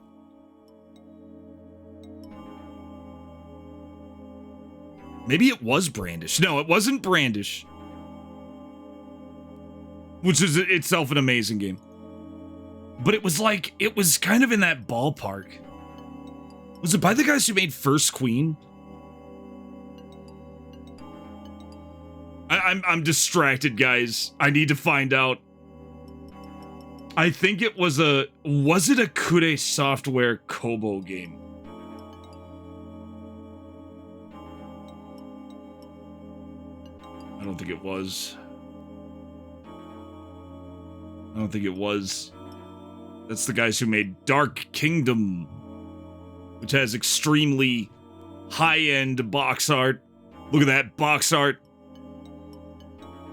Maybe it was Brandish. No, it wasn't Brandish. Which is itself an amazing game. But it was like, it was kind of in that ballpark. Was it by the guys who made First Queen? I'm distracted, guys. I need to find out. I think it was was it a Kure Software Kobo game? I don't think it was. I don't think it was. That's the guys who made Dark Kingdom, which has extremely high-end box art. Look at that box art.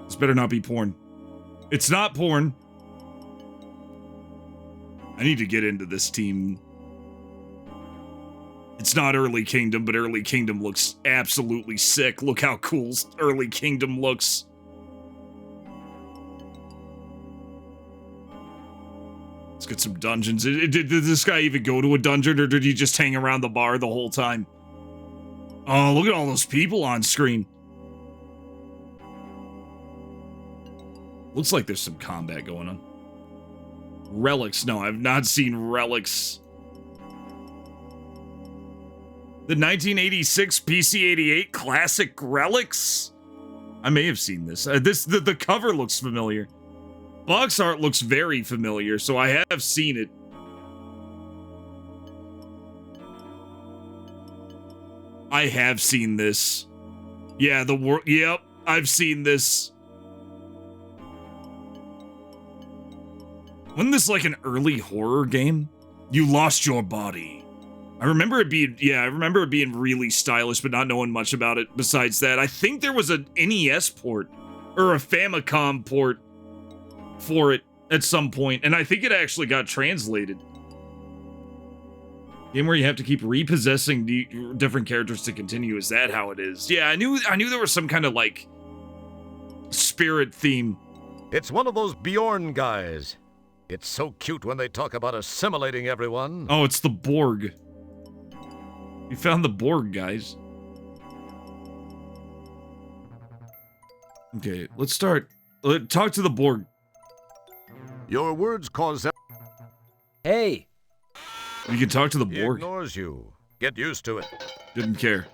This better not be porn. It's not porn. I need to get into this team. It's not Early Kingdom, but Early Kingdom looks absolutely sick. Look how cool Early Kingdom looks. Let's get some dungeons. Did this guy even go to a dungeon, or did he just hang around the bar the whole time? Oh, look at all those people on screen. Looks like there's some combat going on. Relics. No, I've not seen Relics. The 1986 PC-88 classic Relics? I may have seen this. The cover looks familiar. Box art looks very familiar, so I have seen it. I have seen this. Yeah, yep, I've seen this. Wasn't this like an early horror game? You lost your body. I remember it being, I remember it being really stylish, but not knowing much about it besides that. I think there was an NES port, or a Famicom port for it at some point, and I think it actually got translated. Game where you have to keep repossessing different characters to continue. Is that how it is? Yeah, I knew there was some kind of, like, spirit theme. It's one of those Bjorn guys. It's so cute when they talk about assimilating everyone. Oh, it's the Borg. We found the Borg, guys. Okay, let's start. Talk to the Borg. Your words cause... Hey! You can talk to the He Borg. ignores you. Get used to it. Didn't care.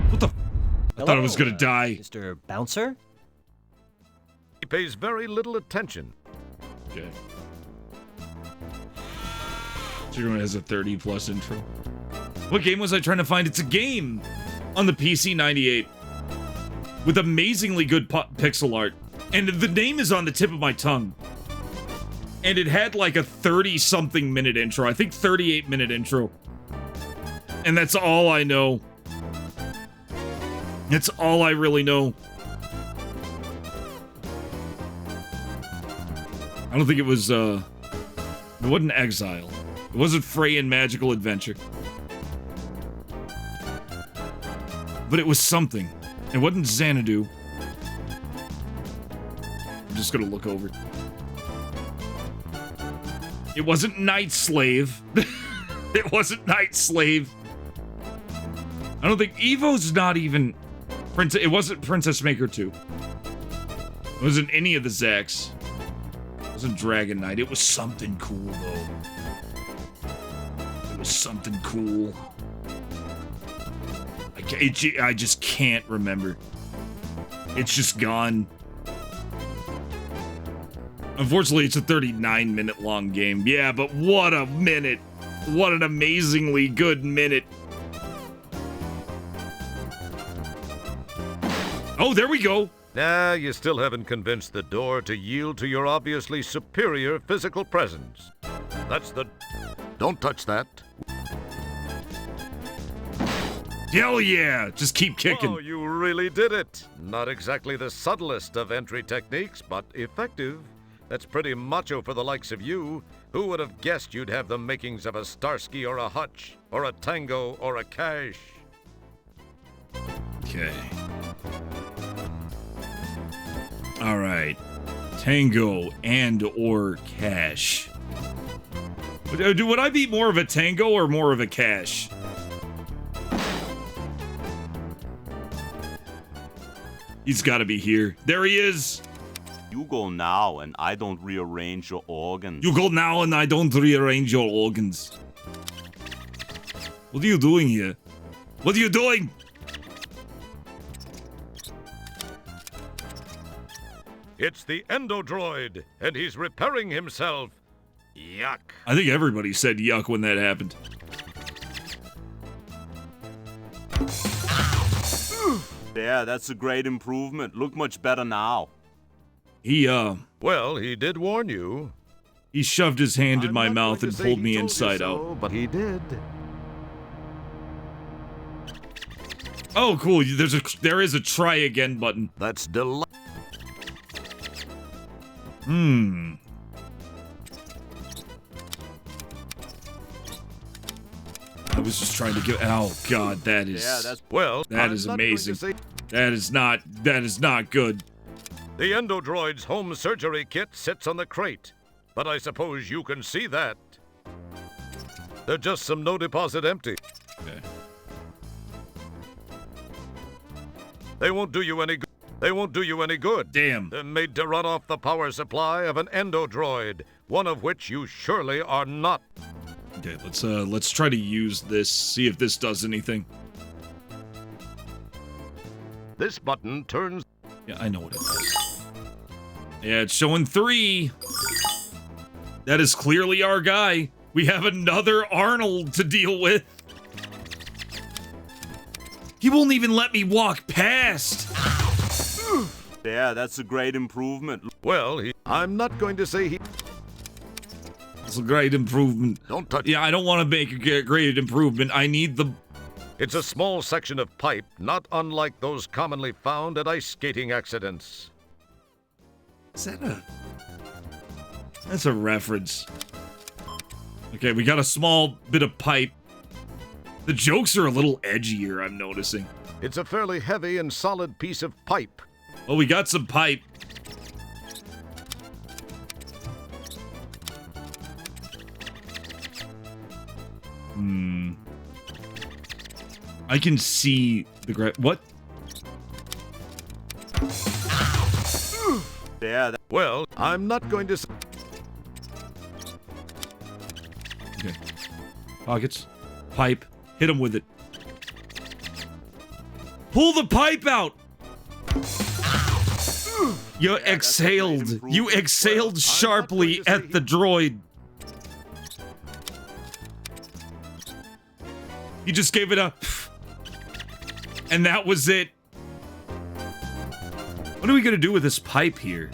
What the... I thought I was gonna die. Mr. Bouncer? He pays very little attention. Okay. Everyone has a 30+ intro. What game was I trying to find? It's a game on the PC 98 with amazingly good pixel art. And the name is on the tip of my tongue. And it had like a 30-something minute intro. I think 38-minute intro. And that's all I know. That's all I really know. I don't think it was, it wasn't Exile. It wasn't Freyan Magical Adventure. But it was something. It wasn't Xanadu. I'm just gonna look over. It wasn't Night Slave. It wasn't Night Slave. I don't think Evo's not even... It wasn't Princess Maker 2. It wasn't any of the Zax. It wasn't Dragon Knight. It was something cool, though. It was something cool. I just can't remember. It's just gone. Unfortunately, it's a 39-minute long game. Yeah, but what a minute. What an amazingly good minute. Oh, there we go. Nah, you still haven't convinced the door to yield to your obviously superior physical presence. That's the... Don't touch that. Hell yeah! Just keep kicking. Oh, you really did it. Not exactly the subtlest of entry techniques, but effective. That's pretty macho for the likes of you. Who would have guessed you'd have the makings of a Starsky or a Hutch, or a Tango or a Cash? Okay. All right. Tango and or Cash. Would I be more of a Tango or more of a Cash? He's got to be here. There he is. You go now and I don't rearrange your organs. You go now and I don't rearrange your organs. What are you doing here? What are you doing? It's the Endodroid, and he's repairing himself. Yuck. I think everybody said yuck when that happened. Yeah, that's a great improvement. Look much better now. Well, he did warn you. He shoved his hand in my mouth and pulled me inside so, out. But he did. Oh, cool. There is a try again button. That's delightful. I was just trying to get. Oh God, that is. Yeah, that's well. That is amazing. That is not good. The Endodroid's home surgery kit sits on the crate, but I suppose you can see that. They're just some no deposit empty. Okay. They won't do you any good. They won't do you any good. Damn. They're made to run off the power supply of an Endodroid, one of which you surely are not. Okay, let's try to use this, see if this does anything. This button turns. Yeah, I know what it does. Yeah, it's showing 3. That is clearly our guy. We have another Arnold to deal with. He won't even let me walk past. Yeah, that's a great improvement. Well, I'm not going to say he... It's a great improvement. Don't touch... Yeah, I don't want to make a great improvement. I need the... It's a small section of pipe, not unlike those commonly found at ice skating accidents. Is that a... That's a reference. Okay, we got a small bit of pipe. The jokes are a little edgier, I'm noticing. It's a fairly heavy and solid piece of pipe. Well, we got some pipe. I can see the what? Yeah. Well, I'm not going to... Okay. Pockets. Pipe. Hit him with it. Pull the pipe out! You exhaled. You exhaled sharply at the droid. You just gave it a... And that was it. What are we gonna do with this pipe here?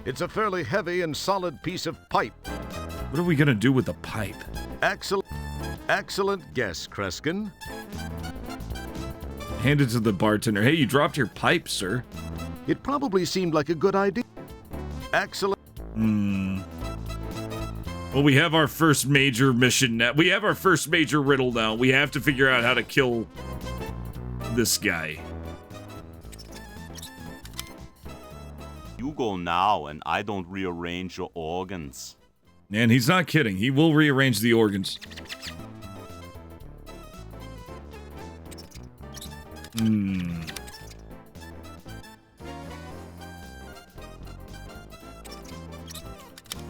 It's a fairly heavy and solid piece of pipe. What are we gonna do with the pipe? Excellent guess, Kreskin. Hand it to the bartender. Hey, you dropped your pipe, sir. It probably seemed like a good idea. Excellent. Well, we have our first major mission now. We have our first major riddle now. We have to figure out how to kill this guy. You go now and I don't rearrange your organs. Man, he's not kidding. He will rearrange the organs.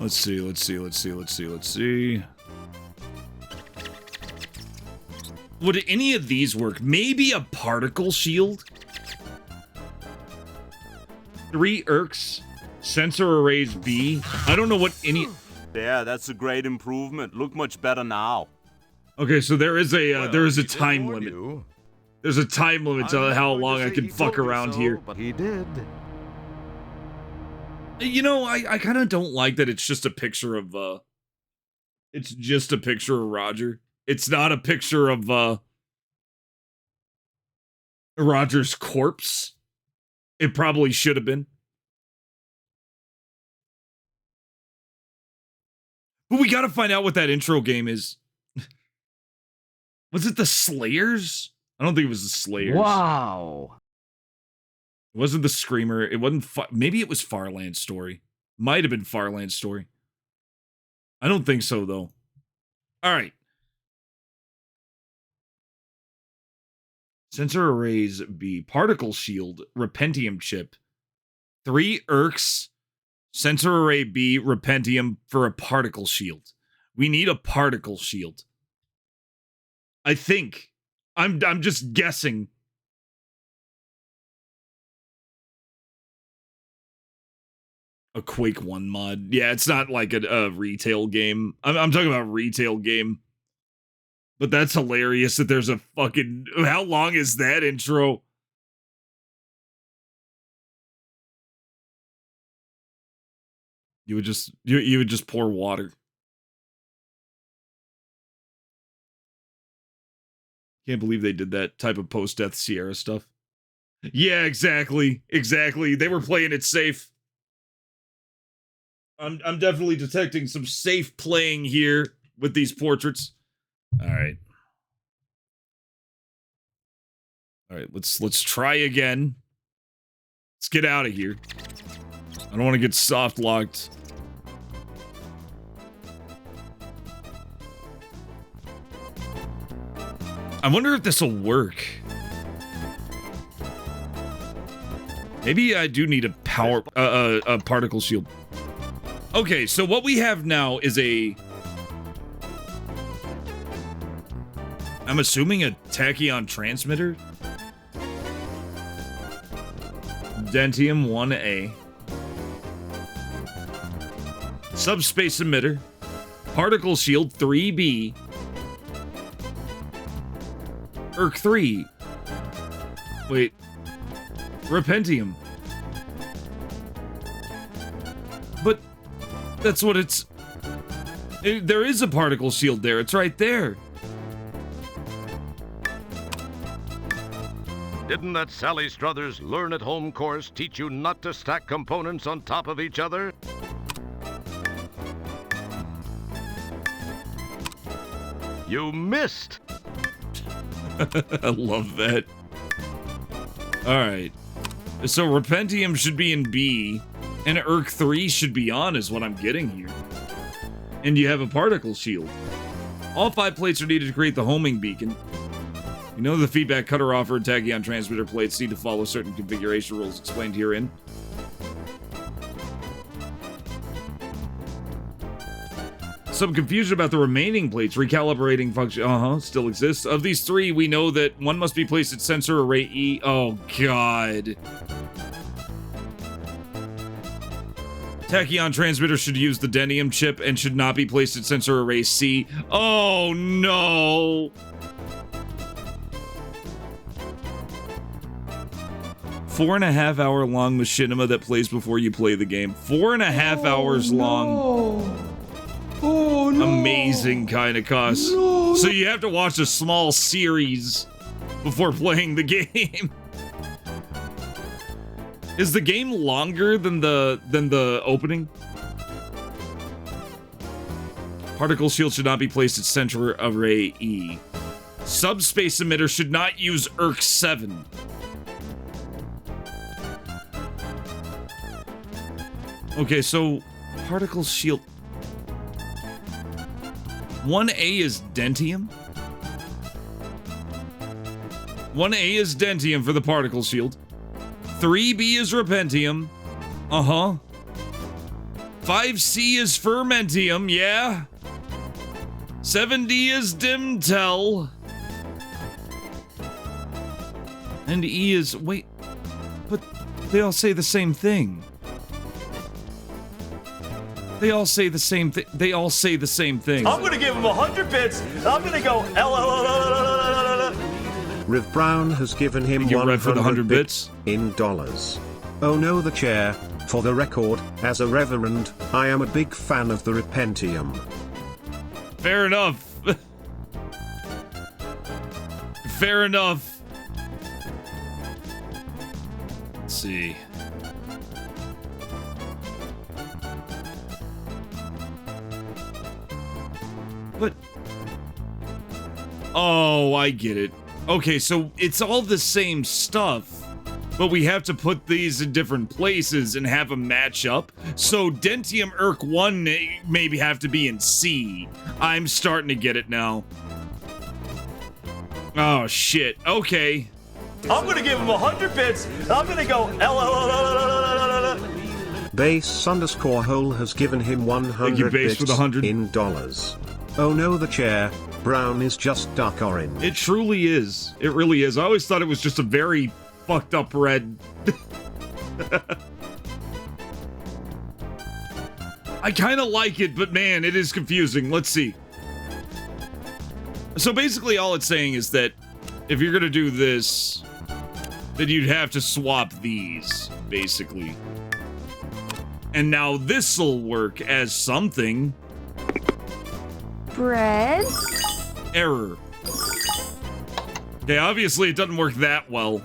Let's see. Would any of these work? Maybe a particle shield? 3 Irks. Sensor arrays B. I don't know what any... Yeah, that's a great improvement. Look much better now. Okay, so there is a time limit. There's a time limit to how long I can fuck around here. But he did. You know, I kind of don't like that it's just a picture of It's just a picture of Roger. It's not a picture of Roger's corpse. It probably should have been. But we gotta find out what that intro game is. Was it the Slayers? I don't think it was the Slayers. Wow. It wasn't the Screamer. It wasn't... Maybe it was Farland Story. Might have been Farland Story. I don't think so, though. All right. Sensor arrays B. Particle shield. Repentium chip. 3 ERCs. Sensor array B. Repentium for a particle shield. We need a particle shield. I think. I'm just guessing. A Quake 1 mod. Yeah, it's not like a retail game. I'm talking about retail game. But that's hilarious that there's a fucking... How long is that intro? You would just pour water. Can't believe they did that type of post-death Sierra stuff. Yeah, exactly. Exactly. They were playing it safe. I'm definitely detecting some safe playing here with these portraits. All right. All right, let's try again. Let's get out of here. I don't want to get soft locked. I wonder if this will work. Maybe I do need a a particle shield. Okay, so what we have now is I'm assuming a tachyon transmitter. Dentium 1A. Subspace emitter. Particle shield 3B. ERC 3. Wait. Repentium. But that's what it's... There is a particle shield there. It's right there. Didn't that Sally Struthers learn-at-home course teach you not to stack components on top of each other? You missed! I love that. Alright. So Repentium should be in B, and ERC 3 should be on, is what I'm getting here. And you have a particle shield. All 5 plates are needed to create the homing beacon. You know the feedback cutter offer and tachyon transmitter plates need to follow certain configuration rules explained herein. Some confusion about the remaining plates. Recalibrating function, still exists. Of these 3, we know that one must be placed at sensor array E. Oh, God. Tachyon transmitter should use the denium chip and should not be placed at sensor array C. Oh, no. 4.5 hour long machinima that plays before you play the game. 4.5 hours long. Oh, no. Amazing kind of cost. No. So you have to watch a small series before playing the game. Is the game longer than the opening? Particle shield should not be placed at center array E. Subspace emitter should not use ERC 7. Okay, so particle shield 1A is dentium. 1A is dentium for the particle shield. 3B is repentium. 5C is fermentium, yeah. 7D is dimtel. And E is... Wait, but they all say the same thing. They all say the same thing. They all say the same thing. I'm gonna give him 100 bits. I'm gonna go Riv Brown has given him 100 bits in dollars. Oh no, the chair. For the record, as a reverend, I am a big fan of the Repentium. Fair enough. Fair enough. Let's see. But... Oh, I get it. Okay, so it's all the same stuff, but we have to put these in different places and have them match up. So Dentium Urk 1 maybe have to be in C. I'm starting to get it now. Oh, shit. Okay. I'm gonna give him 100 bits. I'm gonna go Base_hole has given him 100 base, bits for the 100. in dollars. Oh no, the chair. Brown is just dark orange. It truly is. It really is. I always thought it was just a very fucked up red. I kind of like it, but man, it is confusing. Let's see. So basically all it's saying is that if you're gonna do this, then you'd have to swap these, basically. And now this'll work as something. Bread? Error. Okay, obviously it doesn't work that well,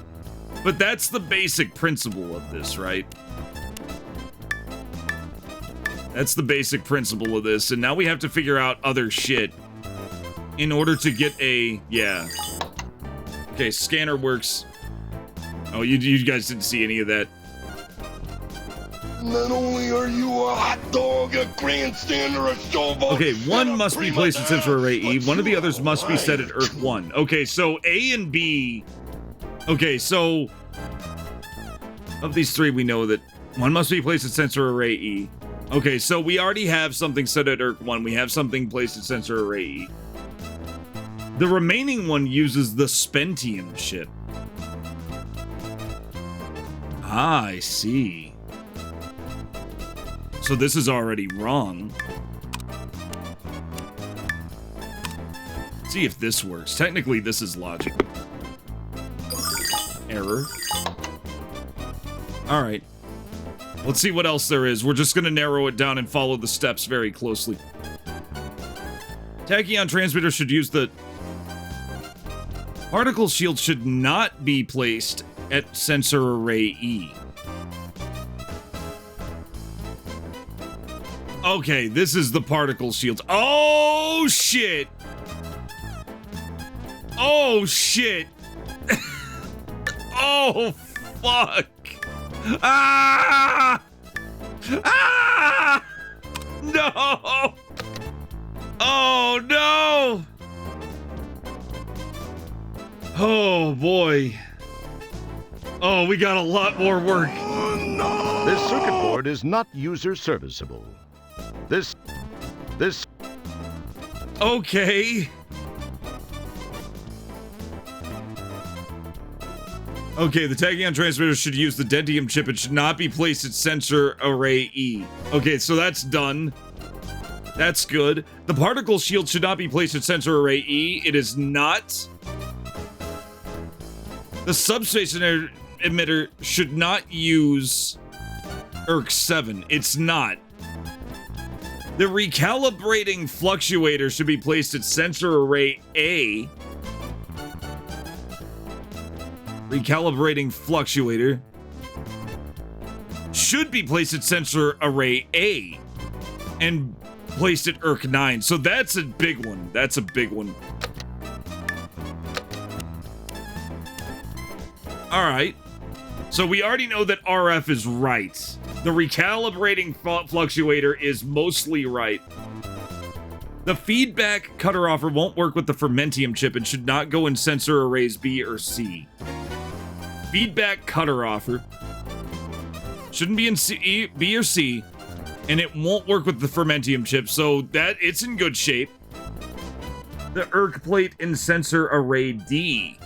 but that's the basic principle of this, right? That's the basic principle of this, and now we have to figure out other shit in order to get a... yeah. Okay, scanner works. Oh, you guys didn't see any of that. Not only are you a hot dog, a grandstander, a showboat... Okay, one must be placed in sensor array E. One of the others must be set at Earth 1. Okay, so A and B... Okay, so... Of these three, we know that one must be placed in sensor array E. Okay, so we already have something set at Earth 1. We have something placed in sensor array E. The remaining one uses the Spentium chip. Ah, I see. So this is already wrong. Let's see if this works. Technically, this is logic. Error. All right. Let's see what else there is. We're just going to narrow it down and follow the steps very closely. Tachyon transmitter should use the... Particle shield should not be placed at sensor array E. Okay, this is the particle shield. Oh, shit! Oh, shit! Oh, fuck! Ah! Ah! No! Oh, no! Oh, boy. Oh, we got a lot more work. This circuit board is not user serviceable. This... Okay. Okay, the Tachyon transmitter should use the Dentium chip. It should not be placed at sensor array E. Okay, so that's done. That's good. The particle shield should not be placed at sensor array E. It is not. The substation emitter should not use ERC 7. It's not. The recalibrating fluctuator should be placed at sensor array A. Recalibrating fluctuator should be placed at sensor array A and placed at ERC 9. So that's a big one. That's a big one. All right. So we already know that RF is right. The recalibrating fluctuator is mostly right. The feedback cutter offer won't work with the fermentium chip and should not go in sensor arrays B or C. Feedback cutter offer shouldn't be in B or C, and it won't work with the fermentium chip, so that it's in good shape. The ERC plate in sensor array D.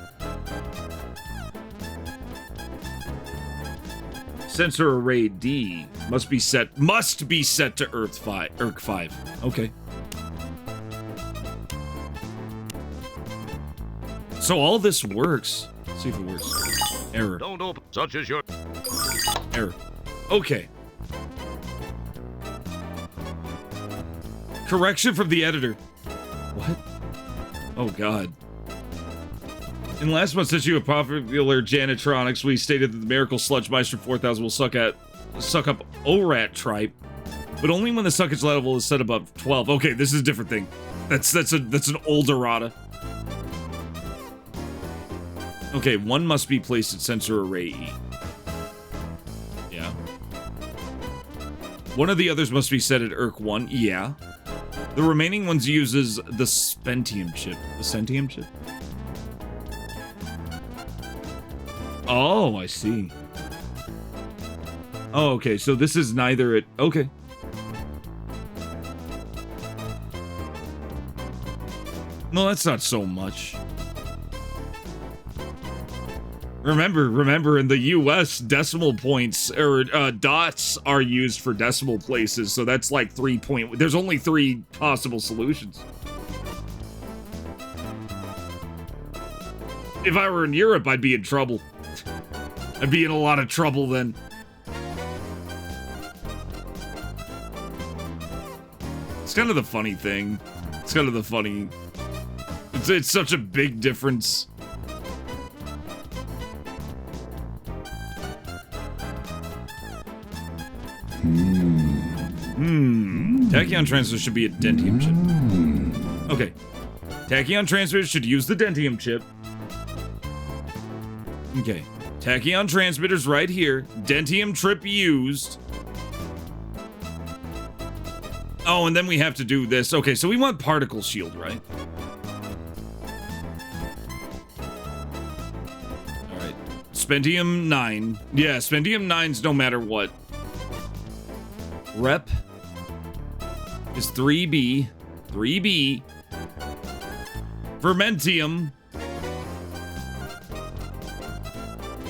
Sensor array D must be set to ERC 5. Okay. So all this works. Let's see if it works. Error. Don't open such as your... Error. Okay. Correction from the editor. What? Oh, God. In last month's issue of Popular Janitronics, we stated that the Miracle Sludge Meister 4000 will suck up ORAT tripe, but only when the suckage level is set above 12. Okay, this is a different thing. That's an old errata. Okay, one must be placed at sensor array E. Yeah. One of the others must be set at ERC 1. Yeah. The remaining ones uses the Spentium chip. The Sentium chip? Oh, I see. Oh, okay, so this is neither at... Okay. No, that's not so much. Remember, in the US, decimal points, or dots are used for decimal places, so that's like 3 point... There's only 3 possible solutions. If I were in Europe, I'd be in trouble. I'd be in a lot of trouble then. It's kind of the funny thing. It's kind of the funny... It's such a big difference. Tachyon transmitter should be a Dentium chip. Okay. Tachyon transmitter should use the Dentium chip. Okay. Tachyon transmitter's right here. Dentium chip used. Oh, and then we have to do this. Okay, so we want particle shield, right? Alright. Spentium 9. Yeah, Spentium 9's no matter what. Rep is 3B. 3B. Fermentium.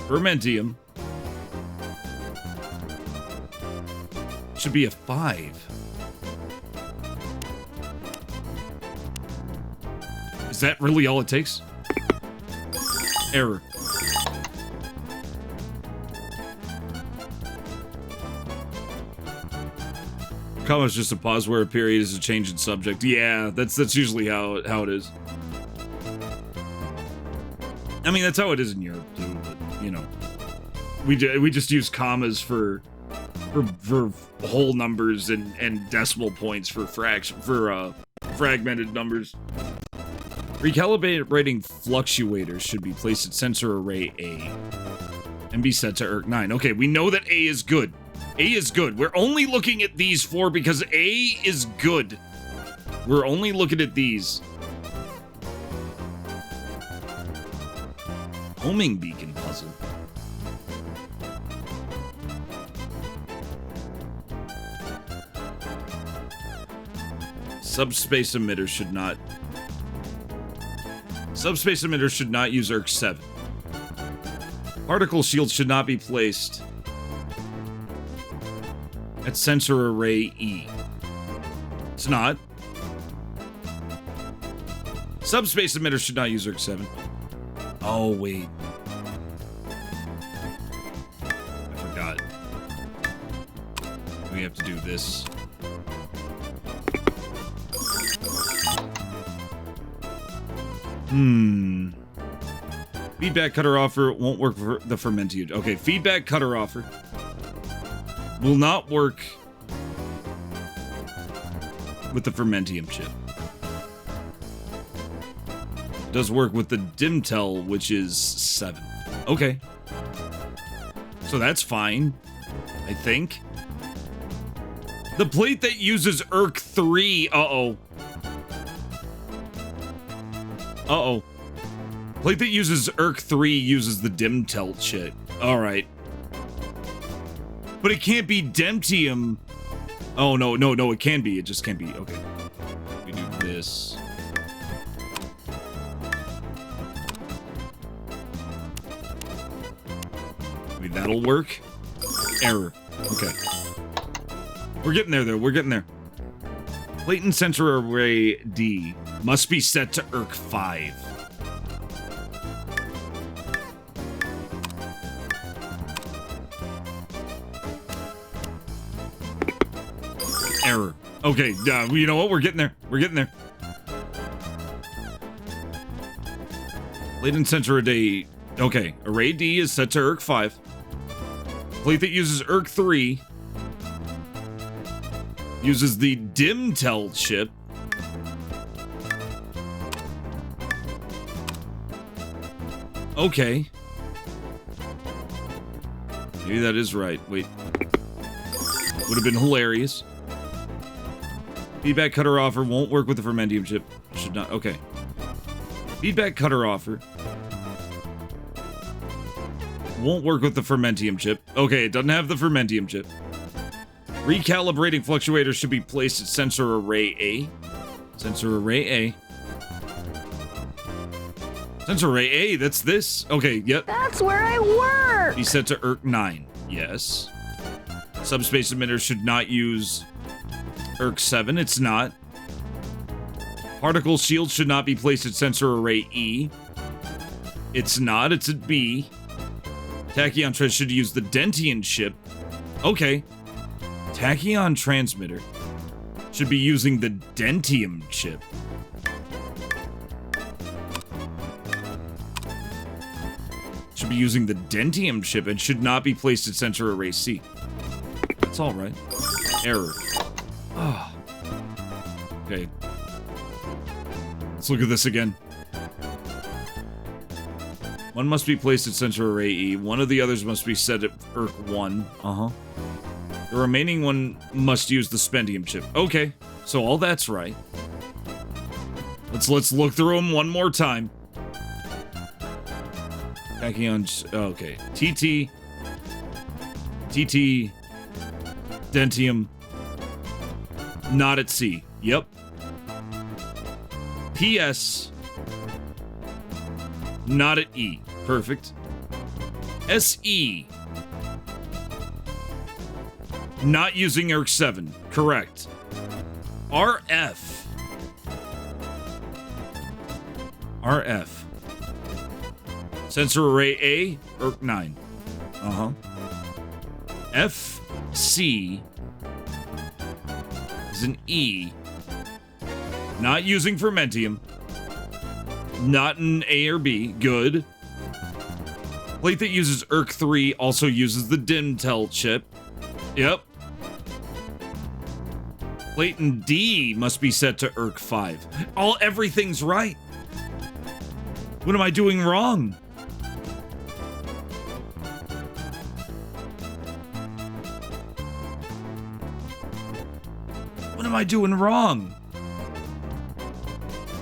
Fermentium. Should be a 5. Is that really all it takes? Error. Comma's just a pause where a period is a change in subject. Yeah, that's usually how it is. I mean, that's how it is in Europe too. But you know, we just use commas for whole numbers and decimal points for fragmented numbers. Recalibrating fluctuators should be placed at sensor array A and be set to ERC 9. Okay, we know that A is good. A is good. We're only looking at these 4 because A is good. We're only looking at these. Homing beacon puzzle. Subspace emitters should not... Subspace emitters should not use ERC 7. Particle shields should not be placed at sensor array E. It's not. Subspace emitters should not use ERC 7. Oh, wait. I forgot. We have to do this. Feedback cutter offer won't work for the fermented. Okay, feedback cutter offer will not work with the fermentium chip. Does work with the Dimtel, which is 7. Okay. So that's fine, I think. The plate that uses ERC 3, uh-oh. Uh-oh. Plate that uses ERC 3 uses the Dimtel chip. Alright. But it can't be Dentium. Oh, no, it can be. It just can't be. Okay. We do this. Maybe that'll work. Error. Okay. We're getting there, though. We're getting there. Latent sensor array D must be set to ERC 5. Error. Okay, you know what? We're getting there. We're getting there. Plate and sensor array. Okay, array D is set to ERC 5. Plate that uses ERC 3 uses the DimTel chip. Okay. Maybe that is right. Wait. Would have been hilarious. Feedback cutter offer won't work with the fermentium chip. Should not. Okay. Feedback cutter offer won't work with the fermentium chip. Okay, it doesn't have the fermentium chip. Recalibrating fluctuator should be placed at sensor array A. Sensor array A. Sensor array A, that's this. Okay, yep. That's where I work! Be set to ERC 9. Yes. Subspace emitter should not use ERC 7. It's not. Particle shield should not be placed at sensor array E. It's not. It's at B. Tachyon Trans should use the Dentian chip. Okay. Tachyon transmitter should be using the Dentium chip. Should be using the Dentium chip and should not be placed at sensor array C. That's all right. Error. Oh. Okay. Let's look at this again. One must be placed at sensor array E. One of the others must be set at ERC 1. Uh-huh. The remaining one must use the Spendium chip. Okay, so all that's right. Let's look through them one more time. Tachyon, okay. TT, Dentium, not at C. Yep. PS, not at E. Perfect. SE, not using ERC 7. Correct. RF. Sensor array A, ERC 9. Uh-huh. FC is an E. Not using fermentium. Not an A or B. Good. Plate that uses ERC 3 also uses the DimTel chip. Yep. Plate in D must be set to ERC 5. Everything's right. What am I doing wrong? What am I doing wrong?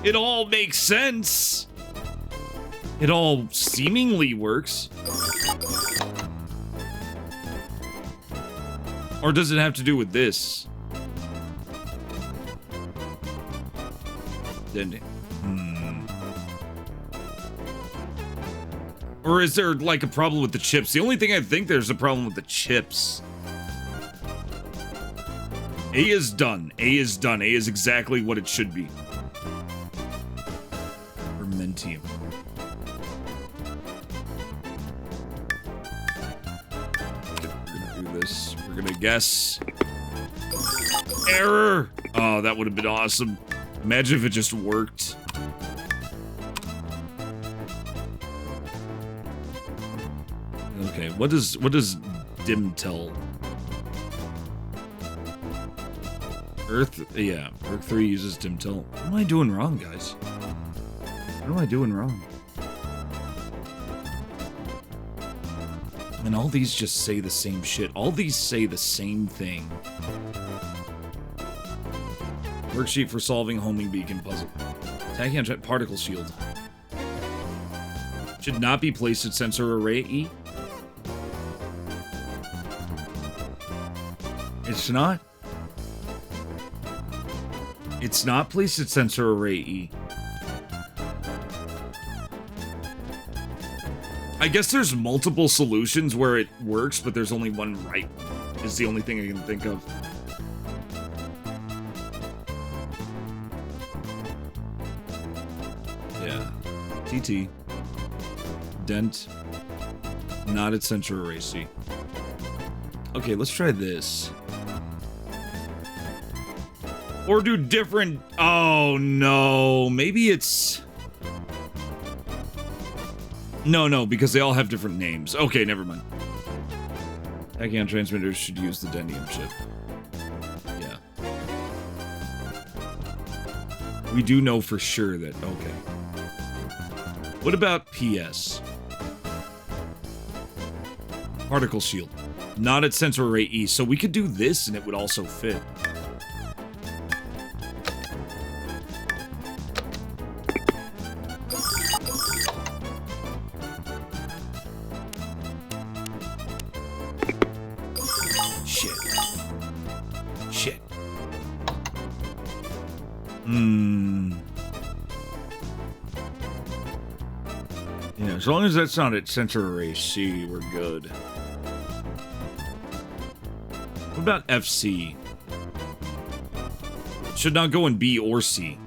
It all makes sense. It all seemingly works. Or does it have to do with this? Or is there like a problem with the chips? The only thing I think there's a problem with the chips. A is done. A is done. A is exactly what it should be. Fermentium. We're gonna do this. We're gonna guess. Error! Oh, that would have been awesome. Imagine if it just worked. Okay, what does DimTel? ERC 3 uses DimTel. What am I doing wrong, guys? What am I doing wrong? And all these just say the same shit. All these say the same thing. Worksheet for solving homing beacon puzzle. Tachyon particle shield. Should not be placed at sensor array E. It's not. It's not placed at sensor array E. I guess there's multiple solutions where it works, but there's only one right one. Is the only thing I can think of. Yeah. TT. Dent. Not at sensor array C. Okay, let's try this. Or do different... Oh, no. Maybe it's... No, because they all have different names. Okay, never mind. Tachyon transmitters should use the Denium chip. Yeah. We do know for sure that... Okay. What about PS? Particle shield. Not at sensor array E. So we could do this and it would also fit. Shit. Yeah, as long as that's not at sensor array C, we're good. What about FC? Should not go in B or C.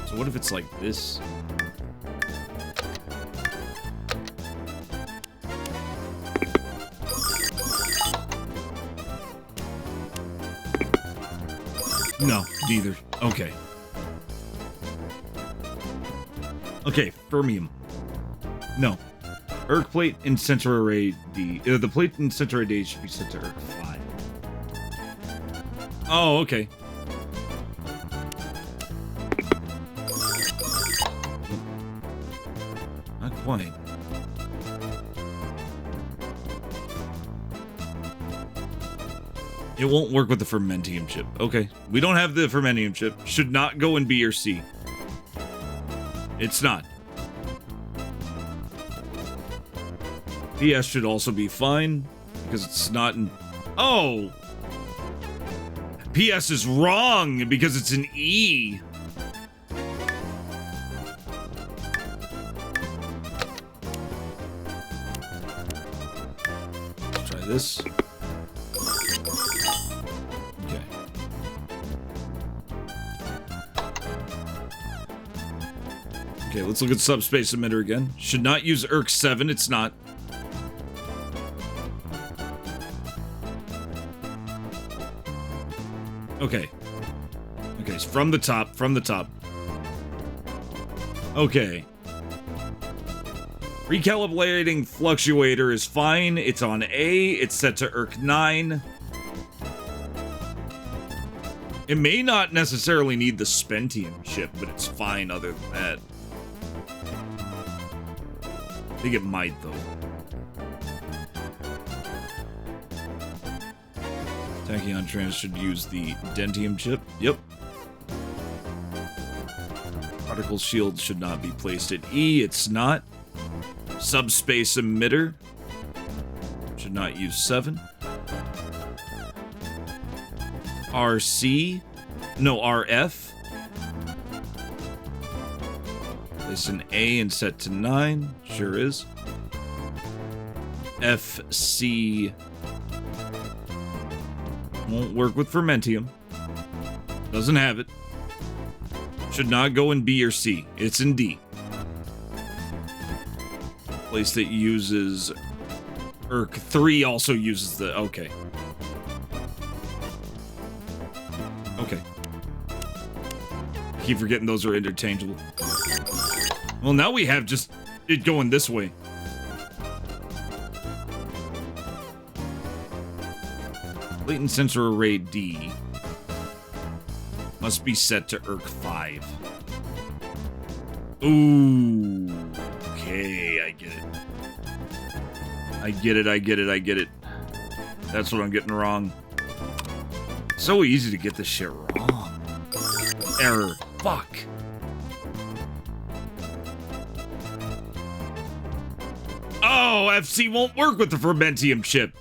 So what if it's like this? No, neither. Okay. Okay, fermium. No. ERC plate in sensor array D. The plate in sensor array D should be set to ERC 5. Oh, okay. Not quite. It won't work with the fermentium chip. Okay. We don't have the fermentium chip. Should not go in B or C. It's not. PS should also be fine, because it's not in... Oh! PS is wrong, because it's an E. Let's try this. Okay. Okay, let's look at subspace emitter again. Should not use ERC 7, it's not. Okay. Okay, it's from the top, Okay. Recalibrating fluctuator is fine. It's on A. It's set to ERC 9. It may not necessarily need the Spentium chip, but it's fine other than that. I think it might, though. Tachyon trans should use the Dentium chip. Yep. Particle shield should not be placed at E. It's not. Subspace emitter should not use 7. RC. No, RF. Place an A and set to 9. Sure is. FC. Won't work with fermentium. Doesn't have it. Should not go in B or C. It's in D. Place that uses ERC 3 also uses the... Okay. Okay. I keep forgetting those are interchangeable. Well, now we have just it going this way. Latent sensor array D must be set to ERC 5. Ooh. Okay, I get it. That's what I'm getting wrong. So easy to get this shit wrong. Error. Fuck. Oh, FC won't work with the fermentium chip.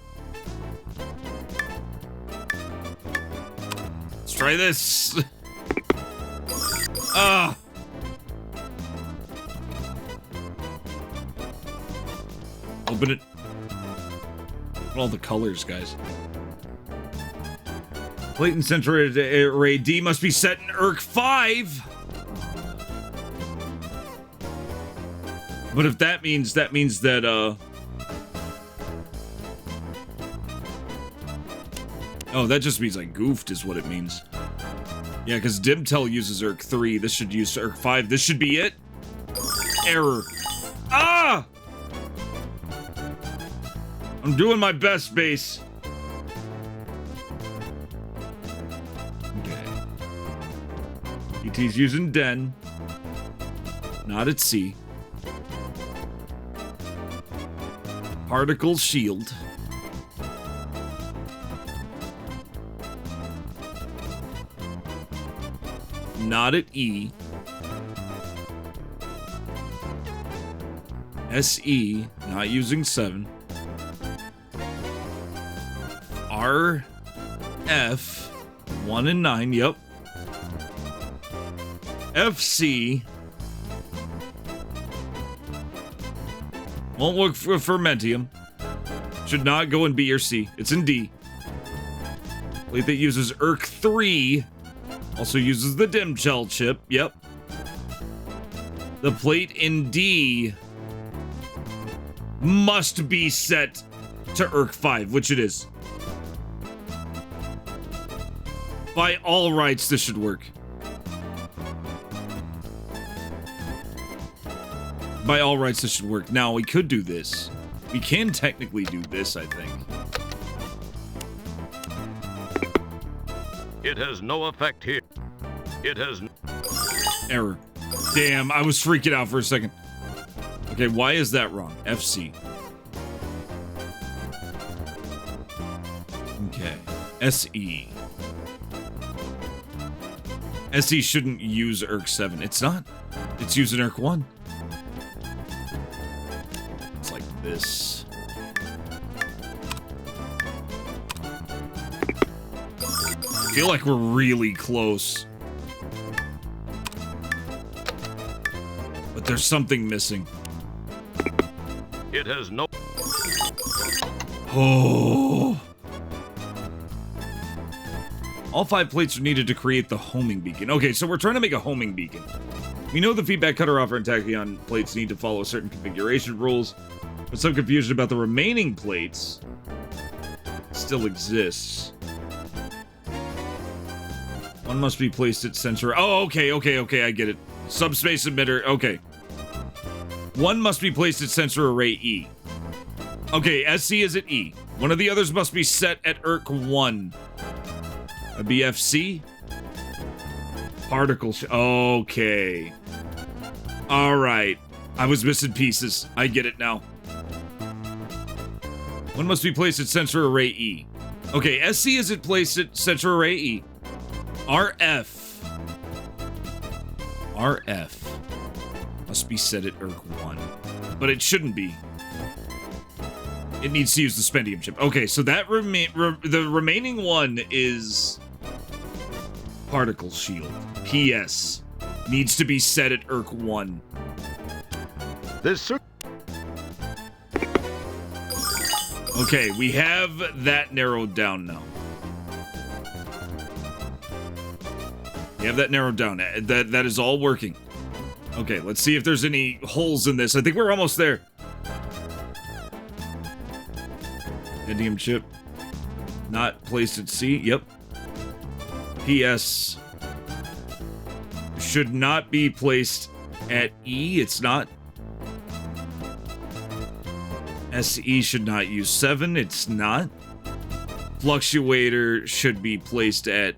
Let's try this. Open it. Look at all the colors, guys. Latent sensor array D must be set in ERC 5. But if that means that oh, that just means I goofed is what it means. Yeah, because Dimtel uses ERC 3. This should use ERC 5. This should be it. Error. Ah! I'm doing my best, base. Okay. ET's using Den. Not at C. Particle shield. Not at E. SE, not using 7. RF, 1 and 9, yep. FC, won't work for Fermentium. Should not go in B or C. It's in D. Plate that uses ERC3 also uses the dim shell chip. Yep. The plate in D must be set to ERC5, which it is. By all rights, this should work. By all rights, this should work. Now, we could do this. We can technically do this, I think. It has no effect here. It has... Error. Damn, I was freaking out for a second. Okay, why is that wrong? FC. Okay. SE. SE shouldn't use ERC7. It's not. It's using ERC1. It's like this. I feel like we're really close. But there's something missing. It has no... Oh. All 5 plates are needed to create the homing beacon. Okay, so we're trying to make a homing beacon. We know the feedback cutter offer and tachyon plates need to follow certain configuration rules, but some confusion about the remaining plates still exists. One must be placed at center. Oh, okay, I get it. Subspace emitter, okay. One must be placed at sensor array E. Okay, SC is at E. One of the others must be set at ERC1. A BFC? Particle okay. Alright. I was missing pieces. I get it now. One must be placed at sensor array E. Okay, SC is at placed at sensor array E. RF must be set at ERC1. But it shouldn't be. It needs to use the spendium chip. Okay, so that the remaining one is particle shield. PS needs to be set at ERC1. This okay, we have that narrowed down now. We have that narrowed down. That is all working. Okay, let's see if there's any holes in this. I think we're almost there. Spendium chip. Not placed at C. Yep. PS. Should not be placed at E. It's not. SE should not use 7. It's not. Fluctuator should be placed at...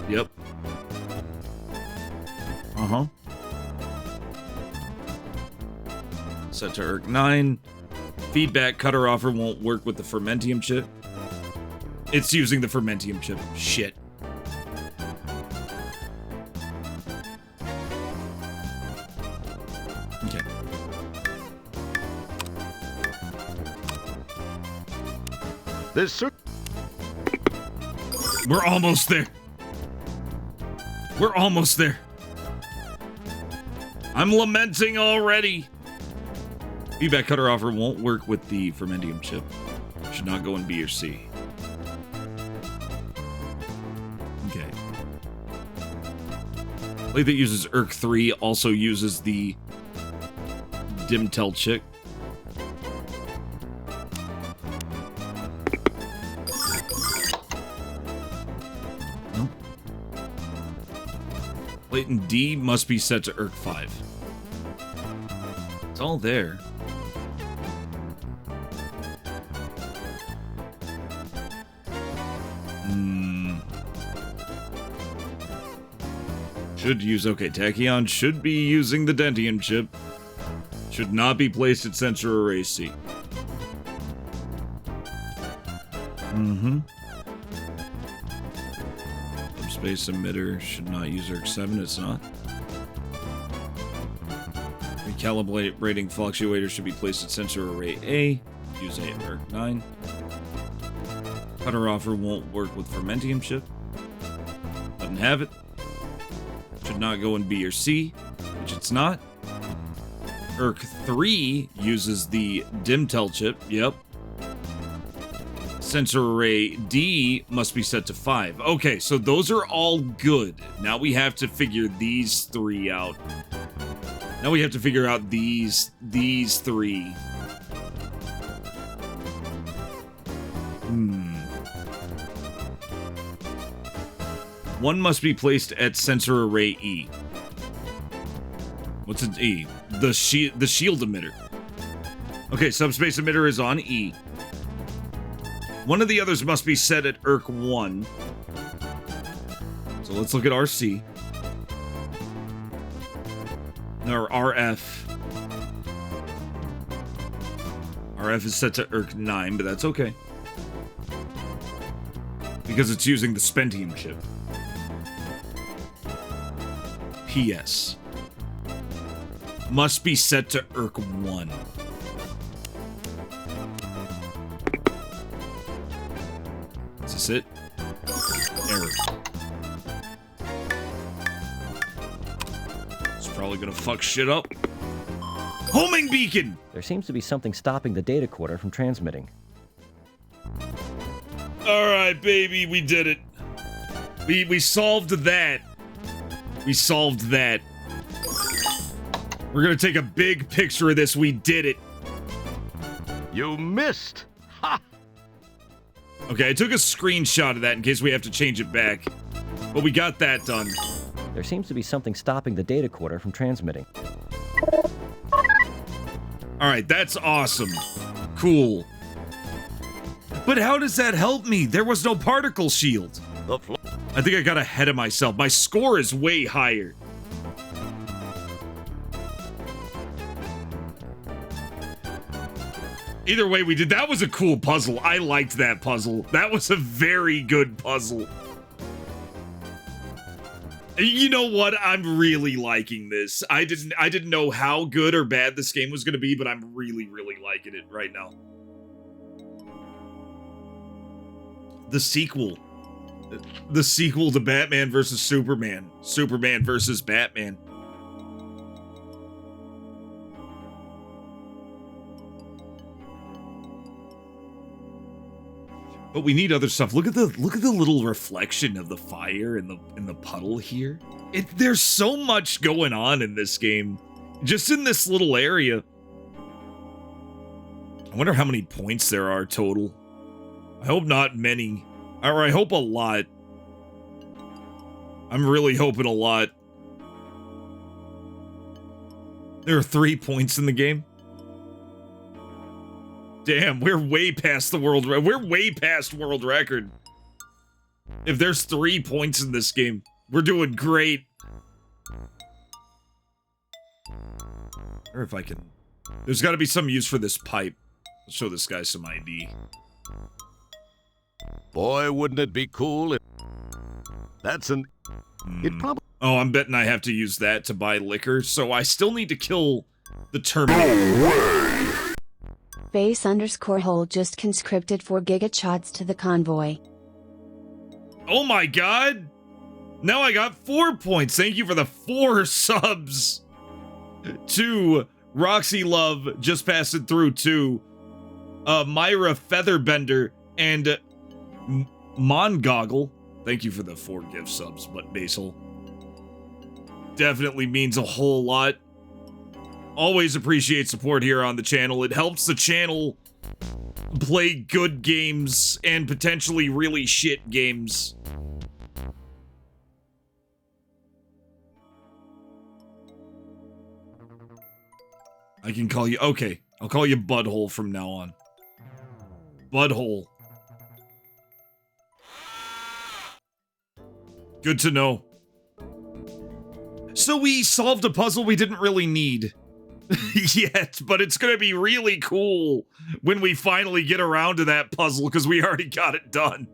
Yep. Uh-huh. Set to ERC9. Feedback cutter offer won't work with the Fermentium chip. It's using the Fermentium chip. Shit. Okay. This we're almost there. We're almost there. I'm lamenting already. Feedback cutter offer won't work with the Fermentium chip. Should not go in B or C. Okay. Plate that uses ERC3 also uses the Dimtel chip. No. Plate in D must be set to ERC5. It's all there. Should use, okay, Tachyon should be using the Dentium chip. Should not be placed at sensor array C. Subspace emitter should not use ERC 7, it's not. Recalibrating fluctuator should be placed at sensor array A. Use A at ERC 9. Cutter offer won't work with Fermentium chip. Doesn't have it. Should not go in B or C, which it's not. ERC 3 uses the Dimtel chip, yep. Sensor array D must be set to 5. Okay, so those are all good. Now we have to figure these three out. Now we have to figure out these three. One must be placed at sensor array E. What's an E? The shield emitter. Okay, subspace emitter is on E. One of the others must be set at ERC 1. So let's look at RC. Or RF. RF is set to ERC 9, but that's okay. Because it's using the Spentium chip. PS. Must be set to ERC 1. Is this it? Error. It's probably gonna fuck shit up. Homing beacon! There seems to be something stopping the data quarter from transmitting. Alright, baby, we did it. We solved that. We solved that. We're gonna take a big picture of this. We did it. You missed. Ha! Okay, I took a screenshot of that in case we have to change it back. But we got that done. There seems to be something stopping the data quarter from transmitting. Alright, that's awesome. Cool. But how does that help me? There was no particle shield. I think I got ahead of myself. My score is way higher. Either way, we did. That was a cool puzzle. I liked that puzzle. That was a very good puzzle. You know what? I'm really liking this. I didn't know how good or bad this game was going to be, but I'm really, really liking it right now. The sequel. The sequel to Batman versus Superman. Superman versus Batman. But we need other stuff. Look at the little reflection of the fire in the puddle here. There's so much going on in this game. Just in this little area. I wonder how many points there are total. I hope not many. Or I hope a lot. I'm really hoping a lot. There are 3 points in the game. Damn, we're way past the world. We're way past world record. If there's 3 points in this game, we're doing great. Or if I can... There's got to be some use for this pipe. Let's show this guy some ID. Boy, wouldn't it be cool if... That's an... It probably... Oh, I'm betting I have to use that to buy liquor, so I still need to kill the Terminator. Base_hold just conscripted 4 gigachots to the convoy. Oh my god! Now I got 4 points. Thank you for the 4 subs. To Roxy Love, just passing through to Myra Featherbender and Mongoggle. Thank you for the 4 gift subs, but Basil. Definitely means a whole lot. Always appreciate support here on the channel. It helps the channel play good games and potentially really shit games. I can call you... Okay, I'll call you Butthole from now on. Butthole. Good to know. So we solved a puzzle we didn't really need yet, but it's going to be really cool when we finally get around to that puzzle because we already got it done.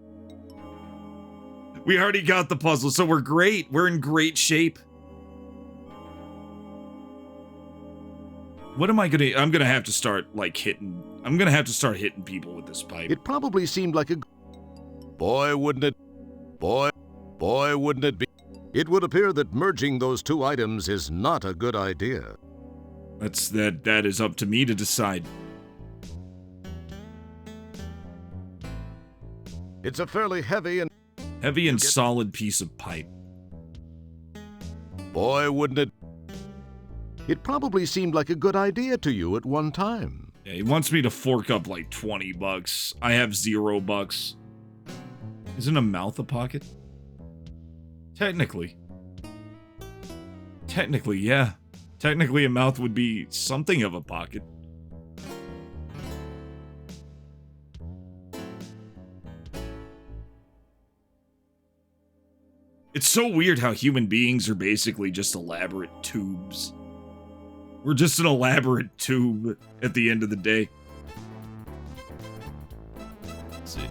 We already got the puzzle, so we're great. We're in great shape. What am I gonna... I'm gonna have to start, like, hitting... I'm gonna have to start hitting people with this pipe. It probably seemed like a... Boy, wouldn't it... Boy, wouldn't it be... It would appear that merging those two items is not a good idea. That is up to me to decide. It's a fairly heavy and solid piece of pipe. Boy, wouldn't it... It probably seemed like a good idea to you at one time. Yeah, he wants me to fork up like $20. I have $0. Isn't a mouth a pocket? Technically. Technically, yeah. Technically, a mouth would be something of a pocket. It's so weird how human beings are basically just elaborate tubes. We're just an elaborate tube at the end of the day. Let's see.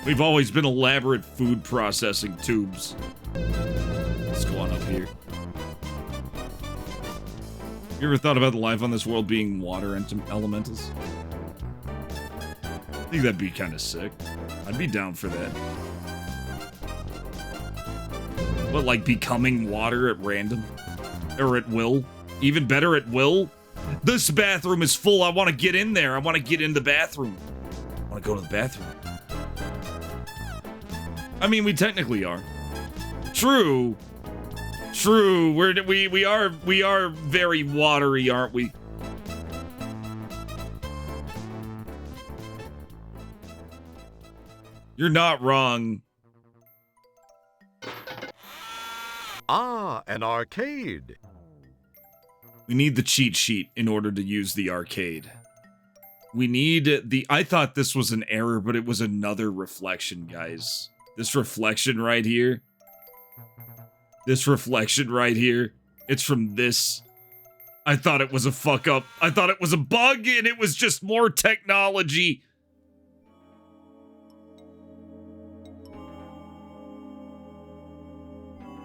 We've always been elaborate food processing tubes. Let's go on up here. You ever thought about the life on this world being water elementals? I think that'd be kind of sick. I'd be down for that. What, like becoming water at random? Or at will? Even better, at will? This bathroom is full. I want to get in there. I want to get in the bathroom. I want to go to the bathroom. I mean, we technically are. True. True. We are very watery, aren't we? You're not wrong. Ah, an arcade. We need the cheat sheet in order to use the arcade. We need the... I thought this was an error, but it was another reflection, guys. This reflection right here. This reflection right here. It's from this. I thought it was a fuck up. I thought it was a bug, and it was just more technology.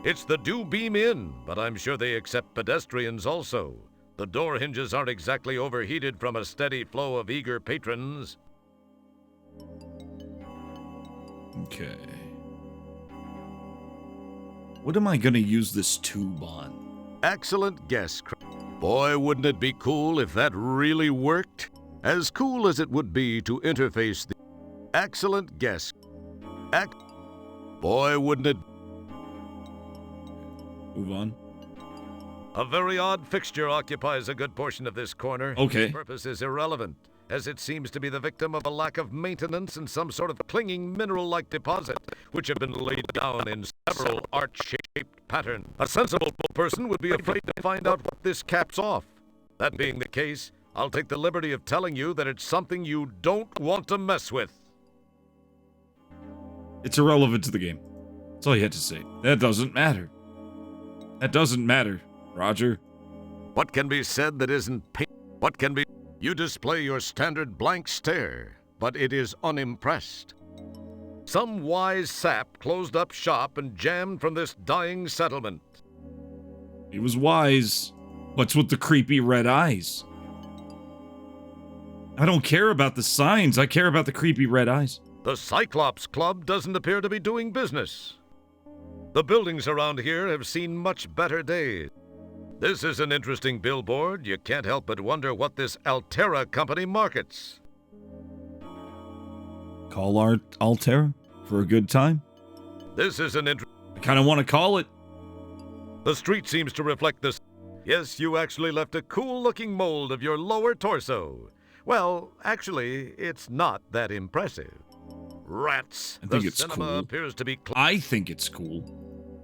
It's the Do Beam Inn, but I'm sure they accept pedestrians also. The door hinges aren't exactly overheated from a steady flow of eager patrons. Okay. What am I gonna use this tube on? Excellent guess. Boy, wouldn't it be cool if that really worked? As cool as it would be to interface the... Excellent guess. Boy, wouldn't it... Move on. A very odd fixture occupies a good portion of this corner. Okay. Its purpose is irrelevant, as it seems to be the victim of a lack of maintenance and some sort of clinging mineral-like deposit, which have been laid down in several arch-shaped patterns. A sensible person would be afraid to find out what this caps off. That being the case, I'll take the liberty of telling you that it's something you don't want to mess with. It's irrelevant to the game. That's all you had to say. That doesn't matter. That doesn't matter, Roger. What can be said that isn't What can be... You display your standard blank stare, but it is unimpressed. Some wise sap closed up shop and jammed from this dying settlement. He was wise. What's with the creepy red eyes? I don't care about the signs. I care about the creepy red eyes. The Cyclops Club doesn't appear to be doing business. The buildings around here have seen much better days. This is an interesting billboard. You can't help but wonder what this Altera company markets. Call Altera for a good time? This is an I kind of want to call it. The street seems to reflect this. Yes, you actually left a cool-looking mold of your lower torso. Well, actually, it's not that impressive. Rats. I think the it's cinema cool. Appears to be I think it's cool.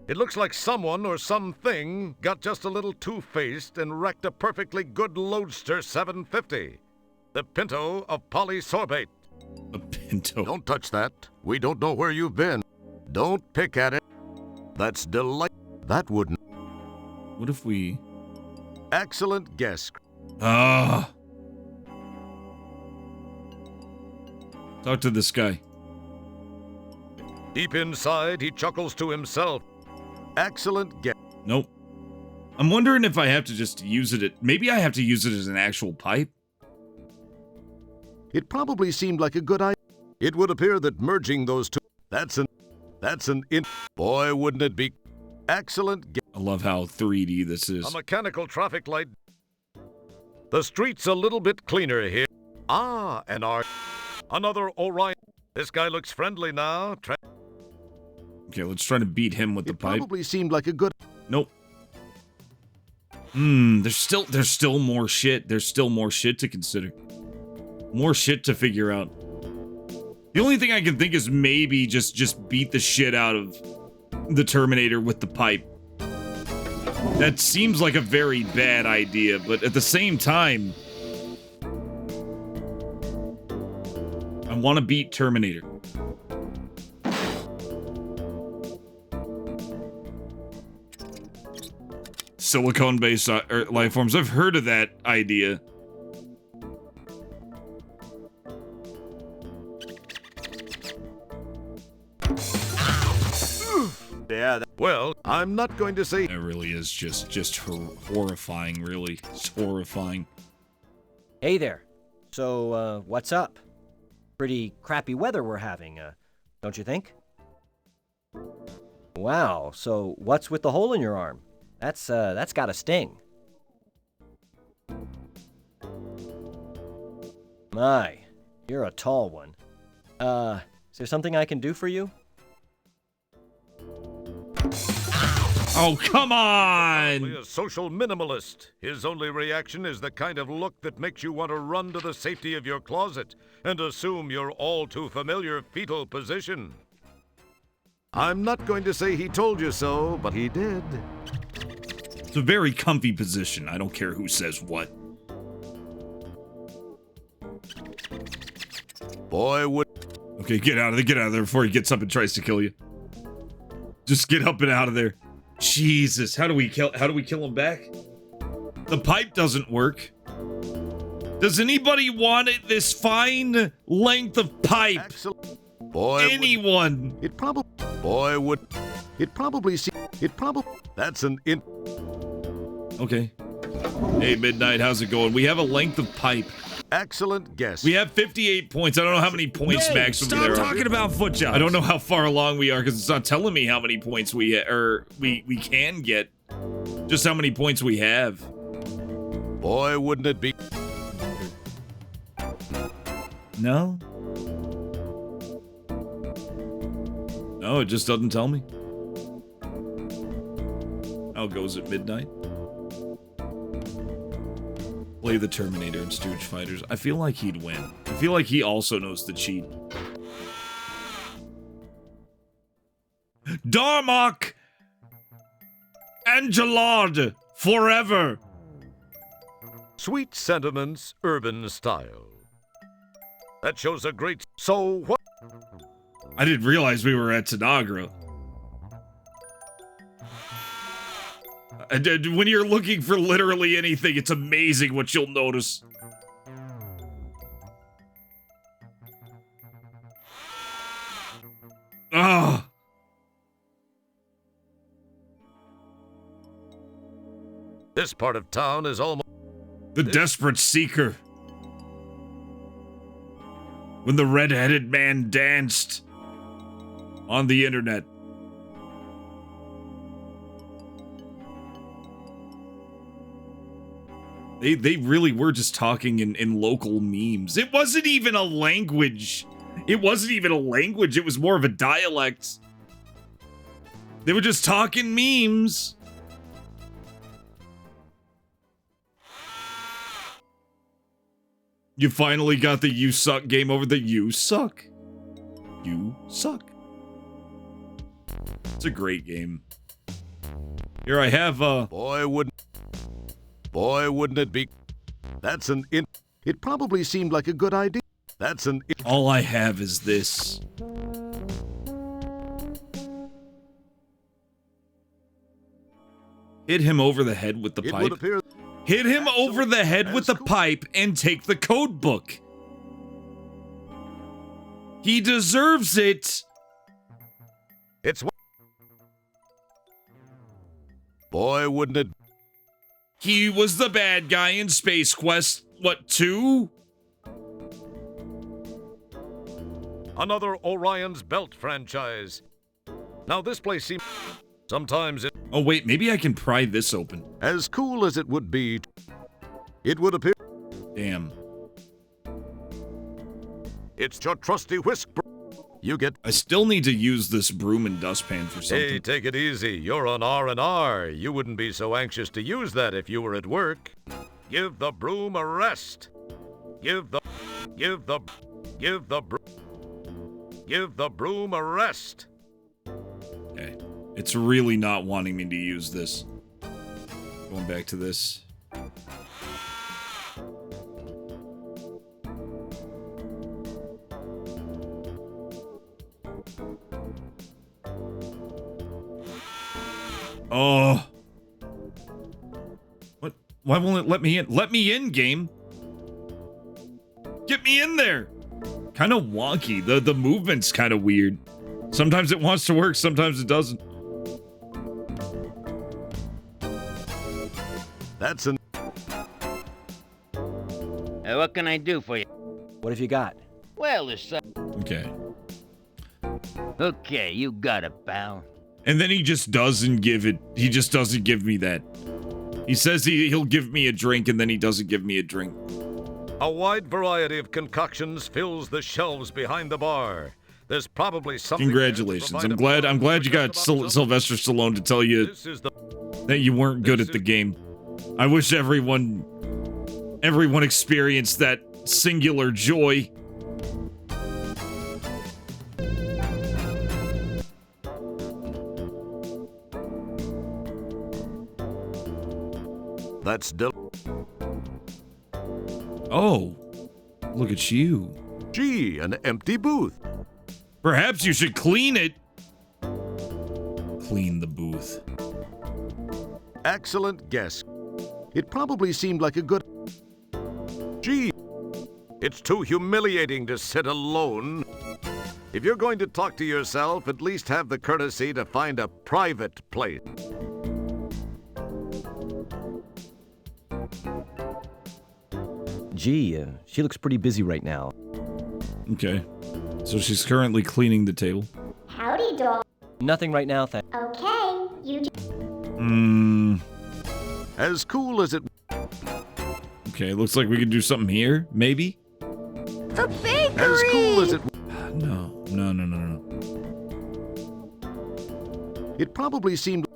It looks like someone or something got just a little two-faced and wrecked a perfectly good Loadster 750. The Pinto of polysorbate. A Pinto. Don't touch that. We don't know where you've been. Don't pick at it. That's delight. That wouldn't. What if we... Excellent guess. Ah. Talk to this guy. Deep inside, he chuckles to himself. Excellent guess. Nope. I'm wondering if I have to just use it maybe I have to use it as an actual pipe. It probably seemed like a good idea. It would appear that merging those two... That's an Boy, wouldn't it be... Excellent guess. I love how 3D this is. A mechanical traffic light. The street's a little bit cleaner here. Ah, and another Orion. This guy looks friendly now. Okay, let's try to beat him with the pipe. Probably seemed like a good... Nope. There's still more shit. There's still more shit to consider. More shit to figure out. The only thing I can think is maybe just beat the shit out of the Terminator with the pipe. That seems like a very bad idea, but at the same time, I want to beat Terminator. Silicone-based life forms. I've heard of that idea. Yeah. Well, I'm not going to say... That really is just horrifying, really. It's horrifying. Hey there. So, what's up? Pretty crappy weather we're having, don't you think? Wow, so what's with the hole in your arm? That's gotta sting. My, you're a tall one. Is there something I can do for you? Oh, come on! Probably a social minimalist. His only reaction is the kind of look that makes you want to run to the safety of your closet and assume your all too familiar fetal position. I'm not going to say he told you so, but he did. It's a very comfy position. I don't care who says what. Boy, would... Okay, get out of there before he gets up and tries to kill you. Just get up and out of there. Jesus, how do we kill him back? The pipe doesn't work. Does anybody want this fine length of pipe? Excellent. Boy, anyone? That's an Okay. Hey, Midnight, how's it going? We have a length of pipe. Excellent guess. We have 58 points. I don't know how many points maximum there are. Stop talking about foot jobs. I don't know how far along we are because it's not telling me how many points we can get. Just how many points we have. Boy, wouldn't it be... No? No, it just doesn't tell me. How goes at midnight? Play the Terminator and Stooge Fighters. I feel like he'd win. I feel like he also knows the cheat. Darmok! Angelard! Forever! Sweet sentiments, urban style. That shows a great... So what? I didn't realize we were at Tanagra. When you're looking for literally anything, it's amazing what you'll notice. Ah. This part of town is almost... The Desperate Seeker. When the red-headed man danced on the internet. They really were just talking in local memes. It wasn't even a language. It wasn't even a language. It was more of a dialect. They were just talking memes. You finally got the You Suck game over. The You Suck. You Suck. It's a great game. Here I have Boy, wouldn't it be... That's an It probably seemed like a good idea. That's an... All I have is this. Hit him over the head with the It pipe. would appear... Hit him over the head with the pipe and take the code book. He deserves it. It's... Boy, wouldn't it... He was the bad guy in Space Quest, what, 2? Another Orion's Belt franchise. Now this place seems... Sometimes it... Oh wait, maybe I can pry this open. As cool as it would be, it would appear... Damn. It's your trusty whisk... You get... I still need to use this broom and dustpan for something. Hey, take it easy. You're on R&R. You wouldn't be so anxious to use that if you were at work. Give the broom a rest. Give the broom a rest. Okay. It's really not wanting me to use this. Going back to this. Oh. What? Why won't it let me in? Let me in, game. Get me in there. Kind of wonky. The movement's kind of weird. Sometimes it wants to work, sometimes it doesn't. That's an... What can I do for you? What have you got? Well, there's... Okay. Okay, you got it, pal. And then he just doesn't give it. He just doesn't give me that. He says he'll give me a drink, and then he doesn't give me a drink. A wide variety of concoctions fills the shelves behind the bar. There's probably something... Congratulations. I'm glad you got Sylvester Stallone to tell you that you weren't good at the game. I wish everyone experienced that singular joy. That's Oh, look at you. Gee, an empty booth. Perhaps you should clean it. Clean the booth. Excellent guess. It probably seemed like a good... Gee, it's too humiliating to sit alone. If you're going to talk to yourself, at least have the courtesy to find a private place. Gee, she looks pretty busy right now. Okay. So she's currently cleaning the table. Howdy, dog. Nothing right now, Okay, you just... As cool as it... Okay, looks like we can do something here, maybe? The bakery! As cool as it... No. It probably seemed...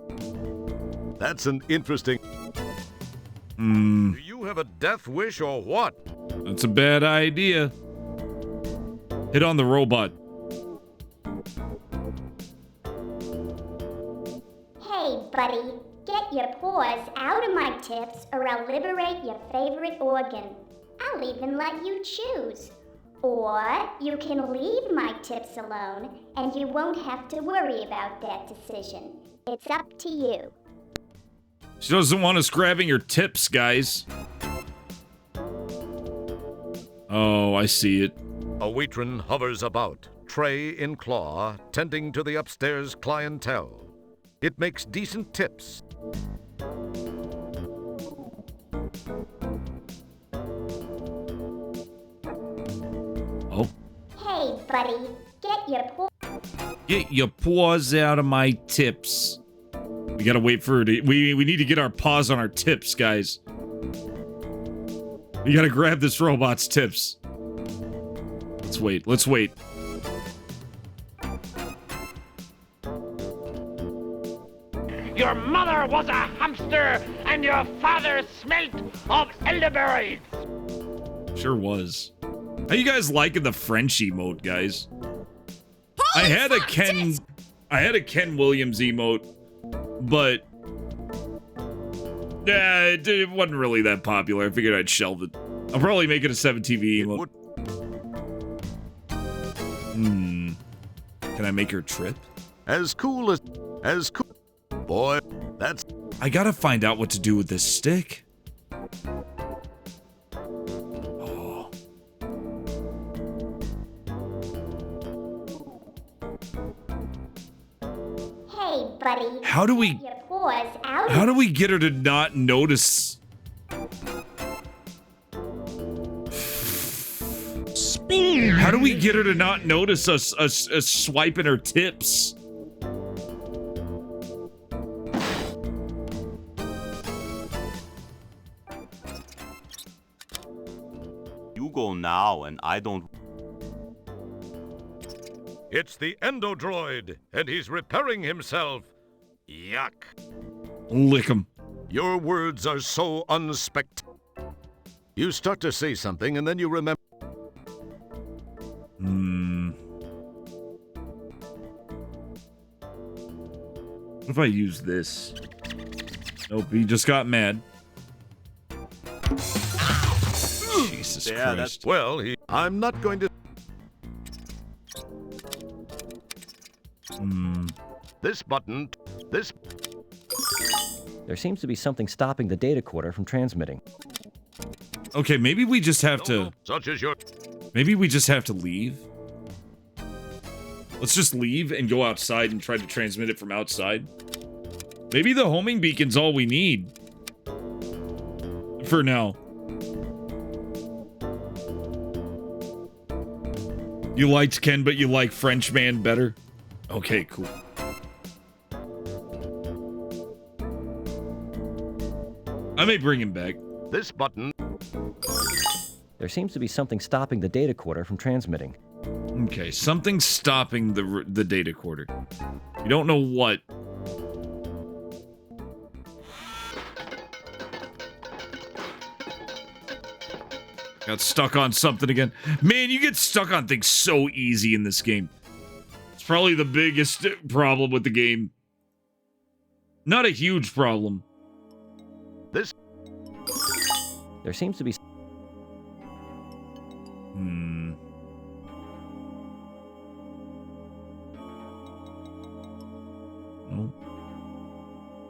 That's an interesting... Do you have a death wish or what? That's a bad idea. Hit on the robot. Hey, buddy. Get your paws out of my tips or I'll liberate your favorite organ. I'll even let you choose. Or you can leave my tips alone and you won't have to worry about that decision. It's up to you. She doesn't want us grabbing her tips, guys. Oh, I see it. A waitress hovers about, tray in claw, tending to the upstairs clientele. It makes decent tips. Oh. Hey, buddy. Get your paws out of my tips. We gotta wait for her to... We need to get our paws on our tips, guys. We gotta grab this robot's tips. Let's wait. Your mother was a hamster, and your father smelt of elderberries. Sure was. How you guys liking the French emote, guys? I had a Ken Williams emote, but yeah, it wasn't really that popular. I figured I'd shelve it. I'll probably make it a 7 TV. Can I make her trip? As cool. Boy, that's... I gotta find out what to do with this stick. Hey, buddy. How do we... Get your paws out. How do we get her to not notice? How do we get her to not notice us swiping her tips? You go now, and I don't... It's the Endodroid, and he's repairing himself. Yuck. Lick him. Your words are so unspect. You start to say something, and then you remember... What if I use this? Nope, he just got mad. Jesus Christ. Well, I'm not going to... This button... There seems to be something stopping the data quarter from transmitting. Okay, maybe we just have to... Such as your... Maybe we just have to leave. Let's just leave and go outside and try to transmit it from outside. Maybe the homing beacon's all we need. For now. You liked Ken, but you like Frenchman better? Okay, cool. I may bring him back. This button... There seems to be something stopping the data quarter from transmitting. Okay, something's stopping the data quarter. You don't know what. Got stuck on something again. Man, you get stuck on things so easy in this game. It's probably the biggest problem with the game. Not a huge problem. There seems to be...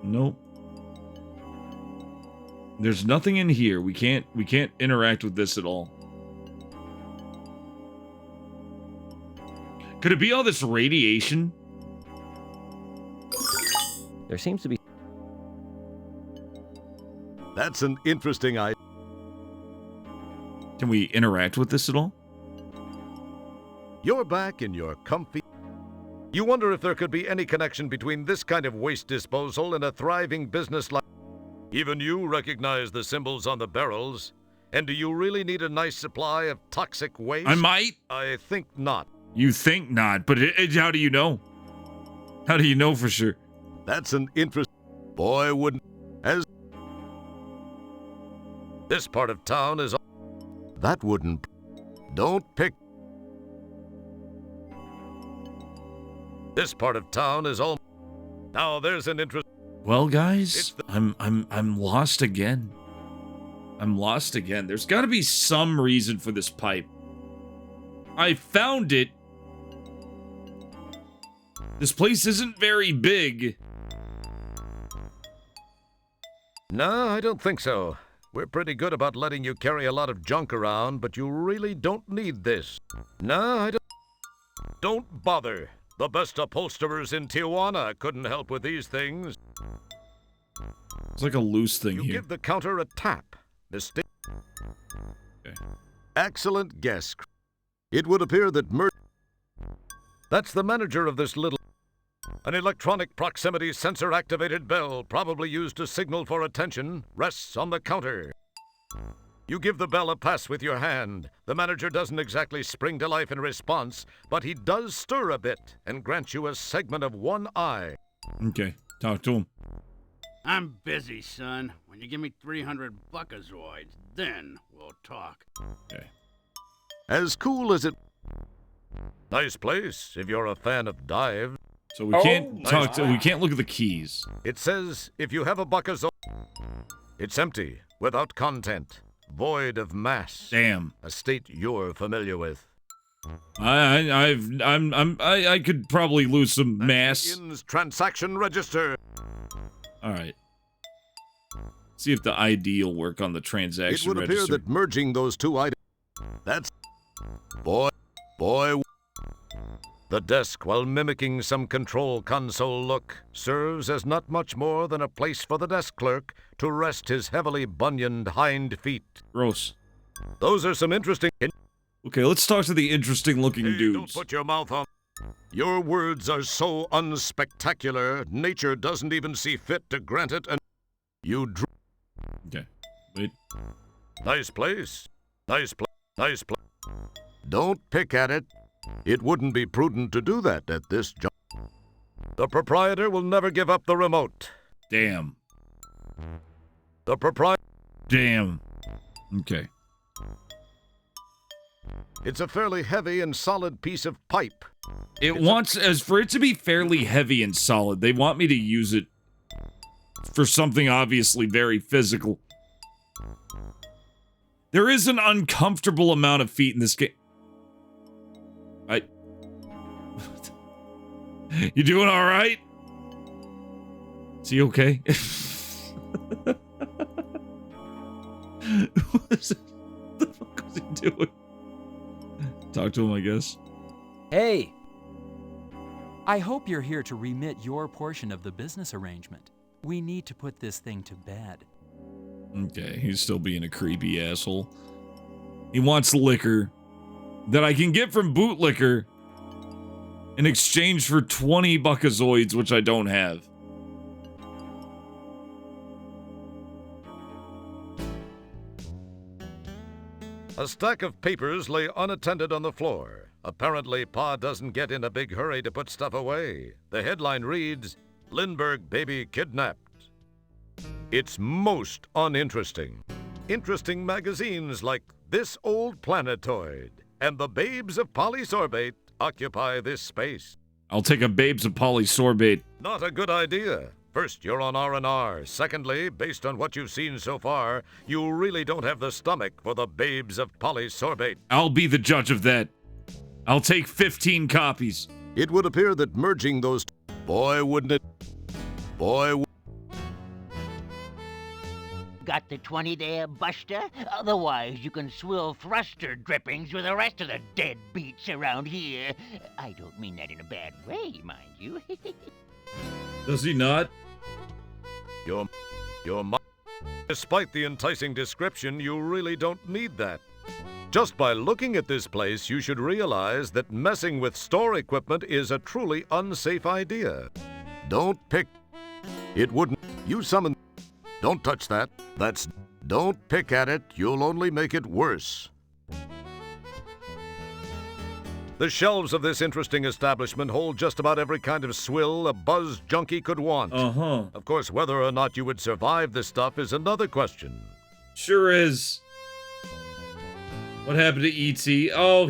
Nope. There's nothing in here. We can't interact with this at all. Could it be all this radiation? There seems to be... That's an interesting idea. Can we interact with this at all? You're back in your comfy... You wonder if there could be any connection between this kind of waste disposal and a thriving business like... Even you recognize the symbols on the barrels. And do you really need a nice supply of toxic waste? I might. I think not. You think not, but how do you know? How do you know for sure? That's an interest... Boy, wouldn't... As... This part of town is... That wouldn't... Don't pick... This part of town is all... Now there's an interest... Well, guys, I'm lost again. I'm lost again. There's got to be some reason for this pipe. I found it. This place isn't very big. No, I don't think so. We're pretty good about letting you carry a lot of junk around, but you really don't need this. No, I don't... Don't bother. The best upholsterers in Tijuana couldn't help with these things. It's like a loose thing you here. Give the counter a tap. Mistake. Okay. Excellent guess. It would appear that That's the manager of this little... An electronic proximity sensor-activated bell, probably used to signal for attention, rests on the counter. You give the bell a pass with your hand. The manager doesn't exactly spring to life in response, but he does stir a bit and grant you a segment of one eye. Okay, talk to him. I'm busy, son. When you give me 300 buckazoids, then we'll talk. Okay. As cool as it... Nice place, if you're a fan of dive. So we can't talk to... We can't look at the keys. It says, if you have a buckazoid... It's empty, without content. void of mass. Damn. A state you're familiar with. I could probably lose some mass. Begins transaction register. All right. See if the ID will work on the transaction It would register. appear that merging those two items. That's. Boy. The desk, while mimicking some control console look, serves as not much more than a place for the desk clerk to rest his heavily bunioned hind feet. Gross. Those are some interesting. Okay, let's talk to the interesting-looking dudes. Don't put your mouth on. Your words are so unspectacular, nature doesn't even see fit to grant it, and you. Okay, wait. Nice place. Nice place. Don't pick at it. It wouldn't be prudent to do that at this job. The proprietor will never give up the remote. Damn. The proprietor. Damn. Okay. It's a fairly heavy and solid piece of pipe. For it to be fairly heavy and solid, they want me to use it for something obviously very physical. There is an uncomfortable amount of feet in this game. You doing all right? Is he okay? What the fuck was he doing? Talk to him, I guess. Hey! I hope you're here to remit your portion of the business arrangement. We need to put this thing to bed. Okay, he's still being a creepy asshole. He wants liquor that I can get from Bootlicker in exchange for 20 buckazoids, which I don't have. A stack of papers lay unattended on the floor. Apparently, Pa doesn't get in a big hurry to put stuff away. The headline reads, Lindbergh baby kidnapped. It's most uninteresting. Interesting magazines like This Old Planetoid and The Babes of Polysorbate occupy this space. I'll take a Babes of Polysorbate. Not a good idea. First, you're on R&R. Secondly, based on what you've seen so far, you really don't have the stomach for the Babes of Polysorbate. I'll be the judge of that. I'll take 15 copies. It would appear that merging those... Boy, wouldn't it... Got the 20 there, Buster? Otherwise, you can swill thruster drippings with the rest of the dead beats around here. I don't mean that in a bad way, mind you. Does he not? Your Despite the enticing description, you really don't need that. Just by looking at this place, you should realize that messing with store equipment is a truly unsafe idea. Don't pick... It wouldn't... You summon... Don't touch that. Don't pick at it. You'll only make it worse. The shelves of this interesting establishment hold just about every kind of swill a buzz junkie could want. Uh-huh. Of course, whether or not you would survive this stuff is another question. Sure is. What happened to E.T.? Oh,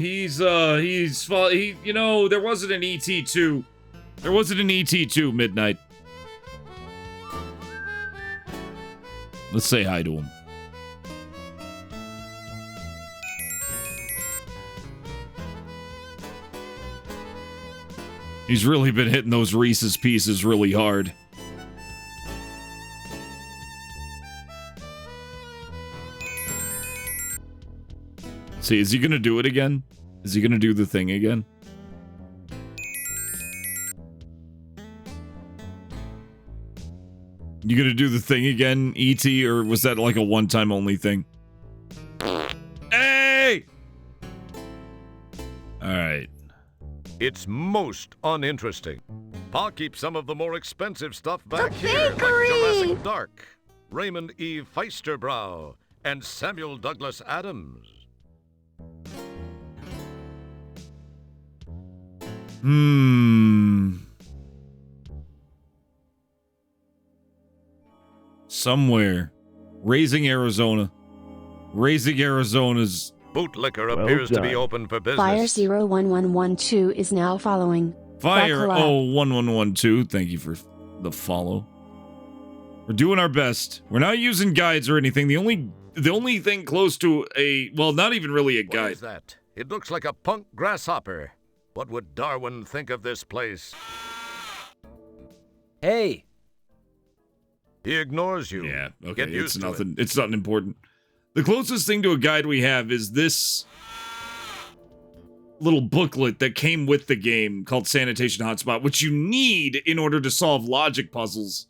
there wasn't an E.T. 2. There wasn't an E.T. 2, Midnight. Let's say hi to him. He's really been hitting those Reese's Pieces really hard. See, is he gonna do it again? Is he gonna do the thing again? You gonna do the thing again, E.T., or was that like a one-time only thing? Hey! Alright. It's most uninteresting. Pa keeps some of the more expensive stuff back The here, like bakery! Jurassic Dark, Raymond E. Feisterbrow, and Samuel Douglas Adams. Somewhere. Raising Arizona. Raising Arizona's... Bootlicker appears to be open for business. Fire 01112 is now following. Fire Buckle up. 01112, thank you for the follow. We're doing our best. We're not using guides or anything. The only the only thing close to a, well, not even really a guide. What is that? It looks like a punk grasshopper. What would Darwin think of this place? Hey! He ignores you. Yeah, okay, Get used it's to nothing. it. It's nothing important. The closest thing to a guide we have is this little booklet that came with the game called Sanitation Hotspot, which you need in order to solve logic puzzles.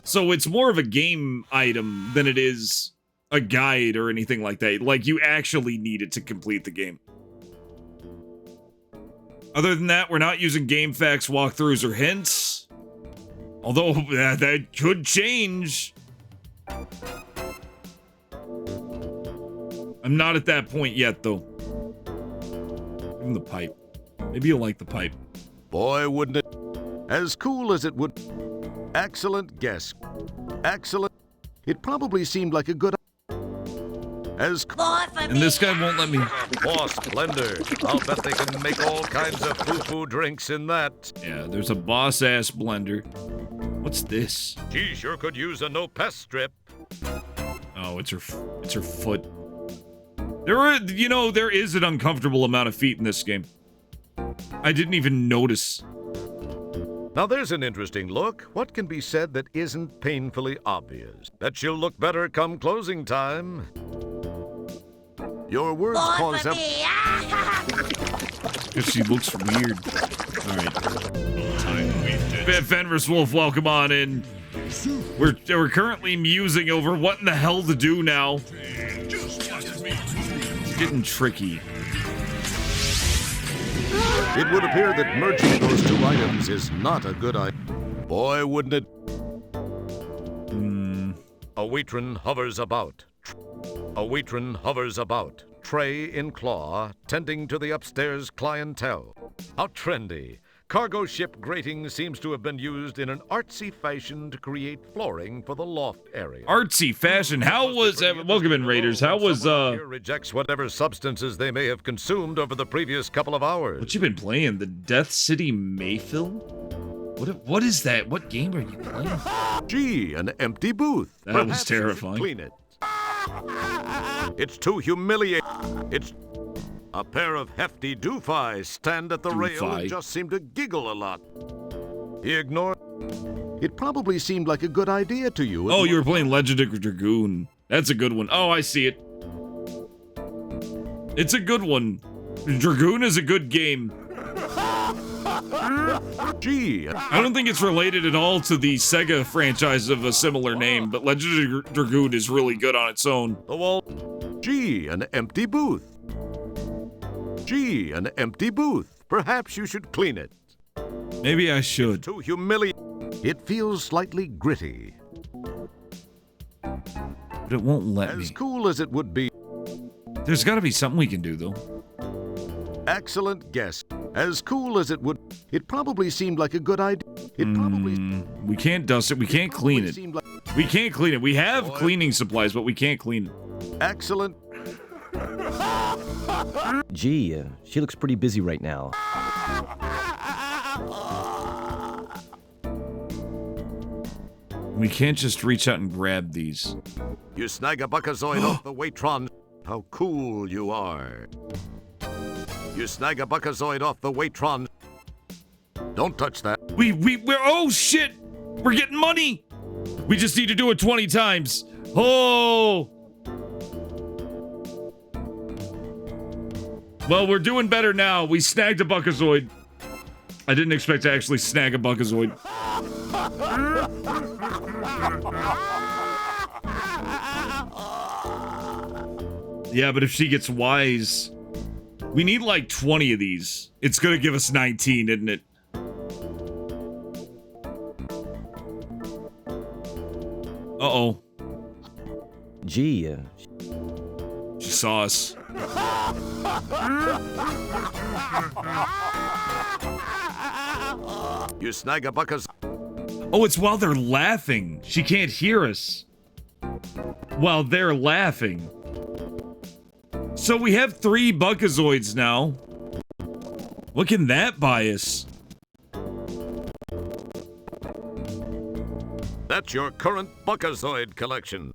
So it's more of a game item than it is a guide or anything like that. Like, you actually need it to complete the game. Other than that, we're not using game facts, walkthroughs, or hints. Although, that could change. I'm not at that point yet, though. Give him the pipe. Maybe you'll like the pipe. Boy, wouldn't it? As cool as it would. Excellent guess. Excellent. It probably seemed like a good. As And this guy won't let me. Boss blender. I'll bet they can make all kinds of foo-foo drinks in that. Yeah, there's a boss-ass blender. What's this? She sure could use a no-pest strip. Oh, it's her foot. There is an uncomfortable amount of feet in this game. I didn't even notice. Now there's an interesting look. What can be said that isn't painfully obvious? That she'll look better come closing time. Your words cause them. Because she looks weird. All right. Fenris Wolf, welcome on in. We're currently musing over what in the hell to do now. It's getting tricky. It would appear that merging those two items is not a good idea. Boy, wouldn't it? A Waitron hovers about. A Waitron hovers about, tray in claw, tending to the upstairs clientele. How trendy. Cargo ship grating seems to have been used in an artsy fashion to create flooring for the loft area. Artsy fashion. How was welcome in, Raiders? How was Here rejects whatever substances they may have consumed over the previous couple of hours. what you been playing? The Death City Mayfield? What is that? What game are you playing? Gee, an empty booth. That was Perhaps you should terrifying. Clean it. It's too humiliating. It's a pair of hefty doofies stand at the rail and just seem to giggle a lot. He ignored. It probably seemed like a good idea to you. Oh, you were playing Legend of Dragoon. That's a good one. Oh, I see it. It's a good one. Dragoon is a good game. Gee. I don't think it's related at all to the Sega franchise of a similar name, but Legend of Dragoon is really good on its own. The wall. Gee, an empty booth. Gee, an empty booth. Perhaps you should clean it. Maybe I should. Too humiliating. It feels slightly gritty. But it won't let me. As cool as it would be. There's got to be something we can do, though. Excellent guess. As cool as it would. It probably seemed like a good idea. It probably. We can't dust it. We can't clean it. Like... We can't clean it. We have cleaning supplies, but we can't clean it. Excellent. Gee, she looks pretty busy right now. We can't just reach out and grab these. You snag a buckazoid off the Waitron. How cool you are. You snag a buckazoid off the Waitron. Don't touch that. We're oh shit! We're getting money! We just need to do it 20 times. Oh! Well, we're doing better now. We snagged a buckazoid. I didn't expect to actually snag a buckazoid. Yeah, but if she gets wise, we need like 20 of these. It's gonna give us 19, isn't it? Uh-oh. Gee, she saw us. You snag a buckazoid. Oh, it's while they're laughing. She can't hear us. While they're laughing. So we have 3 buckazoids now. What can that buy us? That's your current buckazoid collection.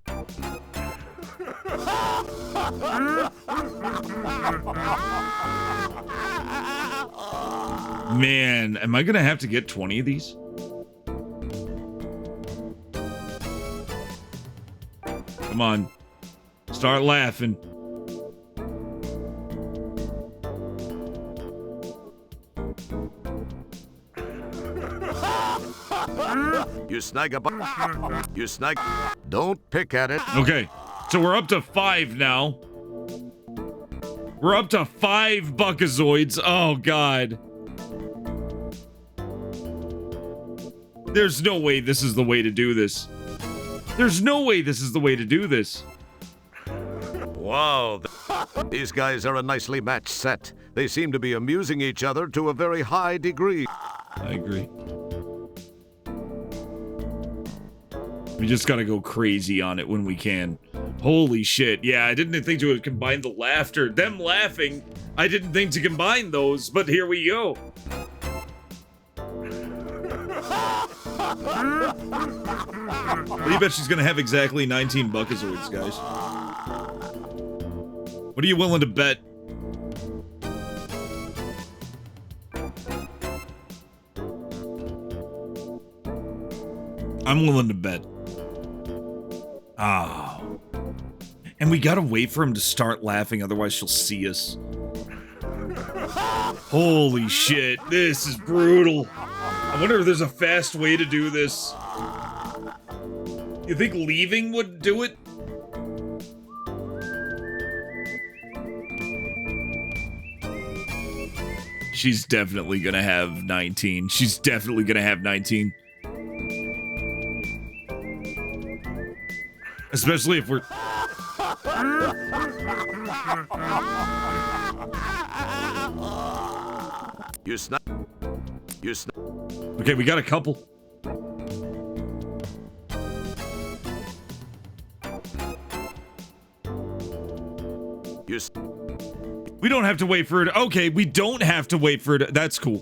Man, am I gonna have to get 20 of these? Come on. Start laughing. You snag a You snag. Don't pick at it. Okay, so we're up to 5 now. We're up to 5 Buckazoids. Oh, God. There's no way this is the way to do this. There's no way this is the way to do this. Wow. These guys are a nicely matched set. They seem to be amusing each other to a very high degree. I agree. We just gotta go crazy on it when we can. Holy shit. Yeah, I didn't think to combine the laughter. Them laughing, I didn't think to combine those, but here we go. What do you bet she's gonna have exactly 19 Buckazoids, guys? What are you willing to bet? I'm willing to bet. Oh. And we gotta wait for him to start laughing, otherwise she'll see us. Holy shit, this is brutal. I wonder if there's a fast way to do this. You think leaving would do it? She's definitely gonna have 19. She's definitely gonna have 19. Especially if we're... You snap. You snap. Okay, we got a couple. We don't have to wait for it. Okay, we don't have to wait for it. That's cool.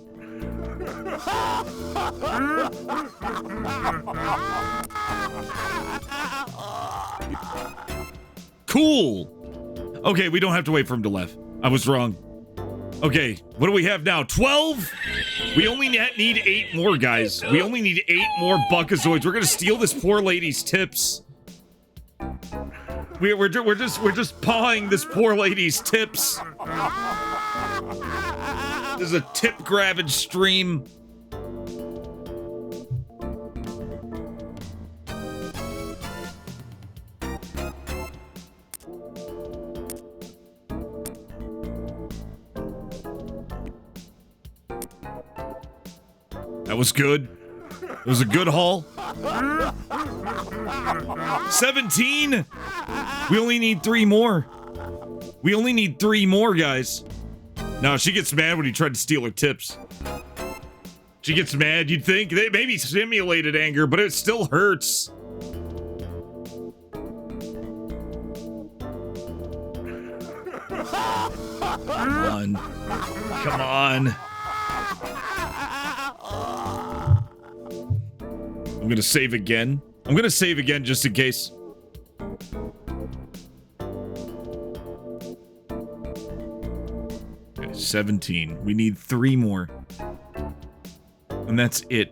Cool. Okay, we don't have to wait for him to laugh. I was wrong. Okay, what do we have now? 12? We only need 8 more, guys. We only need 8 more Buckazoids. We're gonna steal this poor lady's tips. We're just pawing this poor lady's tips. This is a tip grabbing stream. That was good. It was a good haul. 17? We only need 3 more. We only need 3 more, guys. No, she gets mad when he tried to steal her tips. She gets mad, you'd think. They maybe simulated anger, but it still hurts. Come on. Come on. I'm gonna save again. I'm gonna save again just in case. Okay, 17. We need 3 more. And that's it.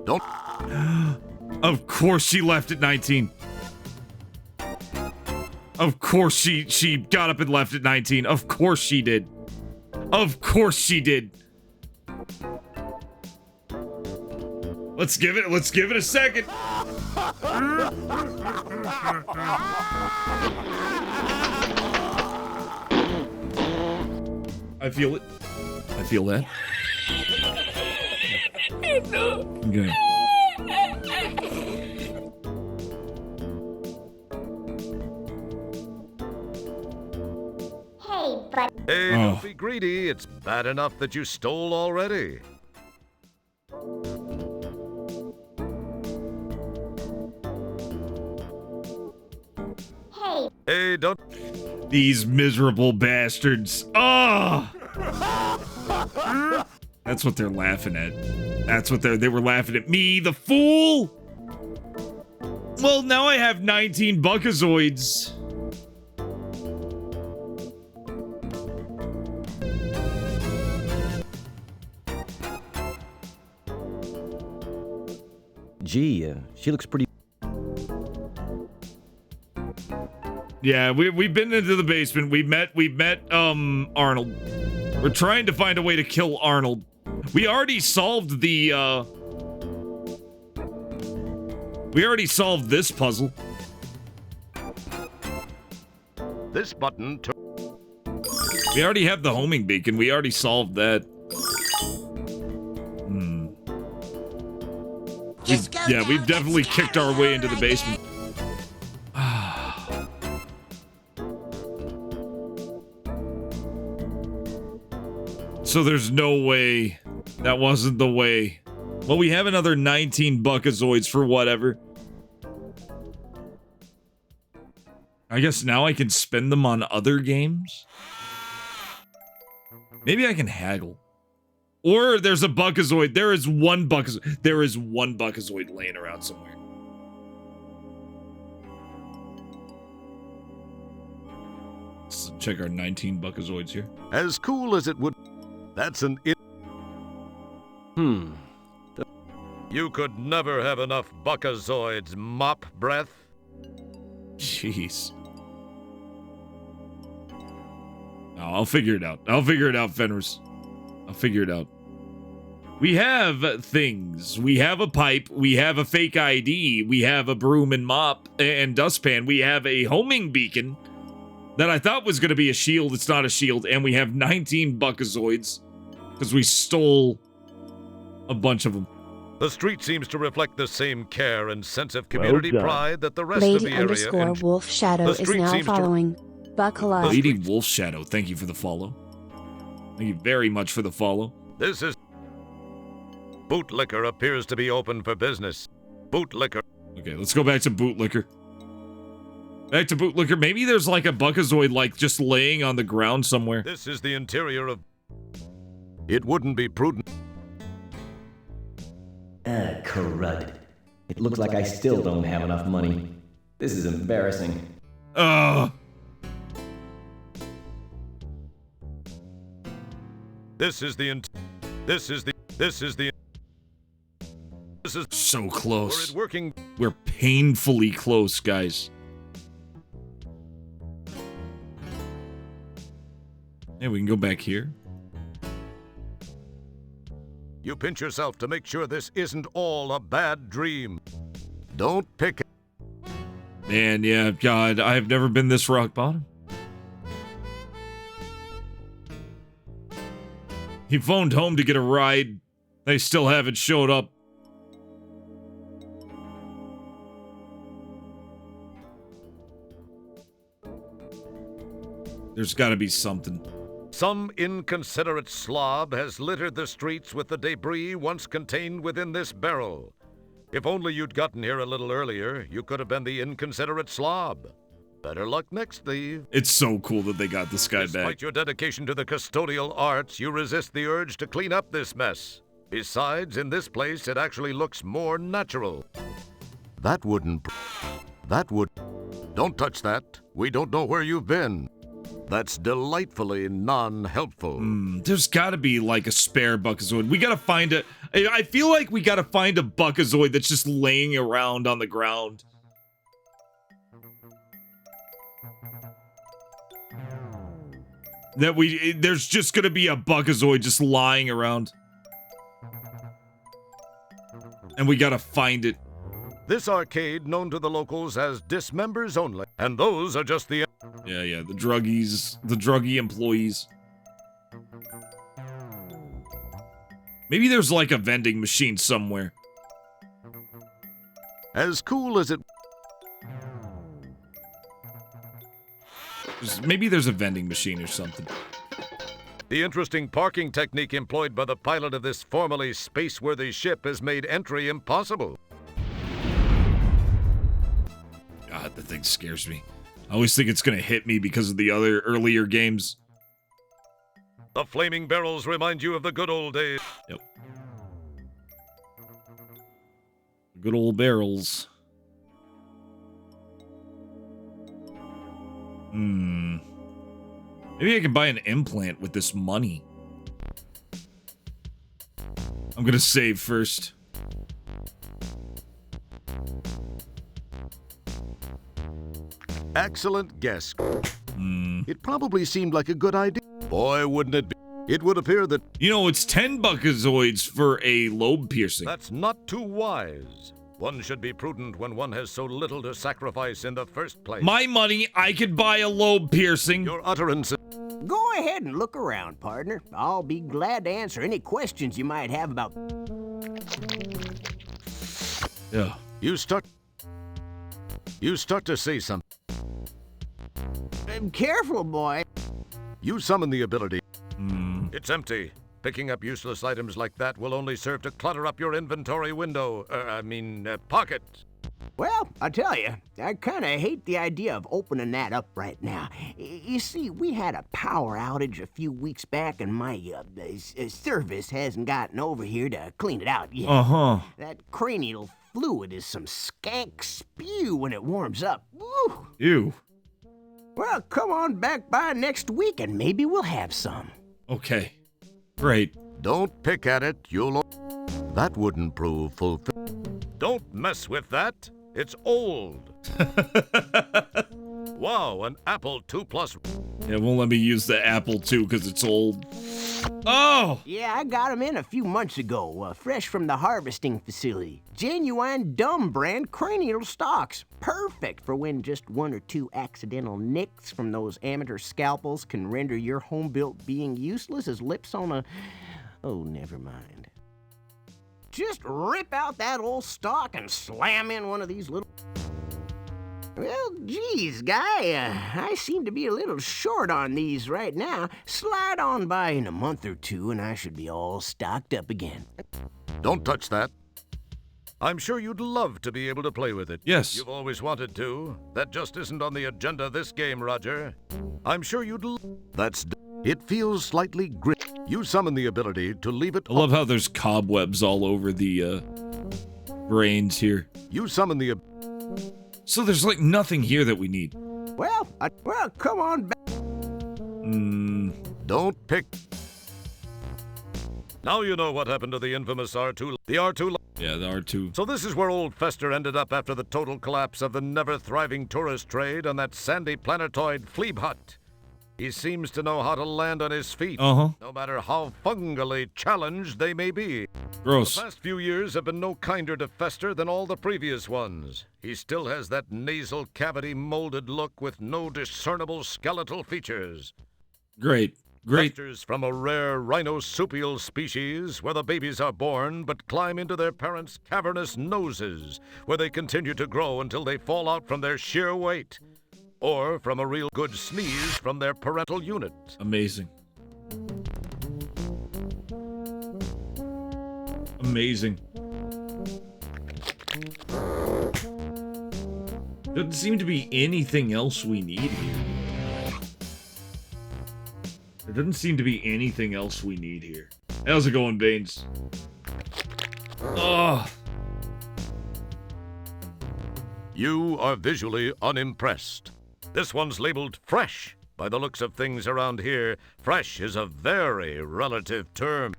Don't. Of course she left at 19. Of course she got up and left at 19. Of course she did. Of course she did. Let's give it a second. I feel it. I feel that. Okay. Hey, don't be greedy. It's bad enough that you stole already. Hey, don't... These miserable bastards. Oh! That's what they're laughing at. That's what they were laughing at me, the fool! Well, now I have 19 Buckazoids. Gee, she looks pretty... Yeah, we've been into the basement. We've met Arnold. We're trying to find a way to kill Arnold. We already solved the we already solved this puzzle. This button We already have the homing beacon. We already solved that. We've definitely kicked our way into the basement. So there's no way. That wasn't the way. Well, we have another 19 Buckazoids for whatever. I guess now I can spend them on other games? Maybe I can haggle. Or there's a Buckazoid. There is one Buckazoid laying around somewhere. Let's check our 19 Buckazoids here. As cool as it would... That's an... You could never have enough Buckazoids, mop breath. Jeez. Oh, I'll figure it out. I'll figure it out, Fenris. I'll figure it out. We have things. We have a pipe. We have a fake ID. We have a broom and mop and dustpan. We have a homing beacon that I thought was going to be a shield. It's not a shield. And we have 19 Buckazoids because we stole a bunch of them. The street seems to reflect the same care and sense of community pride that the rest of the area... Lady_Wolf Shadow is now following. Buckle up. Lady Wolf Shadow, thank you for the follow. Thank you very much for the follow. This is... Bootlicker appears to be open for business. Bootlicker. Okay, let's go back to Bootlicker. Back to Bootlicker. Maybe there's like a Buckazoid like just laying on the ground somewhere. This is the interior of... It wouldn't be prudent... Crud. It looks like I still don't have enough money. This is embarrassing. This is so close. Working. We're painfully close, guys. Hey, we can go back here. You pinch yourself to make sure this isn't all a bad dream. Don't pick it. Man, yeah, God, I've never been this rock bottom. He phoned home to get a ride. They still haven't showed up. There's gotta be something. Some inconsiderate slob has littered the streets with the debris once contained within this barrel. If only you'd gotten here a little earlier, you could have been the inconsiderate slob. Better luck next, thief. It's so cool that they got this guy back. Despite your dedication to the custodial arts, you resist the urge to clean up this mess. Besides, in this place, it actually looks more natural. That would... Don't touch that. We don't know where you've been. That's delightfully non-helpful. There's gotta be like a spare Buckazoid. We gotta find a... I feel like we gotta find a Buckazoid that's just laying around on the ground. There's just gonna be a Buckazoid just lying around. And we gotta find it. This arcade, known to the locals as dismembers only, and those are just the... Yeah, the druggies, the druggie employees. Maybe there's like a vending machine somewhere. As cool as it... Maybe there's a vending machine or something. The interesting parking technique employed by the pilot of this formerly space-worthy ship has made entry impossible. God, the thing scares me. I always think it's gonna hit me because of the other earlier games. The flaming barrels remind you of the good old days. Yep. Good old barrels. Maybe I can buy an implant with this money. I'm gonna save first. Excellent guess. It probably seemed like a good idea. Boy, wouldn't it be? It would appear that... You know, it's 10 buckazoids for a lobe piercing. That's not too wise. One should be prudent when one has so little to sacrifice in the first place. My money, I could buy a lobe piercing. Your utterance... Go ahead and look around, partner. I'll be glad to answer any questions you might have about... Yeah. You start to say something. Careful, boy. You summon the ability. It's empty. Picking up useless items like that will only serve to clutter up your inventory window. Pocket. Well, I tell you, I kind of hate the idea of opening that up right now. You see, we had a power outage a few weeks back, and my service hasn't gotten over here to clean it out yet. That cranial fluid is some skank spew when it warms up. Woo! Ew. Well, come on back by next week, and maybe we'll have some. Okay. Great. Don't pick at it, you'll... That wouldn't prove Don't mess with that. It's old. Wow, an Apple II Plus. Yeah, it won't let me use the Apple II because it's old. Oh! Yeah, I got them in a few months ago, fresh from the harvesting facility. Genuine dumb brand cranial stocks. Perfect for when just one or two accidental nicks from those amateur scalpels can render your home-built being useless as lips on a... Oh, never mind. Just rip out that old stock and slam in one of these little... Well, geez, guy, I seem to be a little short on these right now. Slide on by in a month or two and I should be all stocked up again. Don't touch that. I'm sure you'd love to be able to play with it. Yes. You've always wanted to. That just isn't on the agenda this game, Roger. I'm sure you'd... It feels slightly grit. You summon the ability to leave it... I love how there's cobwebs all over the, brains here. You summon the... So there's, like, nothing here that we need. Well, come on back. Don't pick... Now you know what happened to the infamous R2... The R2... Yeah, the R2. So this is where old Fester ended up after the total collapse of the never-thriving tourist trade on that sandy planetoid Flea Hut. He seems to know how to land on his feet, no matter how fungally challenged they may be. Gross. The past few years have been no kinder to Fester than all the previous ones. He still has that nasal cavity molded look with no discernible skeletal features. Great. Fester's from a rare rhinosupial species where the babies are born but climb into their parents' cavernous noses, where they continue to grow until they fall out from their sheer weight. Or from a real good sneeze from their parental unit. Amazing. Amazing. Doesn't seem to be anything else we need here. There doesn't seem to be anything else we need here. How's it going, Baines? Oh. You are visually unimpressed. This one's labeled fresh. By the looks of things around here, fresh is a very relative term.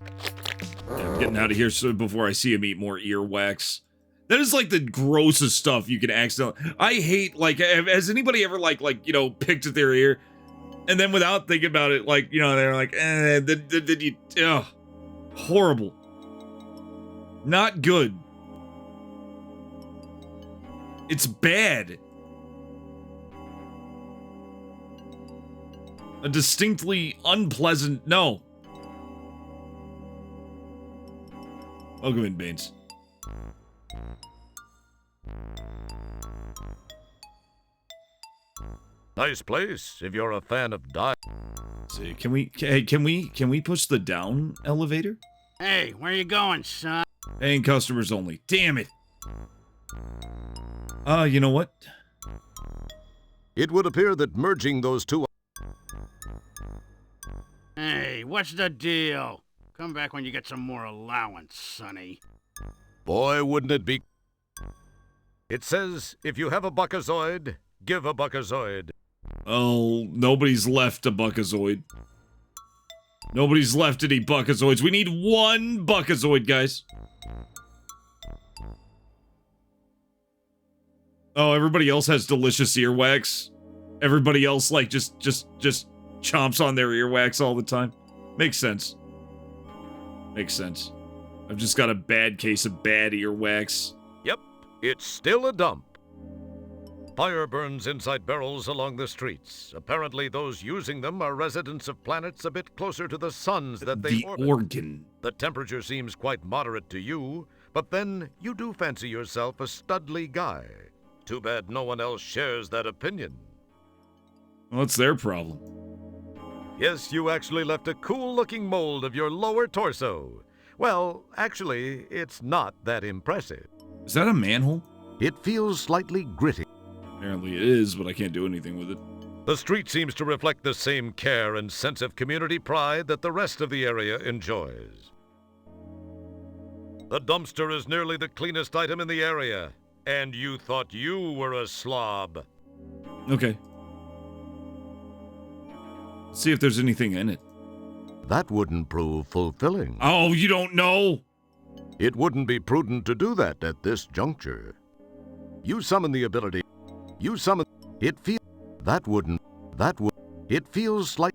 Yeah, I'm getting out of here so before I see him eat more earwax. That is like the grossest stuff you can accidentally... I hate, like, has anybody ever, you know, picked at their ear? And then without thinking about it, like, you know, they're like, did you... Ugh. Horrible. Not good. It's bad. A distinctly unpleasant... No. Welcome in, Baines. Nice place, if you're a fan of dive. See, can we push the down elevator? Hey, where you going, son? Paying customers only. Damn it. You know what? It would appear that merging those two... Hey, what's the deal? Come back when you get some more allowance, Sonny. Boy, wouldn't it be... It says, if you have a Buckazoid, give a Buckazoid. Oh, nobody's left a Buckazoid. Nobody's left any Buckazoids. We need one Buckazoid, guys. Oh, everybody else has delicious earwax. Everybody else, like, just chomps on their earwax all the time. Makes sense. Makes sense. I've just got a bad case of bad earwax. Yep, it's still a dump. Fire burns inside barrels along the streets. Apparently those using them are residents of planets a bit closer to the suns that they orbit. The organ. The temperature seems quite moderate to you, but then you do fancy yourself a studly guy. Too bad no one else shares that opinion. What's their problem? Yes, you actually left a cool-looking mold of your lower torso. Well, actually, it's not that impressive. Is that a manhole? It feels slightly gritty. Apparently it is, but I can't do anything with it. The street seems to reflect the same care and sense of community pride that the rest of the area enjoys. The dumpster is nearly the cleanest item in the area, and you thought you were a slob. Okay. Let's see if there's anything in it. That wouldn't prove fulfilling. Oh, you don't know? It wouldn't be prudent to do that at this juncture. You summon the ability. You summon... It feels... It feels like...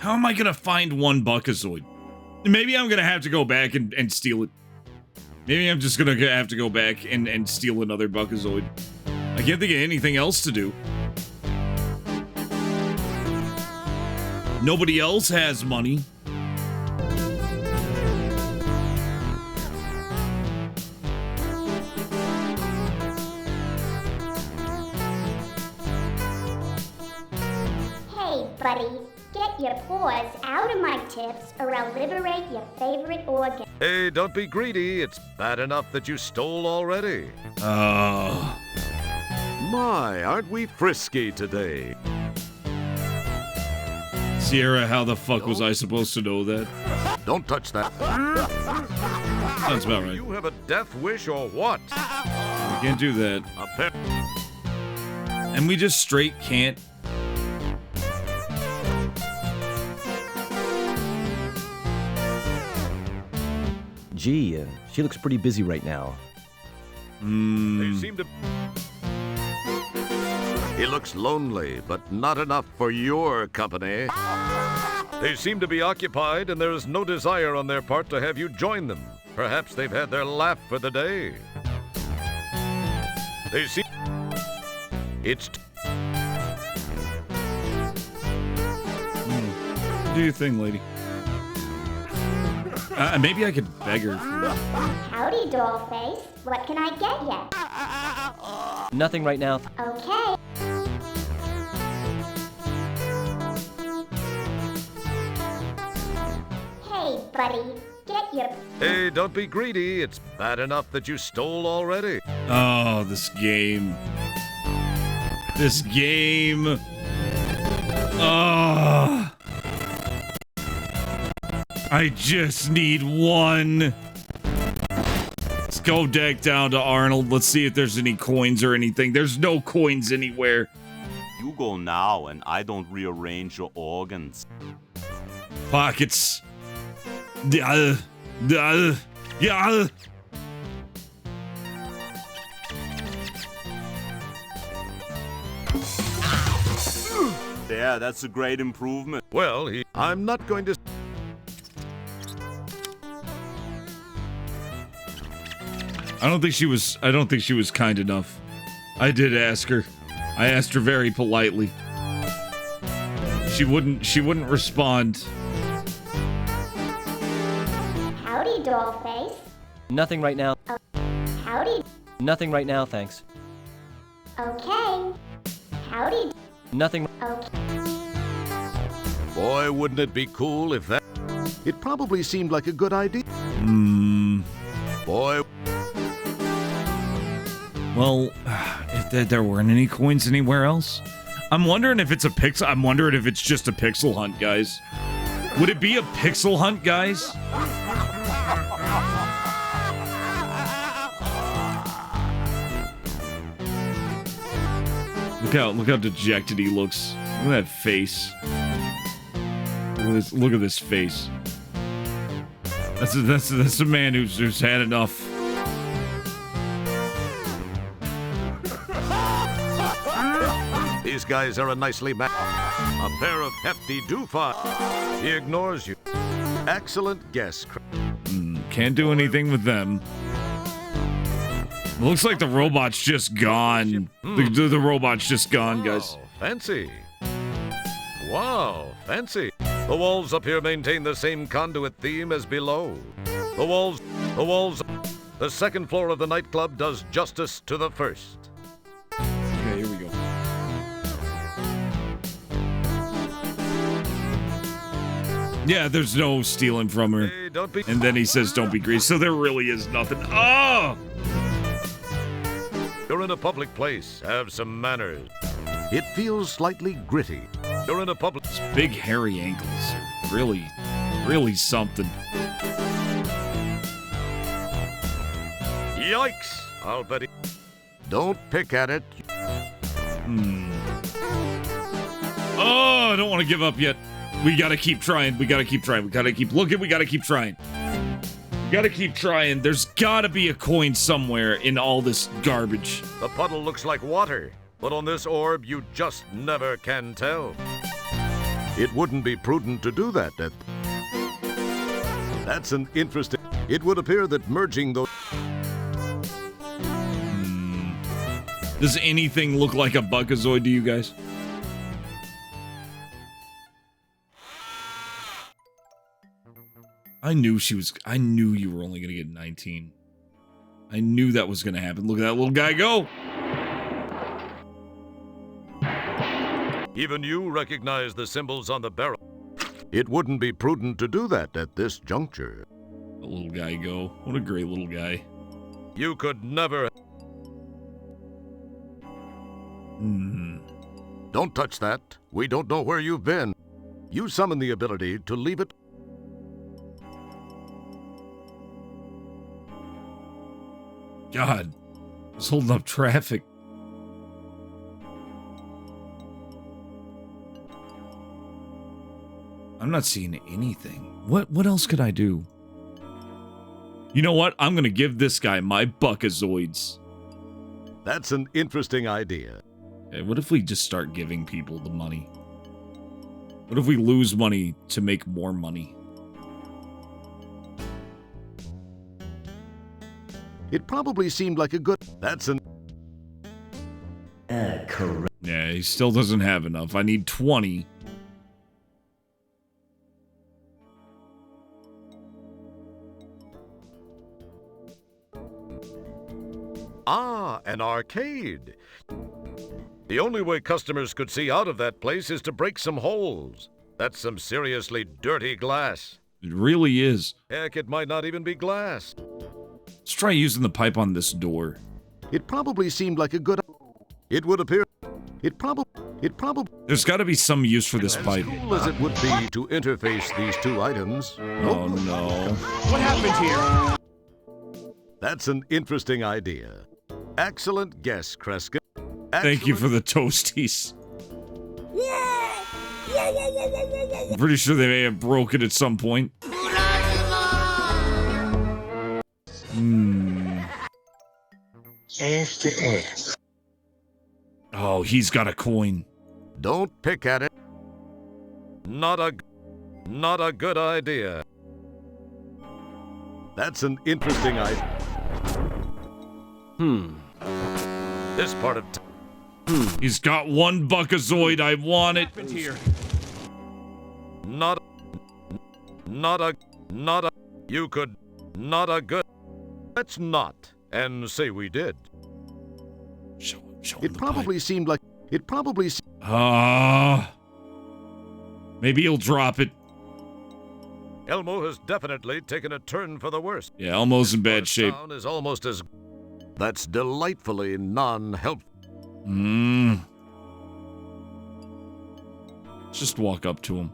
How am I gonna find one Buckazoid? Maybe I'm gonna have to go back and steal it. Maybe I'm just gonna have to go back and steal another Buckazoid. I can't think of anything else to do. Nobody else has money. Hey, buddy, get your paws out of my tips or I'll liberate your favorite organ. Hey, don't be greedy. It's bad enough that you stole already. Oh. My, aren't we frisky today? Sierra, how the fuck was I supposed to know that? Don't touch that. Sounds about right. You have a death wish or what? We can't do that. And we just straight can't. Gee, she looks pretty busy right now. They seem to... He looks lonely, but not enough for your company. They seem to be occupied, and there is no desire on their part to have you join them. Perhaps they've had their laugh for the day. They seem... It's... Do your thing, lady. Maybe I could beg her. Howdy, Dollface. What can I get ya? Nothing right now. Okay. Hey, buddy, get your... Hey, don't be greedy. It's bad enough that you stole already. Oh, this game. This game. Oh. I just need one. Let's go deck down to Arnold. Let's see if there's any coins or anything. There's no coins anywhere. You go now, and I don't rearrange your organs. Pockets. Yeah. Yeah, that's a great improvement. Well, I'm not going to... I don't think she was kind enough. I did ask her. I asked her very politely. She wouldn't respond. Howdy, Dollface. Nothing right now. Howdy. Nothing right now, thanks. Okay. Howdy. Nothing. Okay. Boy, wouldn't it be cool if that... It probably seemed like a good idea. Boy... Well, if there weren't any coins anywhere else. I'm wondering if it's a pixel. I'm wondering if it's just a pixel hunt, guys. Would it be a pixel hunt, guys? Look how dejected he looks. Look at that face. Look at this face. That's a man who's had enough. These guys are a nicely matched. A pair of hefty doofuds. He ignores you. Excellent guess. Can't do anything with them. Looks like the robot's just gone. The robot's just gone, guys. Fancy. Wow, fancy. The walls up here maintain the same conduit theme as below. The walls. The second floor of the nightclub does justice to the first. Okay, here we go. Yeah, there's no stealing from her. Hey, don't be. And then he says, don't be greedy. So there really is nothing. Oh! You're in a public place. Have some manners. It feels slightly gritty. You're in a public... Big hairy ankles are really something. Yikes! I'll bet it... Don't pick at it. Oh, I don't want to give up yet. We gotta keep trying. We gotta keep trying. We gotta keep looking. We gotta keep trying. We gotta keep trying. There's gotta be a coin somewhere in all this garbage. The puddle looks like water, but on this orb, you just never can tell. It wouldn't be prudent to do that. That's an interesting... It would appear that merging those... Does anything look like a Buckazoid to you guys? I knew you were only gonna get 19. I knew that was gonna happen. Look at that little guy go! Even you recognize the symbols on the barrel. It wouldn't be prudent to do that at this juncture. The little guy go. What a great little guy. You could never... Don't touch that. We don't know where you've been. You summon the ability to leave it... God, it's holding up traffic. I'm not seeing anything. What else could I do? You know what? I'm gonna give this guy my Buckazoids. That's an interesting idea. Okay, what if we just start giving people the money? What if we lose money to make more money? It probably seemed like a good... That's an... correct. Yeah, he still doesn't have enough. I need 20. Ah, an arcade. The only way customers could see out of that place is to break some holes. That's some seriously dirty glass. It really is. Heck, it might not even be glass. Let's try using the pipe on this door. It probably seemed like a good... It would appear... It probably... There's got to be some use for this pipe. As cool as it would be to interface these two items... Oh, no. What happened here? That's an interesting idea. Excellent guess, Kreska. Thank you for the toasties. I'm pretty sure they may have broken at some point. Ass to ass. Oh, he's got a coin. Don't pick at it. Not a good idea. That's an interesting idea. This part of He's got one Buckazoid. I want it. Not a good. Let's not and say we did. Show it probably seemed like it probably. Maybe he'll drop it. Elmo has definitely taken a turn for the worse. Yeah, Elmo's in bad shape. Town is almost as. That's delightfully non-helpful. Let's just walk up to him.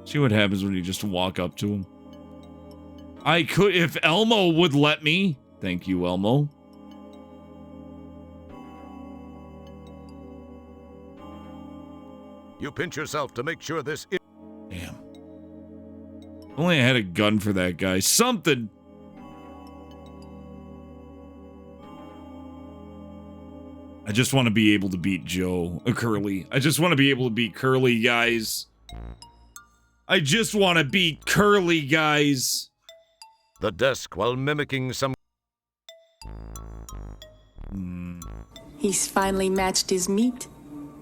See what happens when you just walk up to him. I could, if Elmo would let me. Thank you, Elmo. You pinch yourself to make sure this is... Damn. Only I had a gun for that guy. Something. I just want to be able to beat Curly. I just want to be able to beat Curly, guys. I just want to beat Curly, guys. The desk while mimicking some... He's finally matched his meat.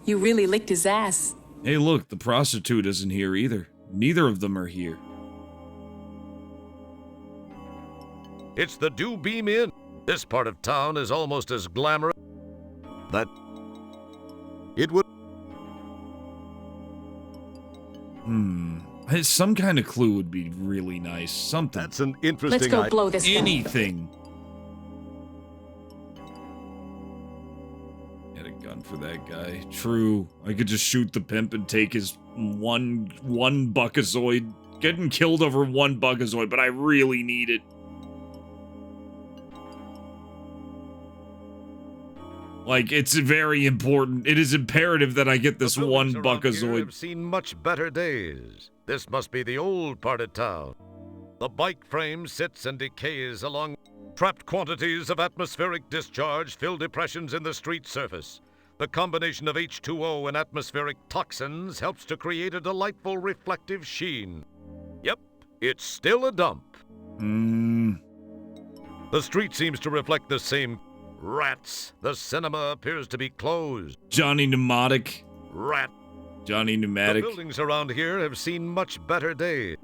You really licked his ass. Hey, look, the prostitute isn't here either. Neither of them are here. It's the Do Beam Inn. This part of town is almost as glamorous that it would... Some kind of clue would be really nice. Something. That's an interesting... Let's go blow this guy. Anything. Had a gun for that guy. True. I could just shoot the pimp and take his one Buckazoid. Getting killed over one Buckazoid, but I really need it. Like, it's very important. It is imperative that I get this one Buckazoid. Have seen much better days. This must be the old part of town. The bike frame sits and decays along trapped quantities of atmospheric discharge fill depressions in the street surface. The combination of H2O and atmospheric toxins helps to create a delightful reflective sheen. Yep, it's still a dump. The street seems to reflect the same... Rats. The cinema appears to be closed. Johnny Pneumatic. Rat. Johnny Pneumatic. The buildings around here have seen much better days.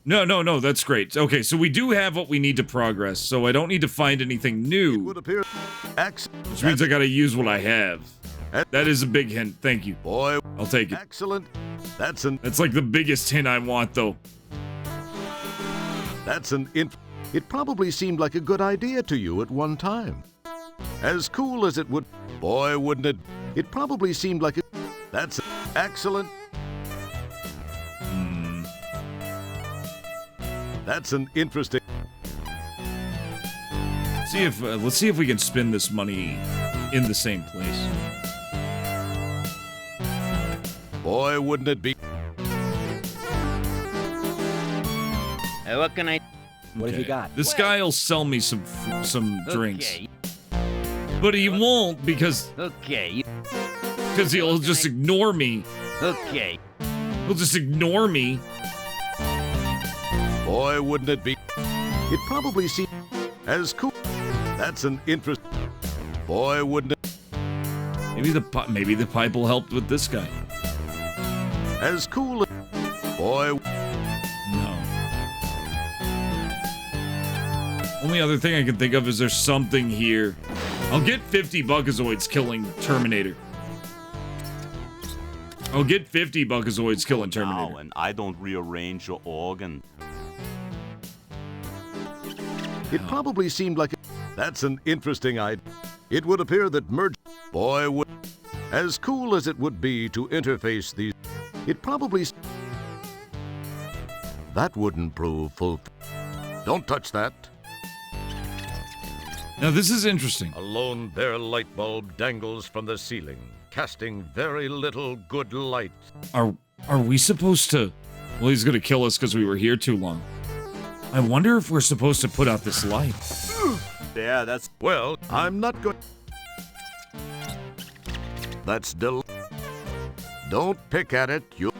No, that's great. Okay, so we do have what we need to progress, so I don't need to find anything new. It would appear... Which means I gotta use what I have. That is a big hint. Thank you. Boy, I'll take it. Excellent. That's like the biggest hint I want, though. It probably seemed like a good idea to you at one time. As cool as it would... Boy, wouldn't it... It probably seemed like it... That's excellent. That's an interesting... Let's see if we can spend this money in the same place. Boy, wouldn't it be... What can I... What have you got? This guy will sell me some drinks. But he won't because... Because he'll just ignore me. He'll just ignore me. Boy, wouldn't it be... It probably seemed as cool... That's an interest... Boy, wouldn't it... Maybe the pipe will help with this guy. As cool as... Boy... No. Only other thing I can think of is there's something here. I'll get 50 Buckazoids killing Terminator. I'll get 50 Buckazoids killing Terminator. Now, and I don't rearrange your organ. It probably seemed like... That's an interesting idea. It would appear that merge... Boy, would... As cool as it would be to interface these... It probably... That wouldn't prove full... Don't touch that. Now this is interesting. A lone bare light bulb dangles from the ceiling, casting very little good light. Are we supposed to... Well, he's gonna kill us because we were here too long. I wonder if we're supposed to put out this light. Yeah, that's... Well, I'm not going... That's Don't pick at it, you...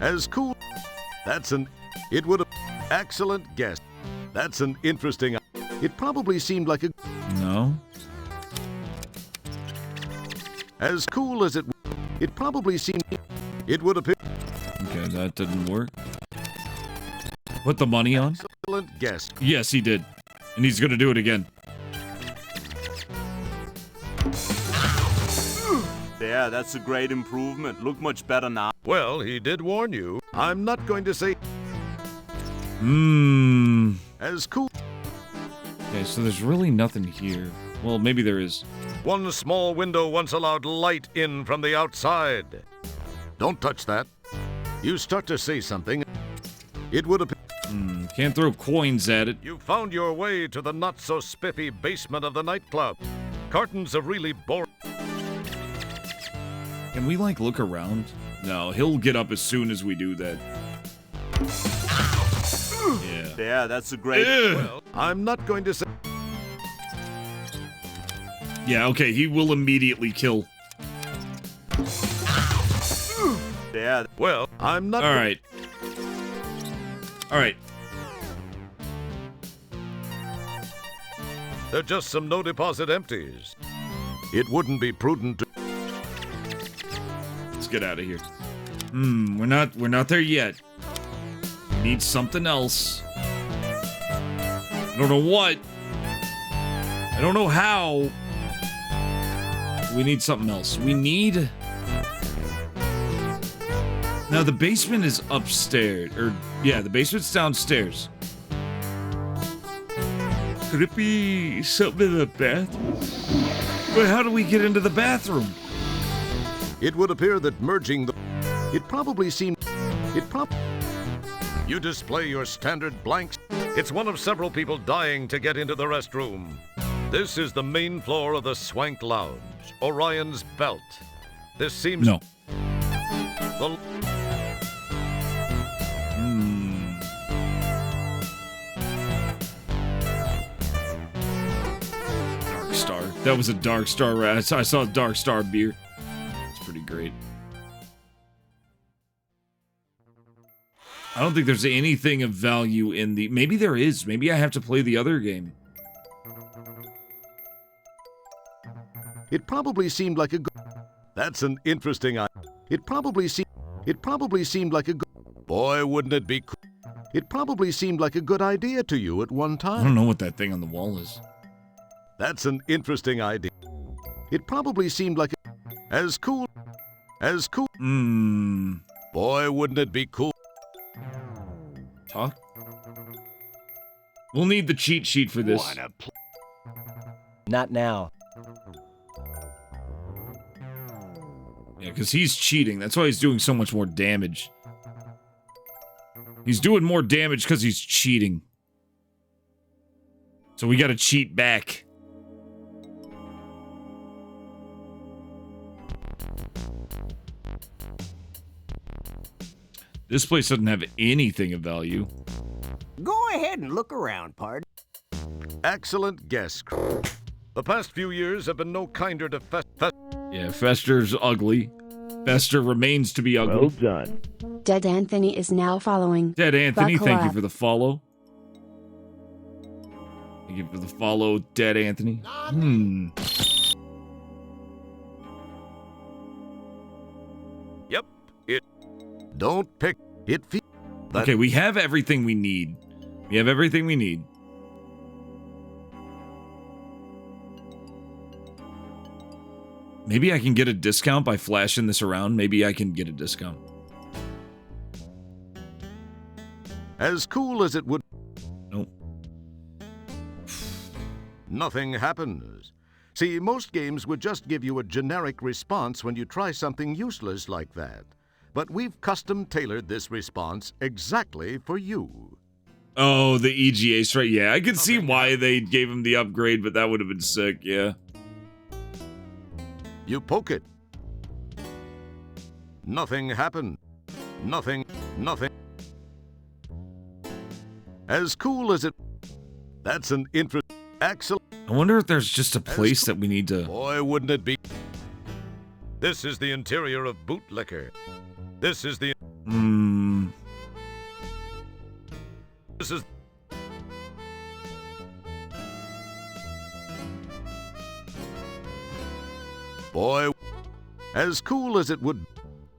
As cool... That's an... It would have... Excellent guess. That's an interesting... It probably seemed like a... No. As cool as it... It probably seemed... It would appear... Okay, that didn't work. Put the money on? Excellent guess. Yes, he did. And he's gonna do it again. Yeah, that's a great improvement. Look much better now. Well, he did warn you. I'm not going to say... As cool. Okay, so there's really nothing here. Well, maybe there is. One small window once allowed light in from the outside. Don't touch that. You start to say something. It would appear. Can't throw coins at it. You found your way to the not-so-spiffy basement of the nightclub. Cartons of really boring... Can we, like, look around? No, he'll get up as soon as we do that. Yeah. Yeah, that's a great... Well, I'm not going to say... Yeah, okay, he will immediately kill. Yeah. Well, I'm not... Alright. Alright. They're just some no-deposit empties. It wouldn't be prudent to... Let's get out of here. We're not there yet. We need something else. I don't know what. I don't know how. We need something else. We need... Now, the basement is upstairs. Or, yeah, the basement's downstairs. Could it be something in the bathroom? But how do we get into the bathroom? It would appear that merging the... It probably seemed... You display your standard blanks. It's one of several people dying to get into the restroom. This is the main floor of the Swank Lounge, Orion's Belt. This seems... No. The... Dark Star. That was a Dark Star. I saw a Dark Star beer. It's pretty great. I don't think there's anything of value in the... Maybe there is. Maybe I have to play the other game. It probably seemed like a good... That's an interesting... It probably seemed like a good... Boy, wouldn't it be cool. It probably seemed like a good idea to you at one time. I don't know what that thing on the wall is. That's an interesting idea. It probably seemed like as cool. Boy, wouldn't it be cool. Talk? We'll need the cheat sheet for this. Not now. Yeah, because he's cheating. That's why he's doing so much more damage. He's doing more damage because he's cheating. So we gotta cheat back. This place doesn't have anything of value. Go ahead and look around, pard. Excellent guess. The past few years have been no kinder to Yeah, Fester's ugly. Fester remains to be ugly. Well done. Dead Anthony is now following. Dead Anthony, Buckle thank you up. for the follow. Thank you for the follow, Dead Anthony. Yep, it... Don't pick... It... Okay, we have everything we need. We have everything we need. Maybe I can get a discount by flashing this around. Maybe I can get a discount. As cool as it would... Nope. Nothing happens. See, most games would just give you a generic response when you try something useless like that. But we've custom-tailored this response exactly for you. Oh, the EGA straight. Yeah, I could see why they gave him the upgrade, but that would have been sick, yeah. You poke it. Nothing happened. Nothing. As cool as it... That's an excellent... I wonder if there's just a place that we need to... Boy, wouldn't it be... This is the interior of Bootlicker. This is the... This is... Boy, as cool as it would...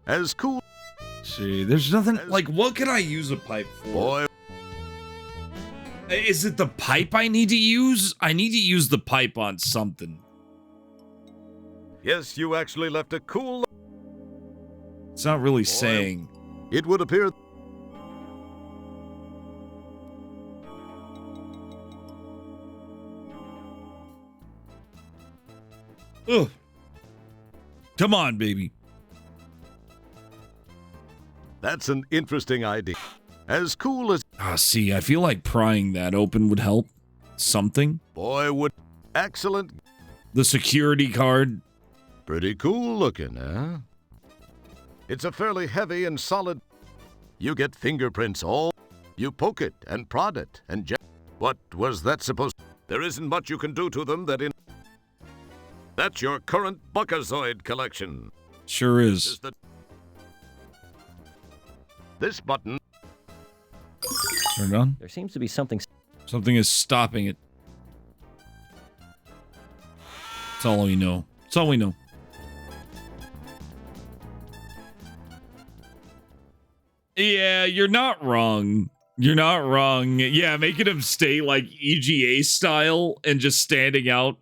As cool... See, there's nothing... Like, what can I use a pipe for? Boy... Is it the pipe I need to use? I need to use the pipe on something. Yes, you actually left a cool... It's not really saying. It would appear... Ugh. Come on, baby. That's an interesting idea. As cool as... See, I feel like prying that open would help. Something. Boy, would... Excellent. The security card. Pretty cool looking, huh? It's a fairly heavy and solid... You get fingerprints all... You poke it and prod it and... What was that supposed... There isn't much you can do to them that in... That's your current Buckazoid collection. Sure is. This button... Turn it on. There seems to be something... Something is stopping it. That's all we know. That's all we know. Yeah, you're not wrong. You're not wrong. Yeah, making him stay like EGA style and just standing out.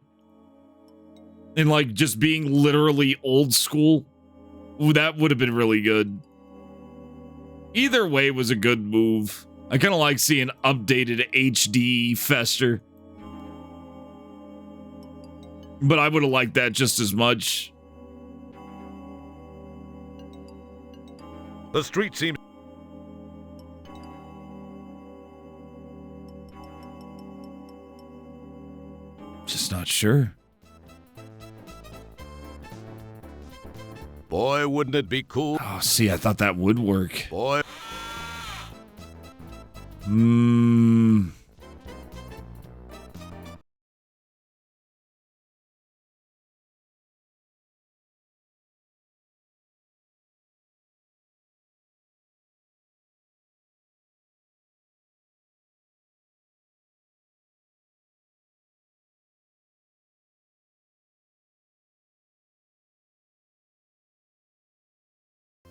And like just being literally old school. Ooh, that would have been really good. Either way was a good move. I kind of like seeing updated HD Fester. But I would have liked that just as much. The street seems... Just not sure. Boy, wouldn't it be cool? Oh, see, I thought that would work. Boy.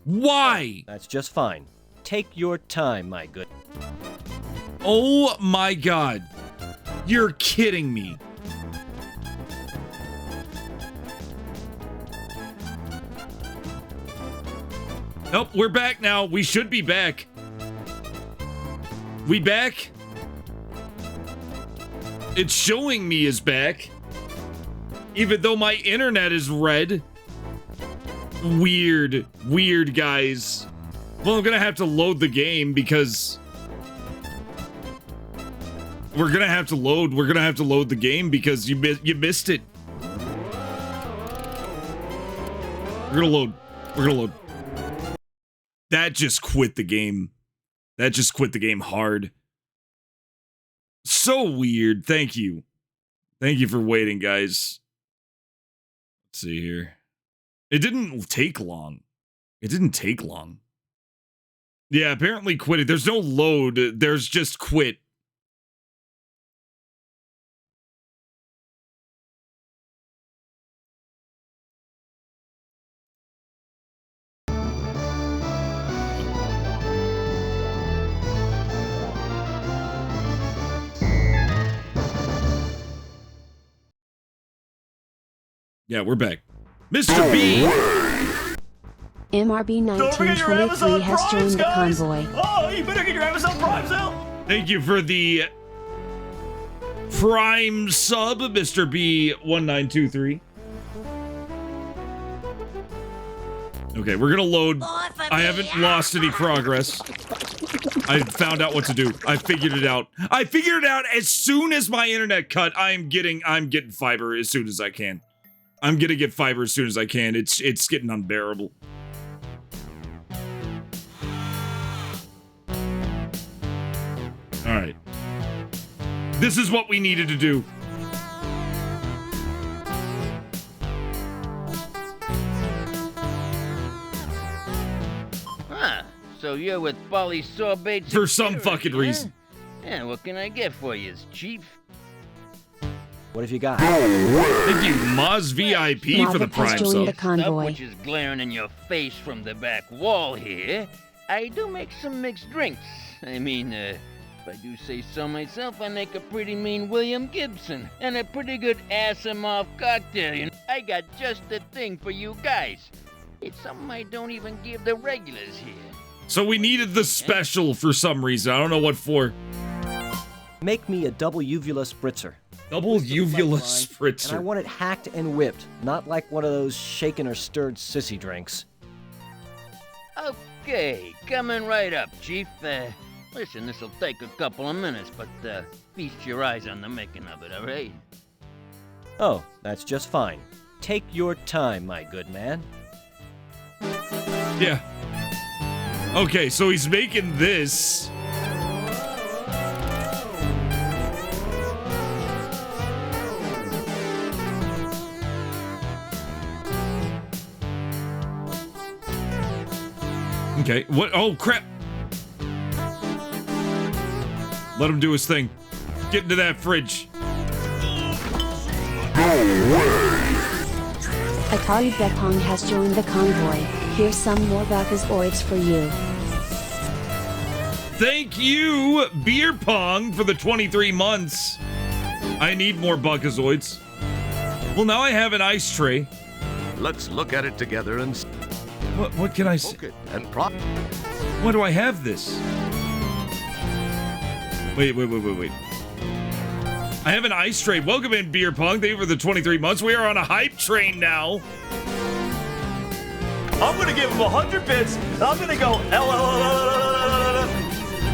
Why? That's just fine. Take your time, my good. Oh my god. You're kidding me. Nope, we're back now. We should be back. We back? It's showing me as back. Even though my internet is red. Weird. Weird, guys. Well, I'm gonna have to load the game because... We're gonna have to load the game because you missed it. We're gonna load. That just quit the game. That just quit the game hard. So weird. Thank you. Thank you for waiting, guys. Let's see here. It didn't take long. It didn't take long. Yeah, apparently quit it. There's no load. There's just quit. Yeah, we're back. Mr. B! MRB Don't forget your Amazon 1923 has Primes, joined the guys. convoy. Oh, you better get your Amazon Primes out. Thank you for the Prime sub, Mr. B1923. Okay, we're gonna load. I haven't lost any progress. I found out what to do. I figured it out. I figured it out as soon as my internet cut. I'm getting fiber as soon as I can. I'm gonna get fiber as soon as I can. It's getting unbearable. All right. This is what we needed to do. Huh. So you're with Polysorbate For some fucking reason. Yeah, what can I get for you, Chief? What have you got? Thank you, Moz VIP, for the Prime sub. Stuff which is glaring in your face from the back wall here. I do make some mixed drinks. I mean, if I do say so myself, I make a pretty mean William Gibson and a pretty good ass-em-off cocktail. You know, I got just the thing for you guys. It's something I don't even give the regulars here. So we needed the special for some reason. I don't know what for. Make me a double uvula spritzer. Double uvula spritzer. And I want it hacked and whipped, not like one of those shaken or stirred sissy drinks. Okay, coming right up, Chief. Listen, this'll take a couple of minutes, but feast your eyes on the making of it, all right? Oh, that's just fine. Take your time, my good man. Yeah. Okay, so he's making this. Okay, what? Oh, crap. Let him do his thing. Get into that fridge. Atari Bepong has joined the convoy. Here's some more Bakazoids for you. Thank you, Beer Pong, for the 23 months. I need more Bakazoids. Well, now I have an ice tray. Let's look at it together and... What can I say? Why do I have this? Wait. I have an ice tray. Welcome in, Beer Pong. Thank you for the 23 months. We are on a hype train now. I'm gonna give him 100 bits. I'm gonna go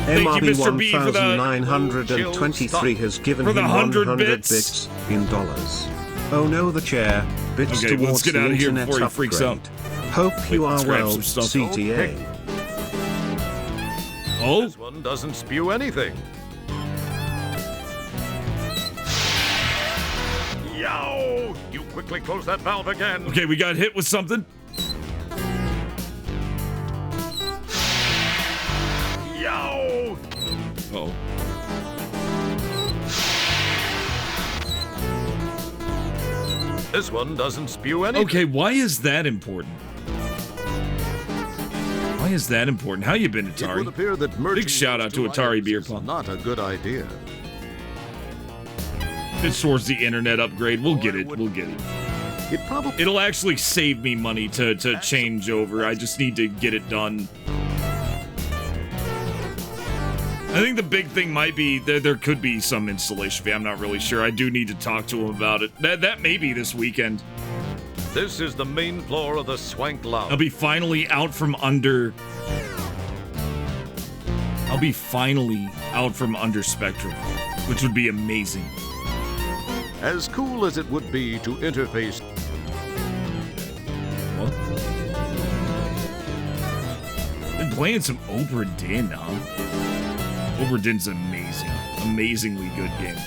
MRB1923 has given him 100 bits in dollars. Oh no, the chair. Bits okay, towards let's get out of here before he freaks out. Hope you are well, CTA. Oh? This one doesn't spew anything. Yow! You quickly close that valve again. Okay, we got hit with something. Yow! Uh-oh. This one doesn't spew anything. Okay, why is that important? Why is that important? How you been, Atari? It would appear that big shout out to Atari Beer Pong. Not a good idea. It's towards the internet upgrade. We'll get it. We'll get it. It'll actually save me money to change over. I just need to get it done. I think the big thing might be there could be some installation fee. I'm not really sure. I do need to talk to him about it. That may be this weekend. This is the main floor of the Swank Lounge. I'll be finally out from under Spectrum, which would be amazing. As cool as it would be to interface. What? Been playing some Obra Dinn, huh? Obra Dinn's amazing. Amazingly good game.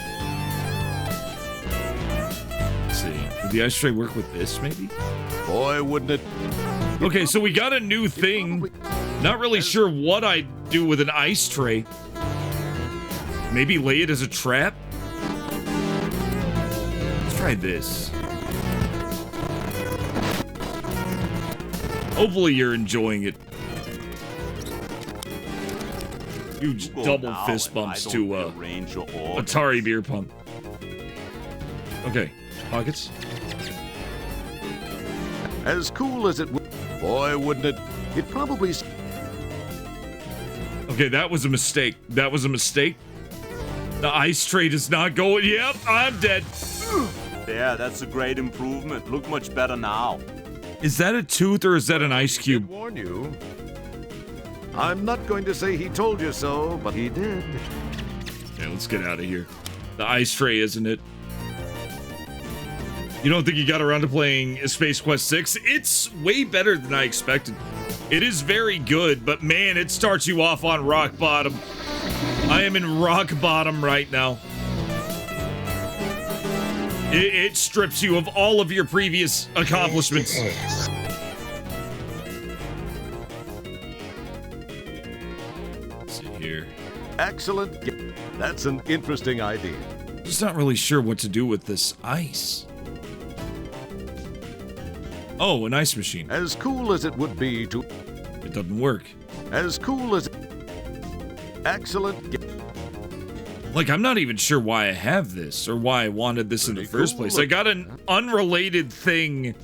Let's see. Would the ice tray work with this, maybe? Boy, wouldn't it? Okay, so we got a new thing. Not really sure what I'd do with an ice tray. Maybe lay it as a trap? Let's try this. Hopefully you're enjoying it. Huge double fist bumps to Atari Beer Pong. Okay, pockets. As cool as it would. Boy, wouldn't it? It probably. Okay, that was a mistake. That was a mistake. The ice tray does not go. Yep, I'm dead. Yeah, that's a great improvement. Look much better now. Is that a tooth or is that an ice cube? I did warn you. I'm not going to say he told you so, but he did. Okay, let's get out of here. The ice tray, isn't it? You don't think you got around to playing Space Quest 6? It's way better than I expected. It is very good, but man, it starts you off on rock bottom. I am in rock bottom right now. It strips you of all of your previous accomplishments. Let's see here. Excellent. That's an interesting idea. Just not really sure what to do with this ice. Oh, an ice machine. As cool as it would be to... It doesn't work. As cool as... Excellent. Like, I'm not even sure why I have this, or why I wanted this in the first place. I got an unrelated thing.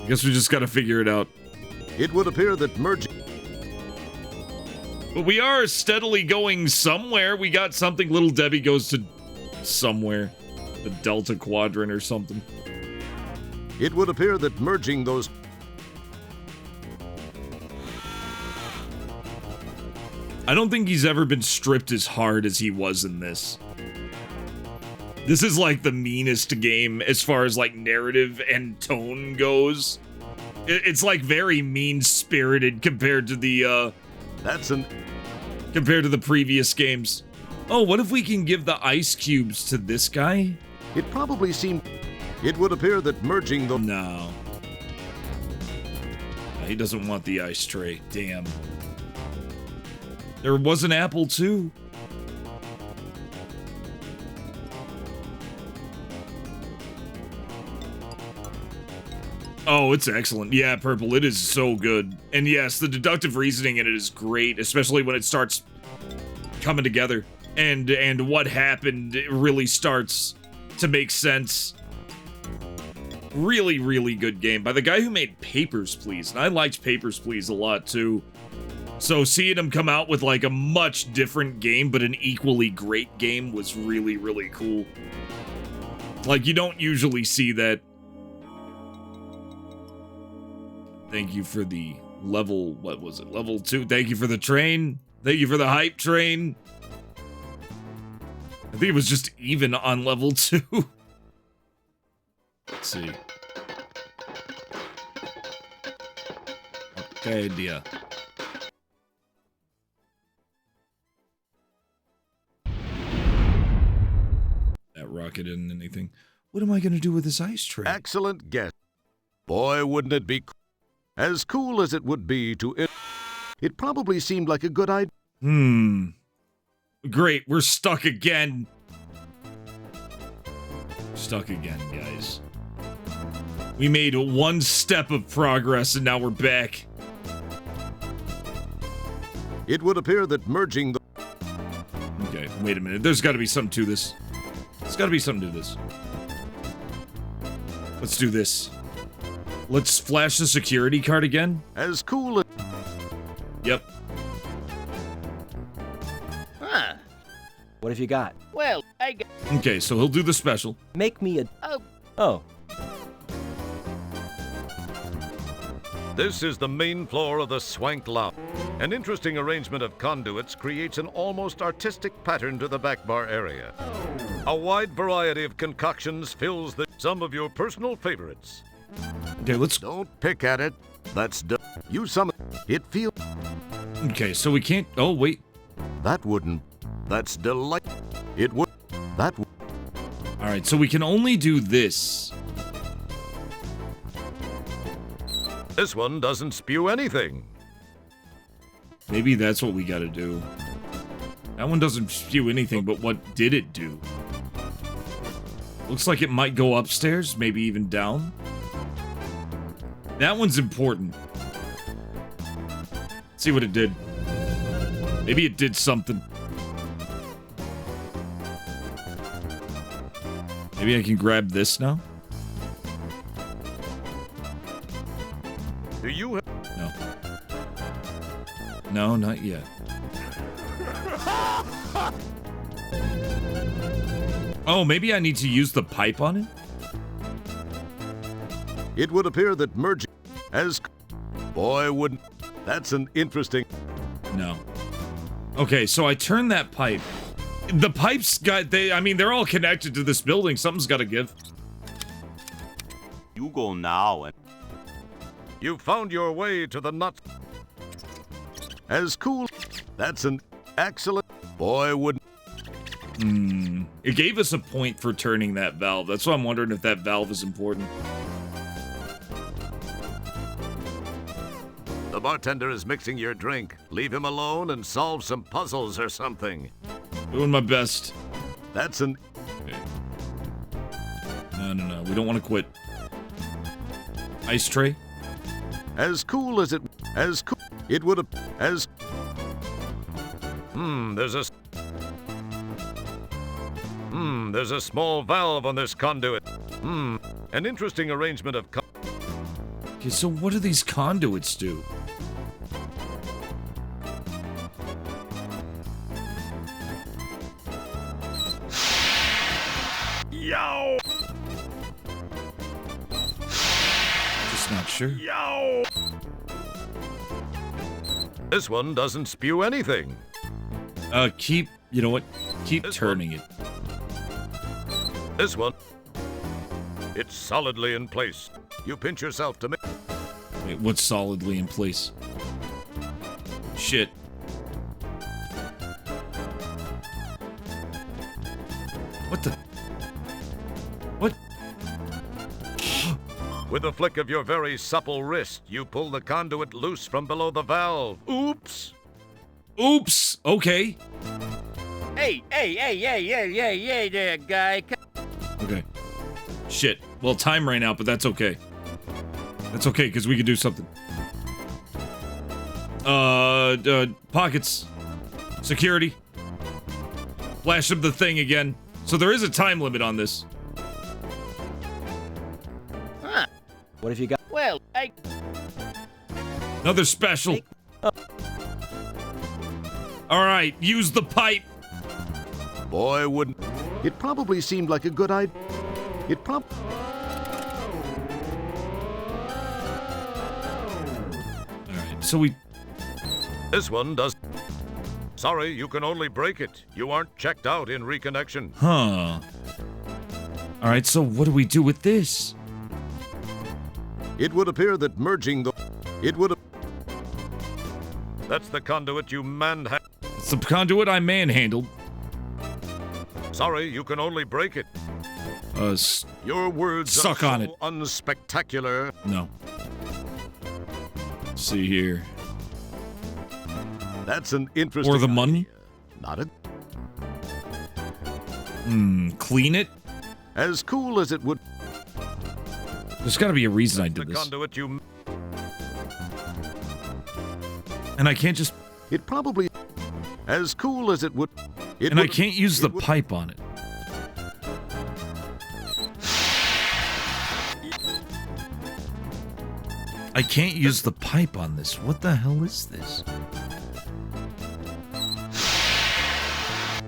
I guess we just gotta figure it out. It would appear that merging... But we are steadily going somewhere. We got something. Little Debbie goes to somewhere. The Delta Quadrant or something. It would appear that merging those... I don't think he's ever been stripped as hard as he was in this. This is like the meanest game as far as like narrative and tone goes. It's like very mean-spirited compared to the compared to the previous games. Oh, what if we can give the ice cubes to this guy? It probably seemed... It would appear that merging the... No. He doesn't want the ice tray. Damn. There was an apple too. Oh, it's excellent. Yeah, Purple, it is so good. And yes, the deductive reasoning in it is great, especially when it starts coming together. And what happened, it really starts to make sense. Really, really good game by the guy who made Papers, Please. And I liked Papers, Please a lot too. So seeing him come out with like a much different game, but an equally great game was really, really cool. Like, you don't usually see that. Thank you for the level, what was it? Level 2. Thank you for the train. Thank you for the hype train. I think it was just even on level 2. Let's see. Okay, idea. That rocket isn't anything. What am I going to do with this ice tray? Excellent guess. Boy, wouldn't it be as cool as it would be to it. It probably seemed like a good idea. Great, we're stuck again. Stuck again, guys. We made one step of progress and now we're back. It would appear that merging the... Okay, wait a minute. There's got to be something to this. There's got to be something to this. Let's do this. Let's flash the security card again. As cool as... Yep. Huh. What have you got? Well, I got... Okay, so he'll do the special. Make me a... Oh. Oh. This is the main floor of the Swank Lounge. An interesting arrangement of conduits creates an almost artistic pattern to the back bar area. A wide variety of concoctions fills some of your personal favorites. Okay, let's... Don't pick at it. That's... You summon... It feels... Okay, so we can't... Oh, wait. That wouldn't... That's delight... It would... That would... Alright, so we can only do this. This one doesn't spew anything. Maybe that's what we gotta do. That one doesn't spew anything, but what did it do? Looks like it might go upstairs, maybe even down. That one's important. Let's see what it did. Maybe it did something. Maybe I can grab this now? Do you... No. No, not yet. Oh, maybe I need to use the pipe on it? It would appear that merging as... Boy, wouldn't... That's an interesting... No. Okay, so I turn that pipe. The pipes got... I mean, they're all connected to this building. Something's got to give. You go now and... You found your way to the nuts. As cool... That's an excellent... Boy, wouldn't... It gave us a point for turning that valve. That's why I'm wondering if that valve is important. The bartender is mixing your drink. Leave him alone and solve some puzzles or something. Doing my best. That's an... Okay. No. We don't want to quit. Ice tray? As cool as it... As cool... It would have... As... There's a... There's a small valve on this conduit. An interesting arrangement of... Okay, so what do these conduits do? Yow! Just not sure. Yow! This one doesn't spew anything. You know what? Keep turning it. This one, it's solidly in place. You pinch yourself to make. Wait, what's solidly in place? Shit. What the? What? With a flick of your very supple wrist, you pull the conduit loose from below the valve. Oops! Oops! Okay. Hey there, guy. Okay. Shit. Well, time ran out, but that's okay. That's okay, because we can do something. Pockets. Security. Flash up the thing again. So there is a time limit on this. Huh. What have you got? Well, Another special. Alright, use the pipe. Boy, wouldn't. It probably seemed like a good idea. Alright, so we. This one does. Sorry, you can only break it. You aren't checked out in reconnection. Huh. Alright, so what do we do with this? It would appear that merging the. It would. That's the conduit you manhandled. It's the conduit I manhandled. Sorry, you can only break it. Your words suck are on so it. Unspectacular. No. Let's see here. That's an interesting. Or the money? Not it. Clean it? As cool as it would. There's gotta be a reason I did The this. conduit you. And I can't just. It probably. As cool as it would. And I can't use the pipe on it. I can't use the pipe on this. What the hell is this?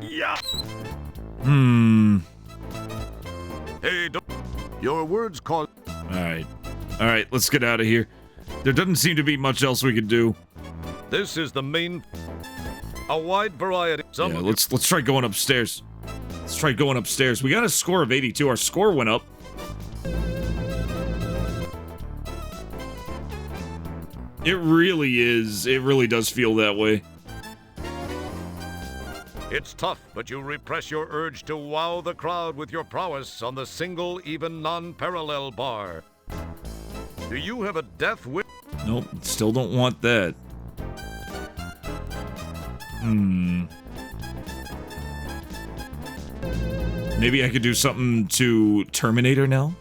Yeah. Hey, don't. Your words cause. Alright. Alright, let's get out of here. There doesn't seem to be much else we can do. This is the main. A wide variety. Yeah, let's try going upstairs. Let's try going upstairs. We got a score of 82. Our score went up. It really is. It really does feel that way. It's tough, but you repress your urge to wow the crowd with your prowess on the single, even, non-parallel bar. Do you have a death wish? Nope, still don't want that. Maybe I could do something to Terminator now?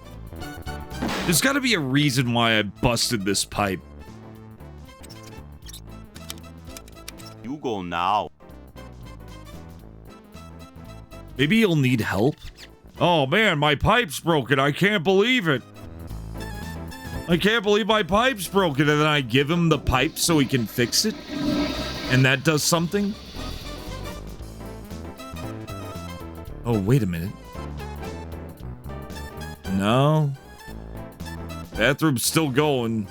There's gotta be a reason why I busted this pipe. You go now. Maybe you'll need help? Oh man, my pipe's broken. I can't believe it. I can't believe my pipe's broken. And then I give him the pipe so he can fix it? And that does something? Oh, wait a minute. No. Bathroom's still going.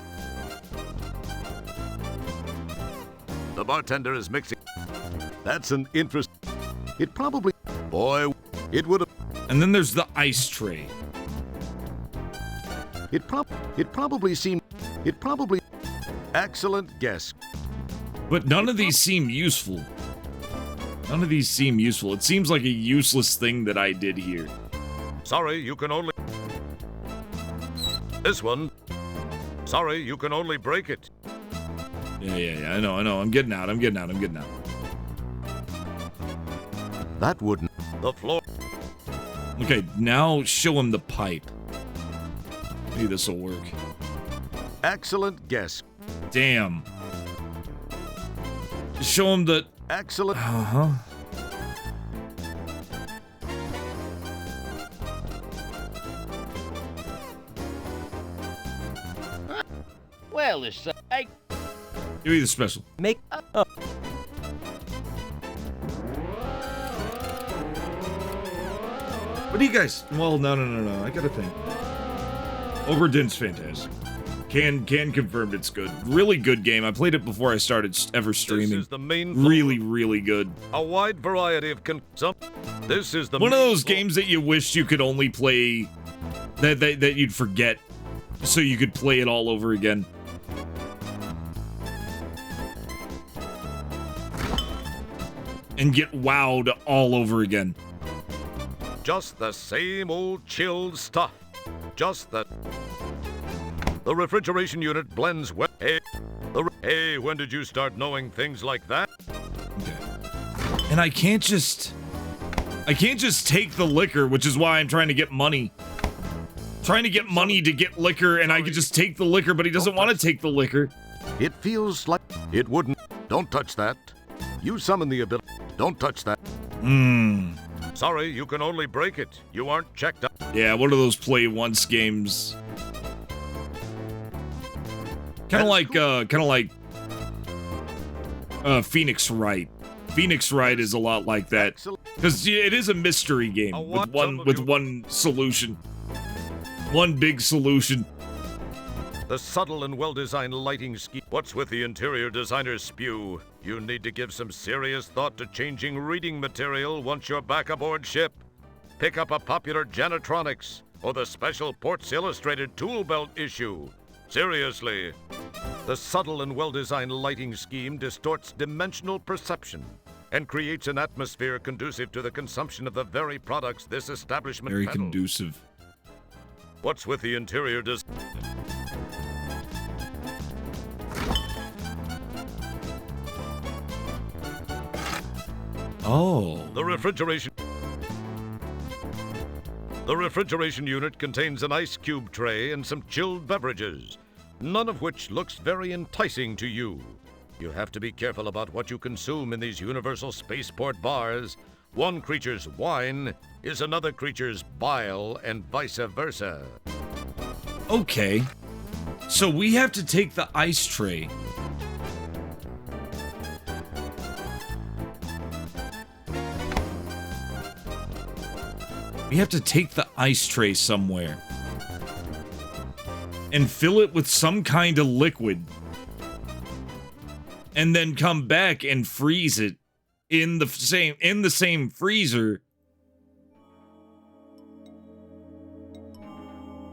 The bartender is mixing. That's an interest. It probably. Boy, it would have. And then there's the ice tray. It probably seemed. It probably. Excellent guess. But none of these seem useful. None of these seem useful. It seems like a useless thing that I did here. Sorry, you can only. This one. Sorry, you can only break it. Yeah, I know. I'm getting out. That wouldn't. The floor. Okay, now show him the pipe. Maybe this will work. Excellent guess. Damn. Show him the. Excellent. Uh-huh. Well, this I. Give me the special. Make up. What do you guys? Well, no. I gotta think. Oberdin's fantastic. Can confirm it's good. Really good game. I played it before I started ever streaming. This is the main really good. A wide variety of This is the one of those games that you wish you could only play that you'd forget so you could play it all over again. And get wowed all over again. Just the same old chilled stuff. Just the refrigeration unit blends well. Hey, when did you start knowing things like that? Okay. And I can't just take the liquor, which is why I'm trying to get money. Trying to get money to get liquor, and I could just take the liquor, but he doesn't want to take the liquor. It feels like it wouldn't. Don't touch that. You summon the ability. Don't touch that. Sorry, you can only break it. You aren't checked out. Yeah, one of those play once games. Kind of like Phoenix Wright. Phoenix Wright is a lot like that because it is a mystery game with one solution, one big solution. The subtle and well-designed lighting scheme. What's with the interior designer's spew? You need to give some serious thought to changing reading material once you're back aboard ship. Pick up a popular Janitronics or the special Ports Illustrated tool belt issue. Seriously. The subtle and well-designed lighting scheme distorts dimensional perception and creates an atmosphere conducive to the consumption of the very products this establishment Very peddles. conducive. What's with the interior design? Oh. The refrigeration unit contains an ice cube tray and some chilled beverages, none of which looks very enticing to you. You have to be careful about what you consume in these universal spaceport bars. One creature's wine is another creature's bile, and vice versa. Okay. So we have to take the ice tray. We have to take the ice tray somewhere and fill it with some kind of liquid and then come back and freeze it in the same freezer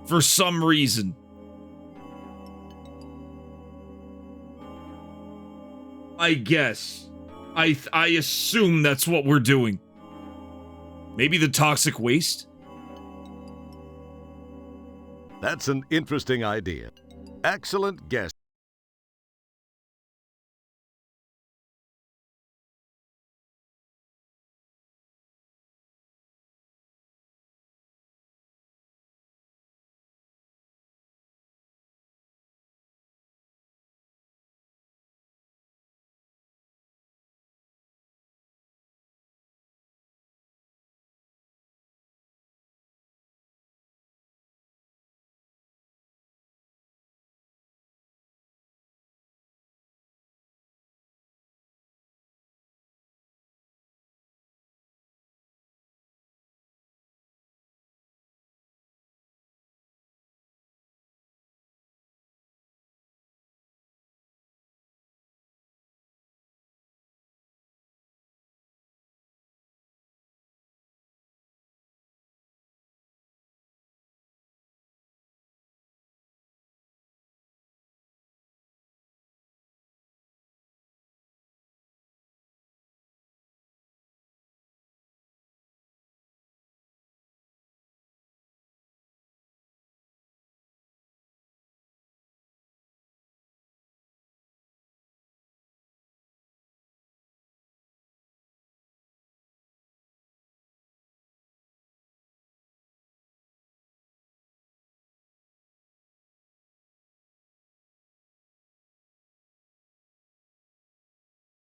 for some reason. I guess. I assume that's what we're doing. Maybe the toxic waste? That's an interesting idea. Excellent guess.